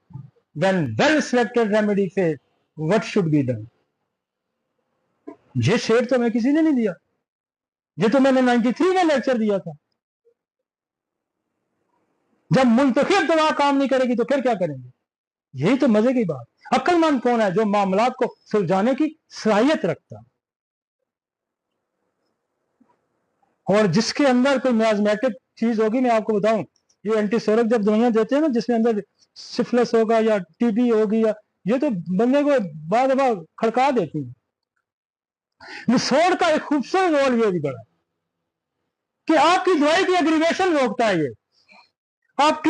व्हेन वेल सिलेक्टेड रेमेडी से व्हाट शुड बी डन। ये शेर तो मैं किसी ने नहीं दिया, ये तो मैंने 93 में लेक्चर दिया था। जब मुंतखब दवा काम नहीं करेगी तो फिर क्या करेंगे, यही तो मजे की बात। अक्लमंद कौन है, जो मामलात को सुलझाने की सलाहियत रखता, और जिसके अंदर कोई मियाजमेटिक चीज होगी। मैं आपको बताऊं, ये एंटीसोरक जब दवाइयां देते हैं ना, जिसमें अंदर सिफिलिस होगा या टीबी होगी, या ये तो बंदे को बाद खड़का देती है। निसोड़ का एक खूबसूरत रोल ये भी बड़ा कि आपकी दवाई की एग्रीगेशन रोकता है। ये आप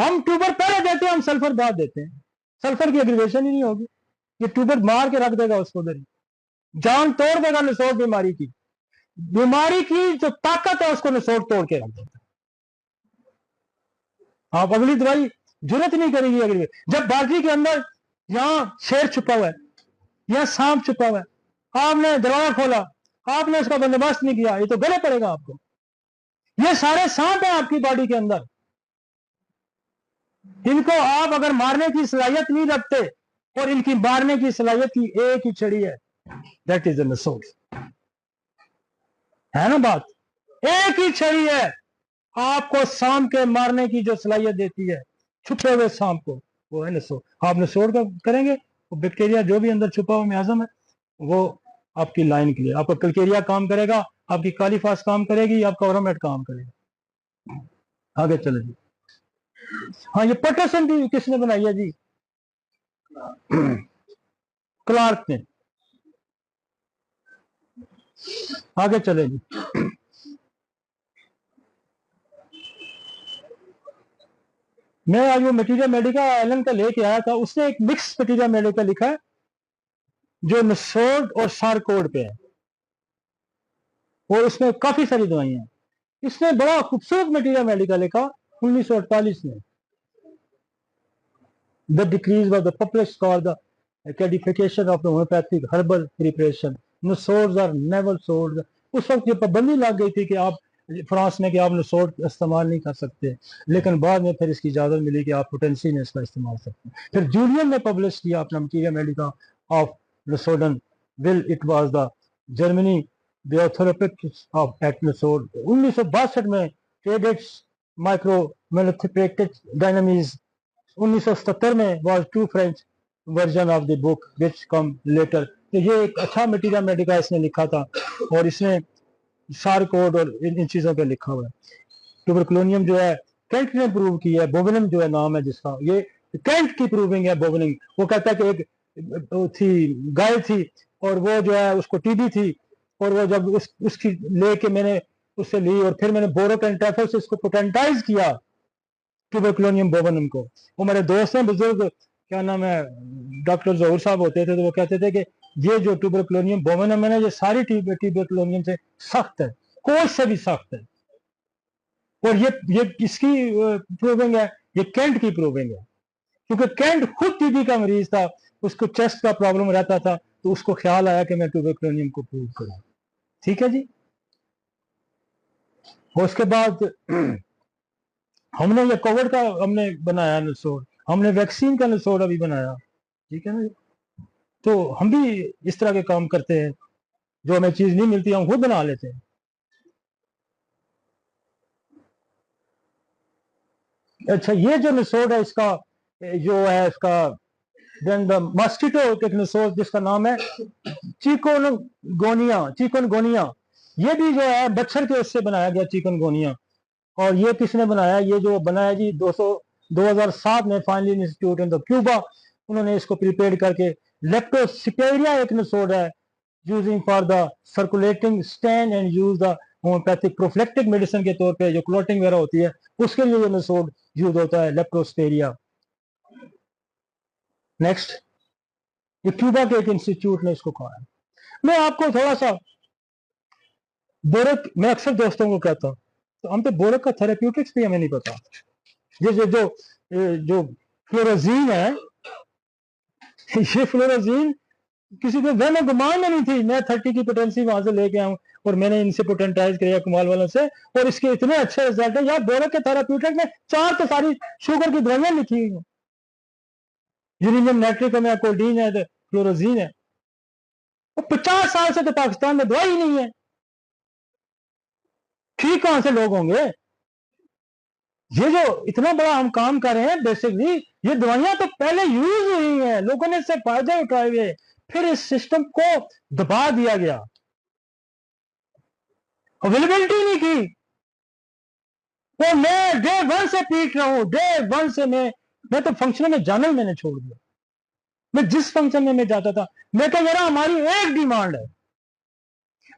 हम ट्यूबर पहले देते हैं, हम सल्फर बाद देते हैं, सल्फर की एग्रीगेशन ही नहीं होगी, ये ट्यूबर मार के रख देगा उसको उधर ही, जान तोड़ देगा निसोड़ बीमारी की जो ताकत है उसको निसोड़ तोड़ के रख देता है। आप अगली दवाई जरूरत नहीं करेगी एग्रीगेशन। जब बाल्टी के अंदर यहां शेर छुपा हुआ है या सांप छुपा हुआ है, आपने दरवाजा खोला, आपने उसका बंदोबस्त नहीं किया, ये तो गले पड़ेगा आपको। ये सारे सांप है आपकी बॉडी के अंदर, इनको आप अगर मारने की सलाहियत नहीं रखते, और इनकी मारने की सलाहियत की एक ही छड़ी है, दैट इज द सोर्स, है ना बात, एक ही छड़ी है आपको सांप के मारने की जो सलाहियत देती है, छुपे हुए सांप को, वो है नसोड़। आप नसोड़ का करेंगे, वो बैक्टीरिया जो भी अंदर छुपा हुआ मियाज़म है वो आपकी लाइन के लिए, आपका कल्केरिया काम करेगा, आपकी कालीफास काम करेगी, आपका ओरोमेट काम करेगा। आगे चले जी। हाँ, ये पटरसन भी किसने बनाई है जी? क्लार्क ने। आगे चले जी। मैं आज वो मटीरियल मेडिका एलन का लेके आया था, उसने एक मिक्स मटीरियल मेडिका लिखा है जो नसोड और सारकोड पे है, और उसमें काफी सारी दवाइयां हैं। इसने बड़ा खूबसूरत मटीरियल मेडिका लिखा 1948 में। The decrees of the publish called the codification of the homeopathic herbal preparation, nosodes are never sold. उस वक्त ये पाबंदी लग गई थी कि आप फ्रांस में कि आप नसोड इस्तेमाल नहीं कर सकते, लेकिन बाद में फिर इसकी इजाजत मिली कि आप पोटेंसी में इसका इस्तेमाल सकते हैं। फिर जूलियन ने पब्लिश किया अपना material medica of nosoden will, it was the Germany the ऑथोरोपिक्स ऑफ एक्नसोड। 1962 में ट्रेडेट्स माइक्रो मेलोथेरेपेटिक डायनामिक्स। 1977 में was two French version of the book which came later. तो ये एक अच्छा मटीरियल मेडिका इसने लिखा था, और इसने सार कोड और इन चीजों पे लिखा हुआ है। ट्यूबरकुलोनियम जो है कैंट ने प्रूव की है, बोवेनम जो है नाम है जिसका, ये कैंट की प्रूविंग है बोवेनिंग। वो कहता है कि एक थी गाय थी और वो जो है उसको टीबी थी, और वो जब उसकी लेके मैंने उससे ली और फिर मैंने बोरोकेंटाफल से इसको पोटेंटाइज किया ट्यूबरकुलोनियम बोवेनम को। वो मेरे दोस्त हैं बुजुर्ग, क्या नाम है, डॉक्टर जहूर साहब होते थे, तो वो कहते थे कि ये जो ट्यूबरकुलोनियम बोवेनम है ना, ये सारी ट्यूबरकुलोनियम से सख्त है, कोई से भी सख्त है। और ये किसकी प्रूविंग है? ये कैंट की प्रूविंग है, क्योंकि कैंट खुद टीबी का मरीज था, उसको चेस्ट का प्रॉब्लम रहता था, तो उसको ख्याल आया कि मैं ट्यूबरकुलोनियम को प्रूव करूं। ठीक है जी। और उसके बाद हमने ये कोविड का हमने बनाया नसोड, हमने वैक्सीन का नसोड अभी बनाया। ठीक है ना। तो हम भी इस तरह के काम करते हैं, जो हमें चीज नहीं मिलती हम खुद बना लेते हैं। अच्छा, ये जो नसोड है इसका जो है इसका मॉस्किटो एक नसोड जिसका नाम है चिकनगोनिया। ये भी जो है मच्छर के उससे बनाया गया चिकनगोनिया। और ये किसने बनाया? ये जो बनाया जी 2007 में finally institute in the Cuba, उन्होंने इसको प्रिपेयर करके। लेप्टोस्पिरिया एक नसोड है using for the circulating stand and use the homeopathic prophylactic medicine के तौर पे, जो क्लोटिंग वगैरह होती है उसके लिए ये नसोड यूज होता है, लेप्टोस्पिरिया। नेक्स्ट, ये क्यूबा के एक इंस्टीट्यूट ने इसको कहा है। मैं आपको थोड़ा सा बोरक, मैं अक्सर दोस्तों को कहता हूं, तो हम तो बोरक का थेरेप्यूटिक्स भी हमें नहीं पता। जो फ्लोरोजीन है, ये फ्लोरोजीन किसी को वहम गुमान में नहीं थी। मैं 30 की पोटेंसी वहां से लेके आऊं और मैंने इनसे पोटेंटाइज किया कमाल वालों से, और इसके इतने अच्छे रिजल्ट है। यार बोरक के थेराप्यूटिक में 4 तो सारी शुगर की दवाइयां लिखी हुई हैं। यूरेनियम नाइट्रिक में कोल्डीन है, फ्लोरोजीन है। 50 साल से तो पाकिस्तान में दवाई नहीं है, ठीक कहां से लोग होंगे? ये जो इतना बड़ा हम काम कर रहे हैं, बेसिकली ये दवाइयां तो पहले यूज हुई हैं, लोगों ने इससे फायदे उठाए हुए, फिर इस सिस्टम को दबा दिया गया, अवेलेबिलिटी नहीं की। वो मैं डे 1 से पीट रहा हूं, डे 1 से मैं तो फंक्शन में जाना ही मैंने छोड़ दिया। मैं जिस फंक्शन में मैं जाता था, मैं कह रहा हमारी एक डिमांड है,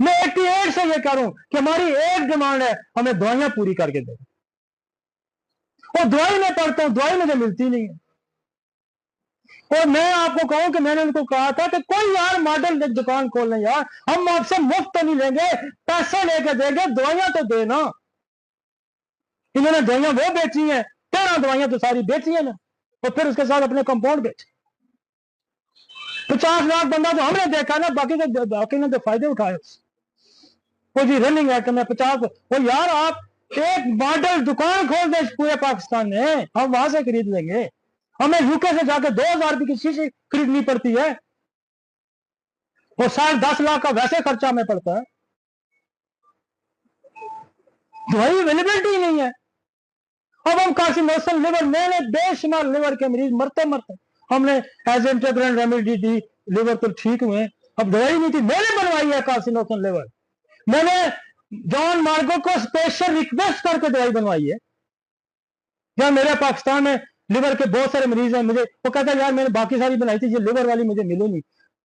मैं 88 से ये कह रहा हूं कि हमारी एक डिमांड है, हमें दवाइयां पूरी करके दे। और दवाई मैं पढ़ता हूं, दवाई मुझे मिलती नहीं है। और मैं आपको कहूं कि मैंने उनको कहा था कि कोई यार मॉडल दुकान खोल लें यार, हम आपसे मुफ्त तो नहीं लेंगे, पैसे लेके देंगे, दवाइयां तो देना। इन्होंने दवाइयां वो बेची हैं, 13 दवाइयां तो सारी बेची है ना, और फिर उसके साथ अपने कंपाउंड बेचे। 50 लाख बंदा तो हमने देखा ना, बाकी ने तो फायदे उठाए। वो जी रनिंग एक्ट में 50, वो यार आप एक मॉडल दुकान खोल दें पूरे पाकिस्तान में, हम वहां से खरीद लेंगे। हमें यूके से जाकर 2000 रुपए की शीशी खरीदनी पड़ती है, और 10.5 लाख का वैसे खर्चा हमें पड़ता है। दवाई अवेलेबिलिटी नहीं है। अब हम कार्सिनोसन लिवर, मैंने बेशुमार लिवर के मरीज मरते मरते, हमने एज इंटीग्रेंट रेमेडी दी, लिवर तो ठीक हुए, अब दवाई नहीं थी, मैंने बनवाई है कार्सिनोजन लिवर। मैंने जॉन मार्गो को स्पेशल रिक्वेस्ट करके दवाई बनवाई है। जब मेरे पाकिस्तान में लिवर के बहुत सारे मरीज हैं, मुझे वो कहता है यार मैंने बाकी सारी बनाई थी, ये लिवर वाली मुझे मिली नहीं,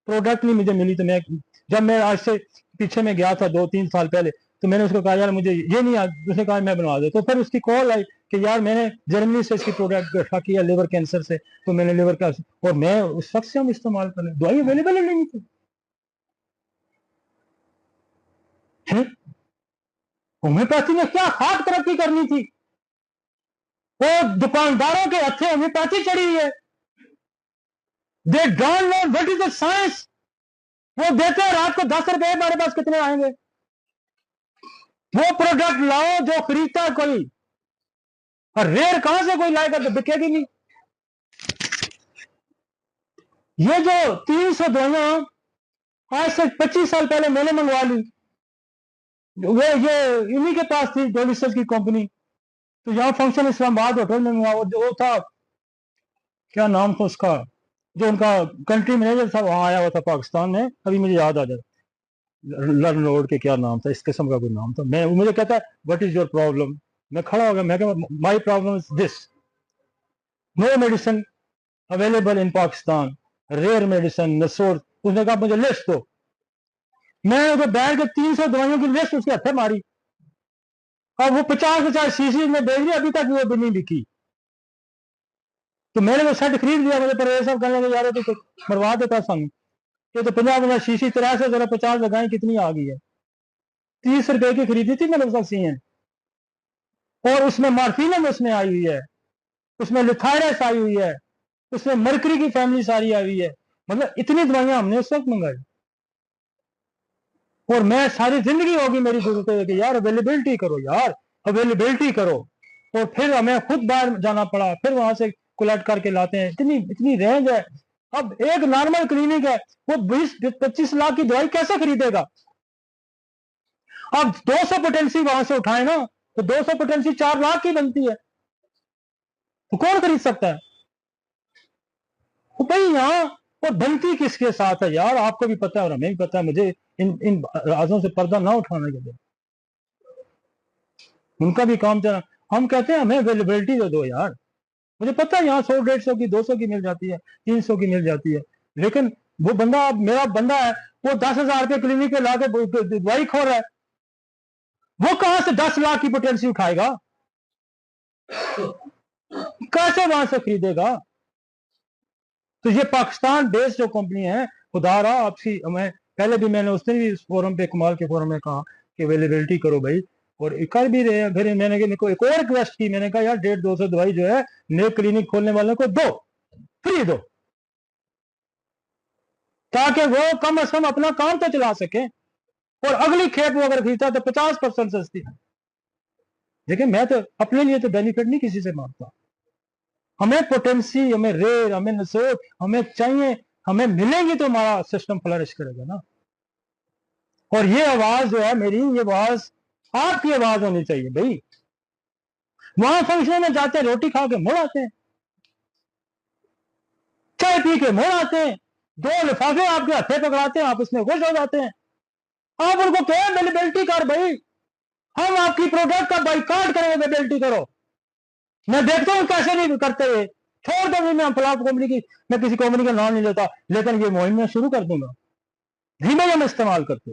प्रोडक्ट नहीं मुझे मिली। तो मैं जब मैं आज से पीछे में गया था 2-3 साल पहले, तो मैंने उसको कहा यार मुझे ये नहीं, उसने कहा मैं बनवा दे। तो फिर उसकी कॉल आई कि यार मैंने जर्मनी से इसकी प्रोडक्ट उठा किया लिवर कैंसर से, तो मैंने लिवर का, और मैं उस वक्त से हम इस्तेमाल करें, दवाई अवेलेबल ही नहीं थी। होम्योपैथी में क्या खाक तरक्की करनी थी, वो दुकानदारों के हथे होम्योपैथी चढ़ी हुई है। They don't know what is the science. वो देते हैं रात को 10 रुपए, हमारे पास कितने आएंगे? वो प्रोडक्ट लाओ जो खरीदता है कोई, और रेयर कहां से कोई लाएगा, तो बिकेगी नहीं। ये जो 300 दवाइयां आज से 25 साल पहले मैंने मंगवा ली, वो ये इन्हीं के पास थी, डोलिसस की कंपनी। तो यहाँ फंक्शन इस्लामाबाद होटल में मंगवा, जो था क्या नाम था उसका, जो उनका कंट्री मैनेजर था, वहां आया हुआ था पाकिस्तान में, अभी मुझे याद आ जाए, लर्न रोड के क्या नाम था, इस किस्म का कोई नाम था। मैं, मुझे कहता है व्हाट इज योर प्रॉब्लम, मैं खड़ा हो गया, मैं कहा my problem is this, no medicine available in Pakistan, rare medicine nosode. उसने कहा मुझे लिस्ट दो। मैं उधर बैठ के 300 दवाइयों की लिस्ट उसके हथे मारी, और वो 50-50 शीशी में बेच रही, अभी तक वो भी नहीं बिकी। तो मैंने वो सेट खरीद लिया, मुझे पर सब कहने लगे यार तो मरवा देता सानू, ये तो 50-50 शीशी 53 जरा 50 लगाएं, कितनी आ गई है। 30 रुपए की खरीदी थी मैंने उसका सीएन, और उसमें मार्फिनम उसमें आई हुई है, उसमें लिथायरस आई हुई है, उसमें मरकरी की फैमिली सारी आई हुई है। मतलब इतनी दवाइयां हमने उस वक्त मंगाई, और मैं सारी जिंदगी होगी मेरी गुजरते कि यार अवेलेबिलिटी करो, यार अवेलेबिलिटी करो। और फिर हमें खुद बाहर जाना पड़ा, फिर वहां से कलेक्ट करके लाते हैं, इतनी इतनी रेंज है। अब एक नॉर्मल क्लिनिक है, वो 20-25 लाख की दवाई कैसे खरीदेगा? अब 200 पोटेंसी वहां से उठाए ना, तो 200 पोटेंसी 4 लाख की बनती है, तो कौन खरीद सकता है? तो भाई यहाँ और बनती किसके साथ है यार, आपको भी पता है और हमें भी पता है। मुझे इन इन राजों से पर्दा ना उठाने के लिए, उनका भी काम चला। हम कहते हैं हमें अवेलेबिलिटी दे दो यार, मुझे पता है यहाँ 100-150 की 200 की मिल जाती है, 300 की मिल जाती है, लेकिन वो बंदा, मेरा बंदा है, वो 10,000 के क्लिनिक पे लाके दवाई खो रहा है, वो कहां से 10 लाख की पोटेंसी उठाएगा? कैसे वहां से खरीदेगा? तो ये पाकिस्तान बेस्ड जो कंपनी है, खुदा रहा आपसी, मैं पहले भी मैंने उस दिन भी इस फोरम पे, कमाल के फोरम में कहा कि अवेलेबिलिटी करो भाई, और कर भी रहे हैं। फिर मैंने मेरे को एक और रिक्वेस्ट की, मैंने कहा यार 150-200 दवाई जो है नए क्लिनिक खोलने वालों को दो, फ्री दो, ताकि वो कम से कम अपना काम तो चला सके, और अगली खेप वो अगर खरीदता तो 50% सस्ती। देखिए मैं तो अपने लिए तो बेनिफिट नहीं किसी से मांगता, हमें पोटेंसी, हमें रेर, हमें नसोर हमें चाहिए, हमें मिलेंगी तो हमारा सिस्टम फ्लरिश करेगा ना। और ये आवाज जो है मेरी, ये आवाज आपकी आवाज होनी चाहिए भाई। वहां फंक्शन में जाते हैं, रोटी खा के मुड़ आते हैं, चाय पी के मुड़ आते हैं, 2 लिफाफे आपके हथे पकड़ाते हैं, आप उसमें खुश हो जाते हैं। आप उनको कहें अवेलेबिलिटी कर भाई, हम आपकी प्रोडक्ट का बाइकाट करें, अवेलेबिलिटी करो। मैं देखता हूं कैसे नहीं करते हुए, छोड़ दो नहीं, मैं फलाफ कंपनी की, मैं किसी कंपनी का नाम नहीं लेता, लेकिन ये मुहिम मैं शुरू कर दूंगा, धीमे हम इस्तेमाल करते,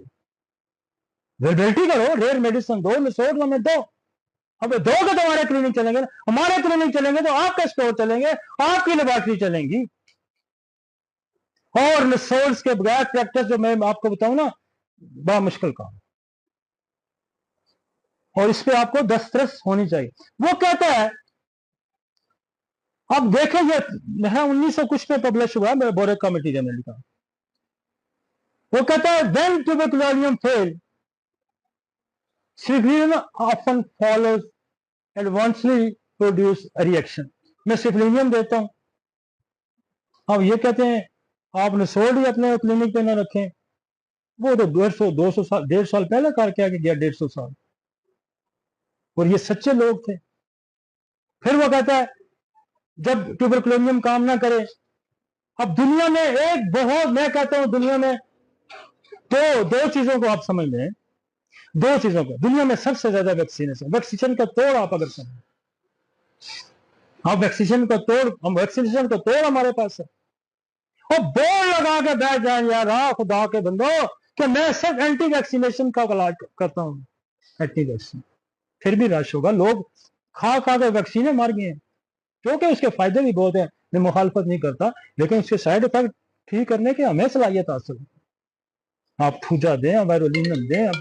अवेलेबिलिटी करो, रेयर मेडिसिन दो, निसोर्स हमें दो। अब दो के तो हमारे क्लिनिक चलेंगे ना, हमारे क्लिनिक चलेंगे तो आपके स्टोर चलेंगे, आपकी लेबोरेटरी चलेंगी। और रिसोर्स के बगैर प्रैक्टिस जो मैं आपको बताऊं ना, बड़ा मुश्किल काम, और इस पे आपको दस्तरस होनी चाहिए। वो कहता है, अब देखें ये 1900 कुछ में पब्लिश हुआ है, बोरेक का मटीरियल में लिखा। वो कहता है when tuberculinum fail, syphilinum often follows advancely produce reaction. मैं सिफिलियम देता हूं, अब ये कहते हैं आप निसोड ही अपने क्लिनिक पे ना रखें, वो तो 150-200 साल, 1.5 साल पहले करके आके गया, 150 साल, और ये सच्चे लोग थे। फिर वो कहता है जब ट्यूबरकुलोनियम काम ना करे अब दुनिया में एक बहुत, मैं कहता हूं दुनिया में दो चीजों को आप समझ लें, दो चीजों को दुनिया में सबसे ज्यादा वैक्सीनेशन का तोड़ आप अगर समझ, आप वैक्सीनेशन का तोड़ हमारे पास है। और बोर्ड लगा के बैठ जाए यार, खुदा के बंदो कि मैं सिर्फ एंटी वैक्सीनेशन का इलाज करता हूं, एंटी वैक्सीन, फिर भी रश होगा, लोग खा खा के वैक्सीनें मार गए हैं, क्योंकि उसके फायदे भी बहुत है, मैं मुखालफत नहीं करता, लेकिन उसके साइड इफेक्ट ठीक करने की हमें सलाहियत हासिल, आप थूजा दें, वायरोलिनम दें,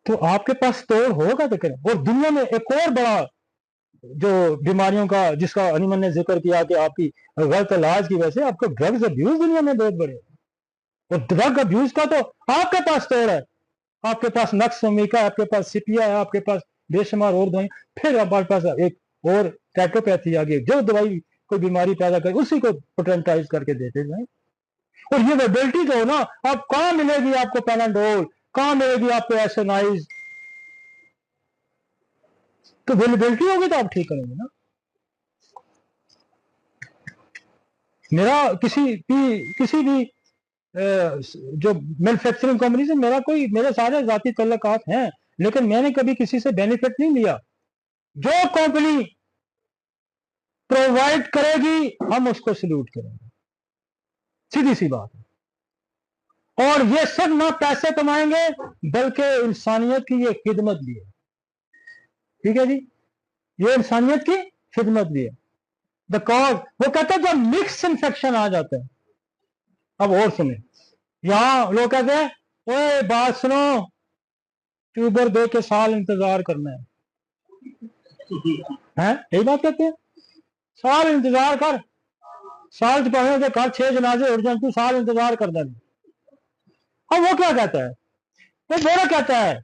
तो आपके पास तोड़ होगा तो करें। और दुनिया में एक और बड़ा जो बीमारियों का जिसका अनिमन ने जिक्र किया कि आपकी गलत इलाज की वजह से आपको ड्रग्स अब्यूज दुनिया में बहुत बड़े, और ड्रग अब्यूज का तो आपके पास तोड़ है, आपके पास नक्स अमेरिका, आपके पास सिपिया है, आपके पास बेशुमार और दवाई, फिर आपके पास एक और टैटोपैथी आ गई, जो दवाई कोई बीमारी पैदा करे उसी को पोटेंटाइज करके देते जाए। और ये वेबिलिटी जो हो ना, आप कहां मिलेगी आपको पैनाडोल, कहां मिलेगी आपको एसोनाइज, तो वेबिलिटी होगी तो आप ठीक करेंगे ना। मेरा किसी भी जो मैन्युफैक्चरिंग कंपनी से मेरे सारे जाती तल्लुकात हैं, लेकिन मैंने कभी किसी से बेनिफिट नहीं लिया। जो कंपनी प्रोवाइड करेगी हम उसको सल्यूट करेंगे, सीधी सी बात है। और ये सब ना पैसे कमाएंगे बल्कि इंसानियत की ये खिदमत भी है, ठीक है जी, ये इंसानियत की खिदमत भी है। द कॉज, वो कहते हैं जब मिक्स इन्फेक्शन आ जाता है, अब और सुने, यहां लोग कहते हैं ओए बात सुनो, ट्यूबर दे के साल इंतजार करना है, यही बात कहते हैं, साल इंतजार कर, साल पढ़ने कर 6 जनाजे उठ जाए, तू साल इंतजार कर दे। अब वो क्या कहता है, वो बोरा कहता है,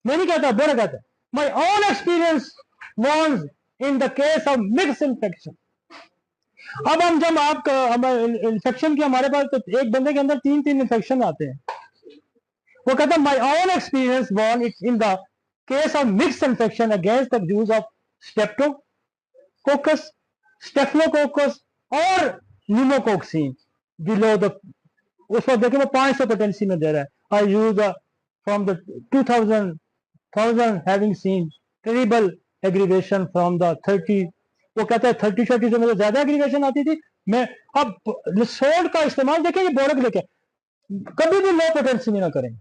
मैं नहीं कहता, बोरा कहता है my own experience once in the case of mix infection. अब हम जब आप इन्फेक्शन की हमारे पास तो एक बंदे के अंदर 3 इन्फेक्शन आते हैं, वो कहता है my own experience on it in the case of mix infection against the use of streptococcus, staphylococcus और न्यूमोकोक्सिन बिलो द, उस वक्त देखिए वो 500 पोटेंसी में दे रहा है, I use from the 2000 having seen terrible aggravation from the 30, वो कहता है 30 से मुझे ज्यादा एग्रीवेशन आती थी। मैं अब सोल्ट का इस्तेमाल देखिए, ये बोरक लेके कभी भी लो पोटेंसी में ना करें,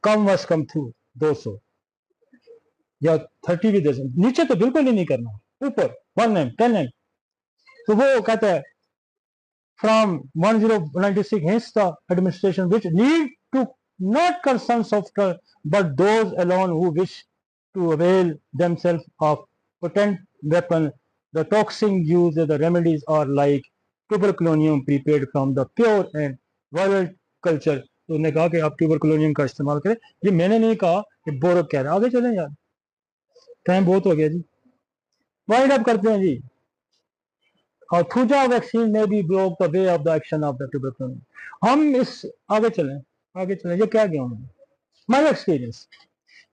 कम वस कम थ्रू 200 या 30 भी दे सकते, नीचे तो बिल्कुल ही नहीं करना, ऊपर 1 एम 10 एम। तो वो कहता है from 1096 hence the administration which need to not concern software but those alone who wish to avail themselves of potent weapon, the toxin used the remedies are like tuberculonium prepared from the pure and violent culture। तो उन्होंने कहा कि आप ट्यूबरकुलोनियम का इस्तेमाल करें, ये मैंने नहीं कहा, ये बोरक कह रहा है। आगे चलें यार, टाइम बहुत हो गया जी, वाइंड अप करते हैं जी। और थूजा वैक्सीन में भी block the way of the action of the tuberculinum. हम इस आगे चलें, ये क्या गया हूं, माई एक्सपीरियंस,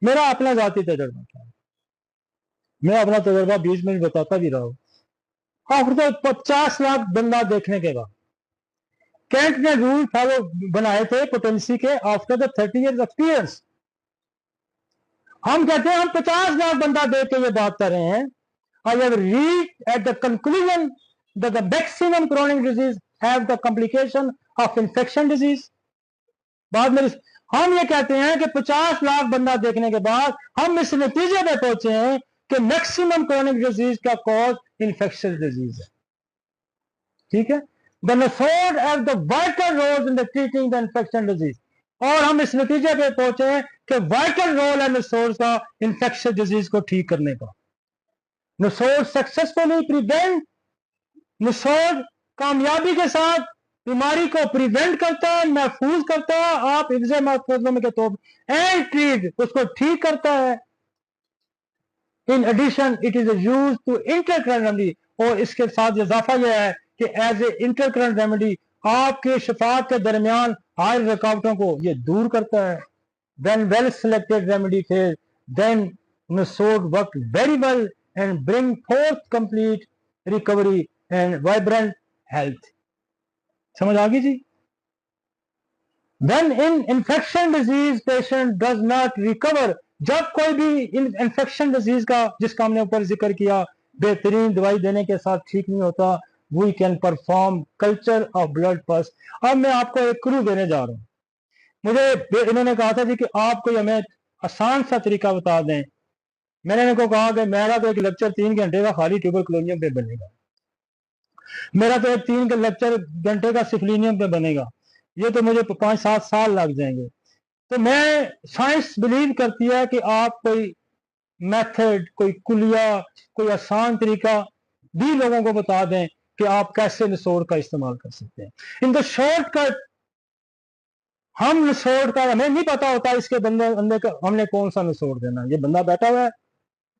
मेरा अपना जाती तजर्बा क्या है, मैं अपना तजर्बा बीच में भी बताता भी रहा हूं। आफ्टर 50 लाख बंदा देखने के बाद कैंट ने रूल फॉलो बनाए थे पोटेंसी के, आफ्टर द 30 years एक्सपीरियंस। हम कहते हैं हम 50 लाख बंदा देख के ये बात कर रहे हैं, I have reached at the conclusion that the maximum chronic disease have the complication of infection disease। बाद में हम ये कहते हैं कि 50 लाख बंदा देखने के बाद हम इस नतीजे पे पहुंचे हैं कि मैक्सिमम क्रोनिक डिजीज का कॉज इन्फेक्शियस डिजीज है, ठीक है। The nosode have the vital role in the treating the infection disease, और हम इस नतीजे पे पहुंचे हैं कि वाइटल रोल है नसोड का इन्फेक्शियस डिजीज को ठीक करने का। नसोड सक्सेसफुली प्रिवेंट, नसोड कामयाबी के साथ बीमारी को प्रिवेंट करता है, महफूज करता है, आप हिफ्ज़े महफूज के तौर एंड ट्रीट, उसको ठीक करता है। In addition it is use to intercurrent remedy, और इसके साथ इजाफा यह है कि एज ए इंटरकरेंट रेमेडी आपके शफात के दरमियान हाई रुकावटों को ये दूर करता है। When well selected remedy fails, then Nusod worked very well and bring forth complete recovery and vibrant health. समझ आ गई जी? When in infection disease patient does not recover, जब कोई भी इंफेक्शन डिजीज का, जिसका हमने ऊपर जिक्र किया, बेहतरीन दवाई देने के साथ ठीक नहीं होता, we can perform culture of blood pus. अब मैं आपको एक क्लू देने जा रहा हूं। मुझे इन्होंने कहा था जी कि आप कोई हमें आसान सा तरीका बता दें। मैंने इनको कहा कि मेरा तो एक लेक्चर 3 घंटे का खाली ट्यूबरकुलोनियम पे बनेगा, मेरा तो एक 3 लेक्चर घंटे का सिफिलिनियम पे बनेगा, ये तो मुझे 5-7 साल लग जाएंगे। तो मैं, साइंस बिलीव करती है कि आप कोई मेथड, कोई कुलिया, कोई आसान तरीका भी लोगों को बता दें कि आप कैसे निचोड़ का इस्तेमाल कर सकते हैं। इन द शॉर्टकट, हम निचोड़ का, हमें नहीं पता होता इसके बंदे का हमने कौन सा निचोड़ देना। ये बंदा बैठा हुआ है,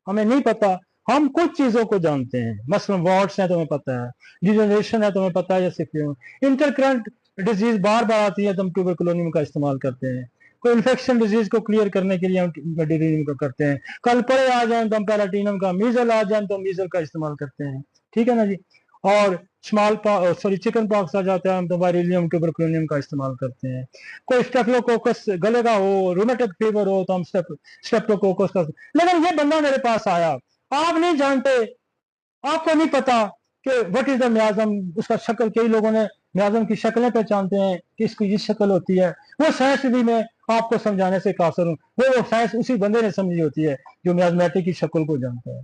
हमें नहीं पता, हम कुछ चीजों को जानते हैं, मसलन वार्ड्स है तो हमें पता है, डिजनरेशन है तो हमें पता है, या सिर्फ इंटरकरेंट डिजीज बार बार आती है तो हम ट्यूबरकुलोनियम का इस्तेमाल करते हैं। कोई इन्फेक्शन डिजीज को क्लियर करने के लिए हम मेडिनियम का करते हैं। कल पड़े आ जाए तो हम पैराटीनम का, मीजल आ जाए तो मीजल का इस्तेमाल करते हैं, ठीक है ना जी। और चिकन पॉक्स आ जाता है हम तो वायरिलियम ट्यूबरकुलोनियम का इस्तेमाल करते हैं। कोई स्टेफिलोकोकस गले का हो, रूमेटिक फीवर हो तो हम स्टेफिलोकोकस का। लेकिन ये बंदा मेरे पास आया, आप नहीं जानते, आपको नहीं पता कि व्हाट इज द मियाजम, उसका शक्ल, कई लोगों ने मियाजम की शक्लें पहचानते हैं कि इसकी ये शक्ल होती है। वो साइंस भी मैं आपको समझाने से कासर हूँ, वो साइंस उसी बंदे ने समझी होती है जो मियाजमेटिक की शक्ल को जानता है।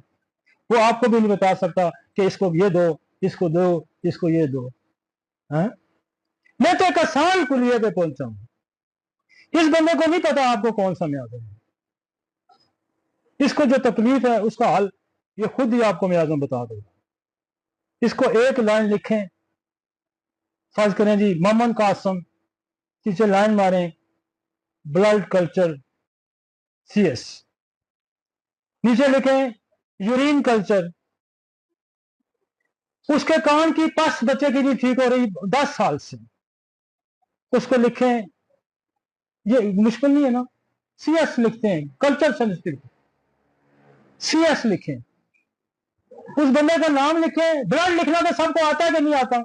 वो आपको भी नहीं बता सकता कि इसको ये दो, इसको दो, इसको ये दो। है? मैं तो एक आसान कुलिये पे पहुंचा हूं, इस बंदे को नहीं पता आपको कौन सा मियाजम है, इसको जो तकलीफ है उसका हल ये खुद ही आपको मियाजम बता देगा। इसको एक लाइन लिखें, फर्ज करें जी मोहम्मद कासम, नीचे लाइन मारें ब्लड कल्चर CS, नीचे लिखें यूरिन कल्चर, उसके कान की पस बच्चे की नहीं ठीक हो रही 10 साल से, उसको लिखें, ये मुश्किल नहीं है ना, CS लिखते हैं, कल्चर सेंसिटिव, CS लिखें, उस बंदे का नाम लिखें। ब्लड लिखना तो सबको आता है कि नहीं आता,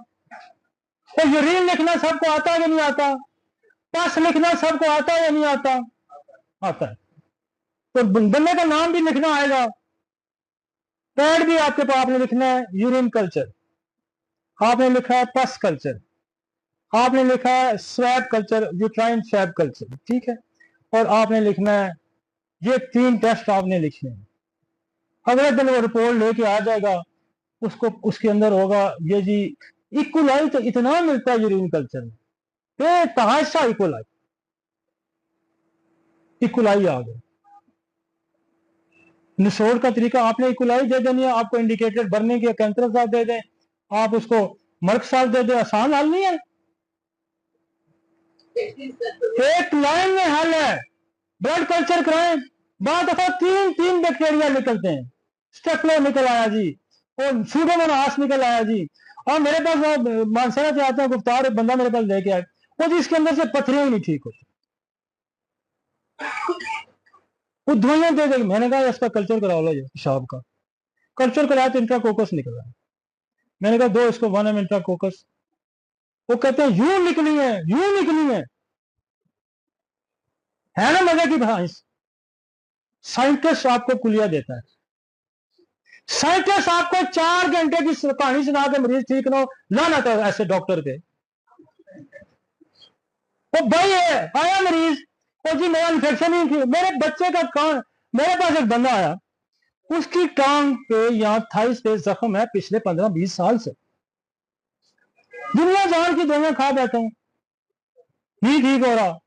और यूरिन लिखना सबको आता है कि नहीं आता, पस लिखना सबको आता है या नहीं आता, आता है। तो बंदे का नाम भी लिखना आएगा, पैड भी आपके पास आपने लिखना है यूरिन कल्चर, आपने लिखा है पस कल्चर, आपने लिखा है swab culture, uterine swab culture, ठीक है। और आपने लिखना है ये 3 टेस्ट आपने लिखने हैं। अगले दिन वो रिपोर्ट लेके आ जाएगा, उसको उसके अंदर होगा ये जी इक्वलाई तो इतना मिलता है यूरिन कल्चर में, बेतहाशा इक्वलाई, इक्वलाई आ गया। निचोड़ का तरीका आपने इक्वलाई दे देनी है, आपको इंडिकेटेड भरने की कैंसर साहब दे दें, आप उसको मर्क साहब दे दें, आसान हल नहीं है, एक लाइन में हल है। ब्लड कल्चर कराएं, बाद दफा 3 बैक्टीरिया निकलते हैं, स्टेफलो निकल आया जी, और सूडोमोनास निकल आया जी। और मेरे पास मानसरा से आते हैं गुफ्तार, बंदा मेरे पास लेके आए, वो जी इसके अंदर से पत्थरियां ही नहीं ठीक होती, वो दवाइयां दे देगी। मैंने कहा इसका कल्चर करा लो, पेशाब का कल्चर कराया तो इंट्राकोकस निकल रहा है। मैंने कहा दो इसको 1 इंट्राकोकस, वो कहते हैं यूं निकली है, यूं निकली है ना मजे की भाई। साइंटिस्ट आपको कुलिया देता है, साइंटिस्ट आपको 4 घंटे की कहानी सुना के मरीज ठीक ना हो, लाना था ऐसे डॉक्टर पे। वो भाई है आया मरीज, वो जी मेरा इन्फेक्शन ही थी, मेरे बच्चे का कान, मेरे पास एक बंदा आया, उसकी टांग पे यहाँ थाइस पे जख्म है पिछले 15-20 साल से, दुनिया जान की दवाइयां खा बैठा हूं, नहीं ठीक हो रहा।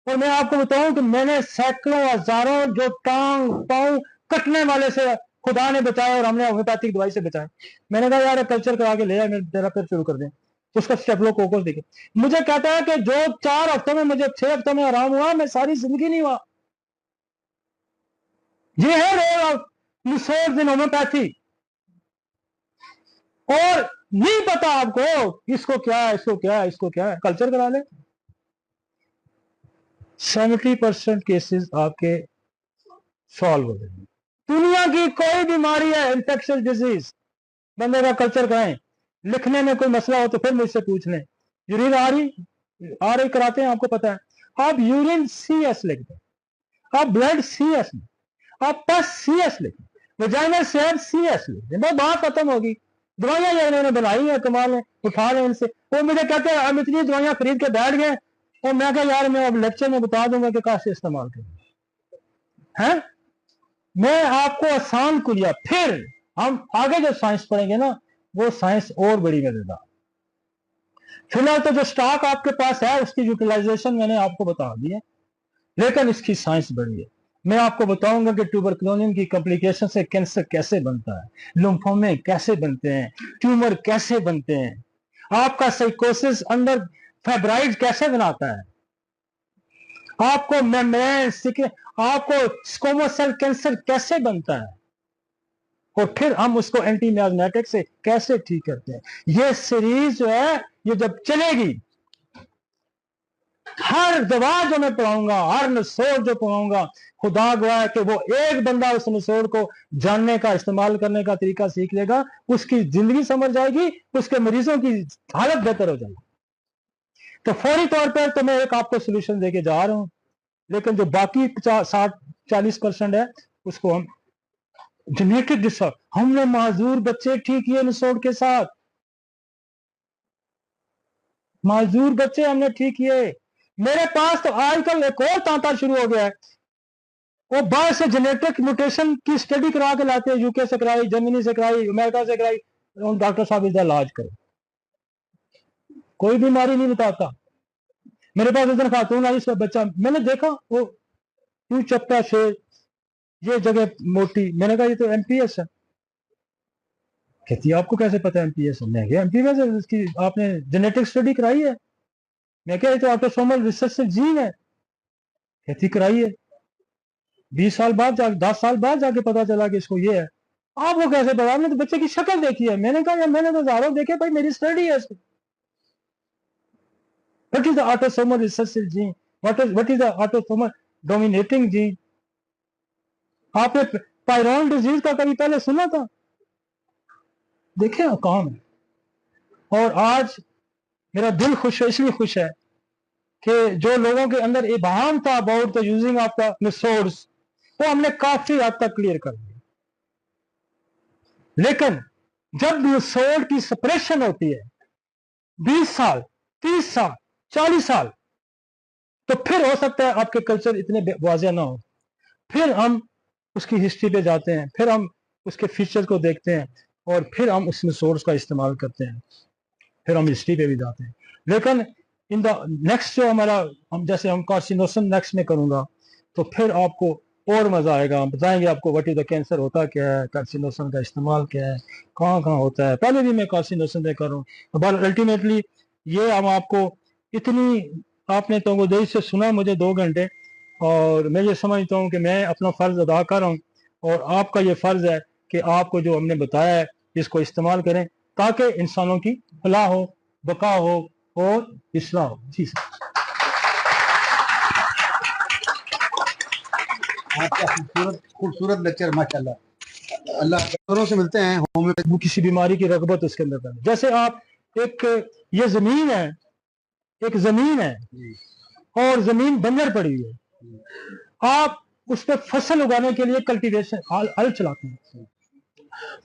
और मैं आपको बताऊं कि मैंने सैकड़ों हजारों जो टांग पांव कटने वाले से खुदा ने बचाया, और हमने होम्योपैथिक दवाई से बचाया। मैंने कहा यार कल्चर करा के ले आए, मेरा फिर शुरू कर दें, उसका स्टेफिलोकोकस देखे। मुझे कहता है कि जो 4 हफ्तों में मुझे 6 हफ्तों में आराम हुआ, मैं सारी जिंदगी नहीं हुआ। ये है role of resource in homeopathy. और नहीं पता आपको इसको क्या है, इसको क्या है, इसको क्या है, कल्चर करा ले, 70% केसेस आपके सॉल्व हो जाएंगे। दुनिया की कोई बीमारी है इन्फेक्शियस डिजीज, बंदे का कल्चर कराएं। लिखने में कोई मसला हो तो फिर मुझसे पूछ लें। यूरिन आ रही कराते हैं, आपको पता है। आप यूरिन CS लिख दें, आप ब्लड CS लिख, आप पस CS लिख, वजाइनल स्वैब CS लिख दें, बस बात खत्म होगी। दवाइयां ये इन्होंने बनाई है, कमाल है, उठा रहे हैं इनसे। वो मुझे कहते हैं हम इतनी दवाइयां खरीद के बैठ गए, और मैं कहा यार मैं अब लेक्चर में बता दूंगा कि कैसे इस्तेमाल करें हैं। मैं आपको आसान कुलिया, फिर हम आगे जो साइंस पढ़ेंगे ना, वो साइंस और बड़ी मजेदार। फिलहाल तो जो स्टॉक आपके पास है उसकी यूटिलाइजेशन मैंने आपको बता दी है, लेकिन इसकी साइंस बड़ी है। मैं आपको बताऊंगा कि ट्यूबरकुलोसिस की कॉम्प्लिकेशन से कैंसर कैसे बनता है, लिम्फोमे कैसे बनते हैं, ट्यूमर कैसे बनते हैं, आपका साइकोसिस अंदर फेब्राइड कैसे बनाता है, आपको मेम्ब्रेन, आपको स्क्वैमस सेल कैंसर कैसे बनता है, और फिर हम उसको एंटी मियास्मेटिक से कैसे ठीक करते हैं। ये सीरीज जो है ये जब चलेगी, हर दवा जो मैं पढ़ाऊंगा, हर नसोड़ जो पढ़ाऊंगा, खुदा गवाह है कि वो एक बंदा उस नसोड़ को जानने का, इस्तेमाल करने का तरीका सीख लेगा, उसकी जिंदगी समझ जाएगी, उसके मरीजों की हालत बेहतर हो जाएगी। तो फौरी तौर पर तो मैं एक आपको सोल्यूशन देके जा रहा हूं, लेकिन जो बाकी 60-40% है उसको हम जेनेटिक डिसऑर्डर, हमने माजूर बच्चे ठीक किए नसोड़ के साथ, माजूर बच्चे हमने ठीक किए। मेरे पास तो आजकल एक और तांता शुरू हो गया है, वो बाहर से जेनेटिक म्यूटेशन की स्टडी करा के लाते हैं, यूके से कराई, जर्मनी से कराई, अमेरिका से कराई, डॉक्टर साहब इसका इलाज करो, कोई बीमारी नहीं बताता। मेरे पास एक दिन खातून आई, उसका बच्चा मैंने देखा वो यूं चपटा से, ये जगह मोटी, मैंने कहा ये तो MPS है। कहती है आपको कैसे पता है MPS है? मैं क्या MPS है, उसकी आपने जेनेटिक स्टडी कराई है? मैं क्या ये तो ऑटोसोमल रिसेसिव जीन है। कहती कराई है, 20 साल बाद जाके, 10 साल बाद जाके पता चला कि इसको ये है। आपको कैसे पता? आपने तो बच्चे की शक्ल देखी है। मैंने कहा मैंने तो हजारों देखे भाई, मेरी स्टडी है इसको। What is the autosomal recessive gene? What is the autosomal dominating gene? आपने पायरॉन डिजीज का कभी पहले सुना था? देखे काम है। और आज मेरा दिल खुश है, इसलिए खुश है कि जो लोगों के अंदर इबाहम था about the using of the resource, वो हमने काफी हद तक क्लियर कर दिया। लेकिन जब रिसोर्स की सप्रेशन होती है 20 साल, 30 साल, 40 साल, तो फिर हो सकता है आपके कल्चर इतने वाजिया ना हो। फिर हम उसकी हिस्ट्री पे जाते हैं, फिर हम उसके फीचर को देखते हैं, और फिर हम उस रिसोर्स का इस्तेमाल करते हैं, फिर हम हिस्ट्री पे भी जाते हैं। लेकिन इन द नेक्स्ट जो हमारा, हम जैसे हम कार्सिनोसिस नेक्स्ट में करूंगा, तो फिर आपको और मजा आएगा। हम बताएंगे आपको व्हाट इज द कैंसर होता क्या है, कार्सिनोसिस का इस्तेमाल क्या है, कहाँ कहाँ होता है। पहले भी मैं कार्सिनोसिस में कर रहा हूँ, बट अल्टीमेटली ये हम आपको इतनी, आपने तो देर से सुना मुझे 2 घंटे, और मैं ये समझता हूँ कि मैं अपना फर्ज अदा कर रहा हूँ, और आपका ये फर्ज है कि आपको जो हमने बताया है इसको इस्तेमाल करें, ताकि इंसानों की फलाह हो, बका हो और इस्लाह हो। जी सर। आपका खूबसूरत लेक्चर माशाल्लाह। अल्लाह से मिलते हैं। वो किसी बीमारी की रगबत उसके अंदर है। जैसे आप एक, ये जमीन है, एक जमीन है और जमीन बंजर पड़ी हुई है, आप उस पर फसल उगाने के लिए कल्टीवेशन हल चलाते हैं।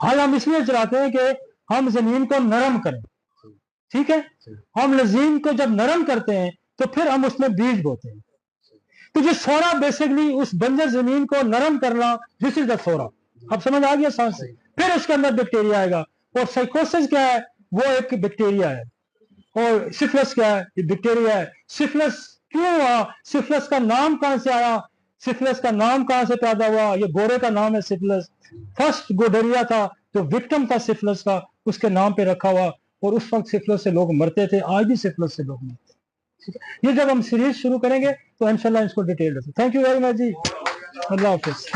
हल हम इसलिए चलाते हैं कि हम जमीन को नरम करें, ठीक है। हम जमीन को जब नरम करते हैं तो फिर हम उसमें बीज बोते हैं। तो ये सोरा बेसिकली उस बंजर जमीन को नरम करना, दिस इज द सोरा। अब समझ आ गया सांस से? फिर उसके अंदर बैक्टीरिया आएगा, और साइकोसिस क्या है? वो एक बैक्टीरिया है। और सिफिलिस क्या है? ये बैक्टीरिया है। सिफिलिस क्यों हुआ? सिफिलिस का नाम कहां से आया? सिफिलिस का नाम कहां से पैदा हुआ? ये गोरे का नाम है सिफिलिस। फर्स्ट गोडेरिया था जो विक्टिम था सिफिलिस का, उसके नाम पे रखा हुआ, और उस वक्त सिफिलिस से लोग मरते थे, आज भी सिफिलिस से लोग मरते हैं। ये जब हम सीरीज शुरू करेंगे तो इंशाल्लाह इसको डिटेल रखें। थैंक यू वेरी मच जी, अल्लाह हाफिज।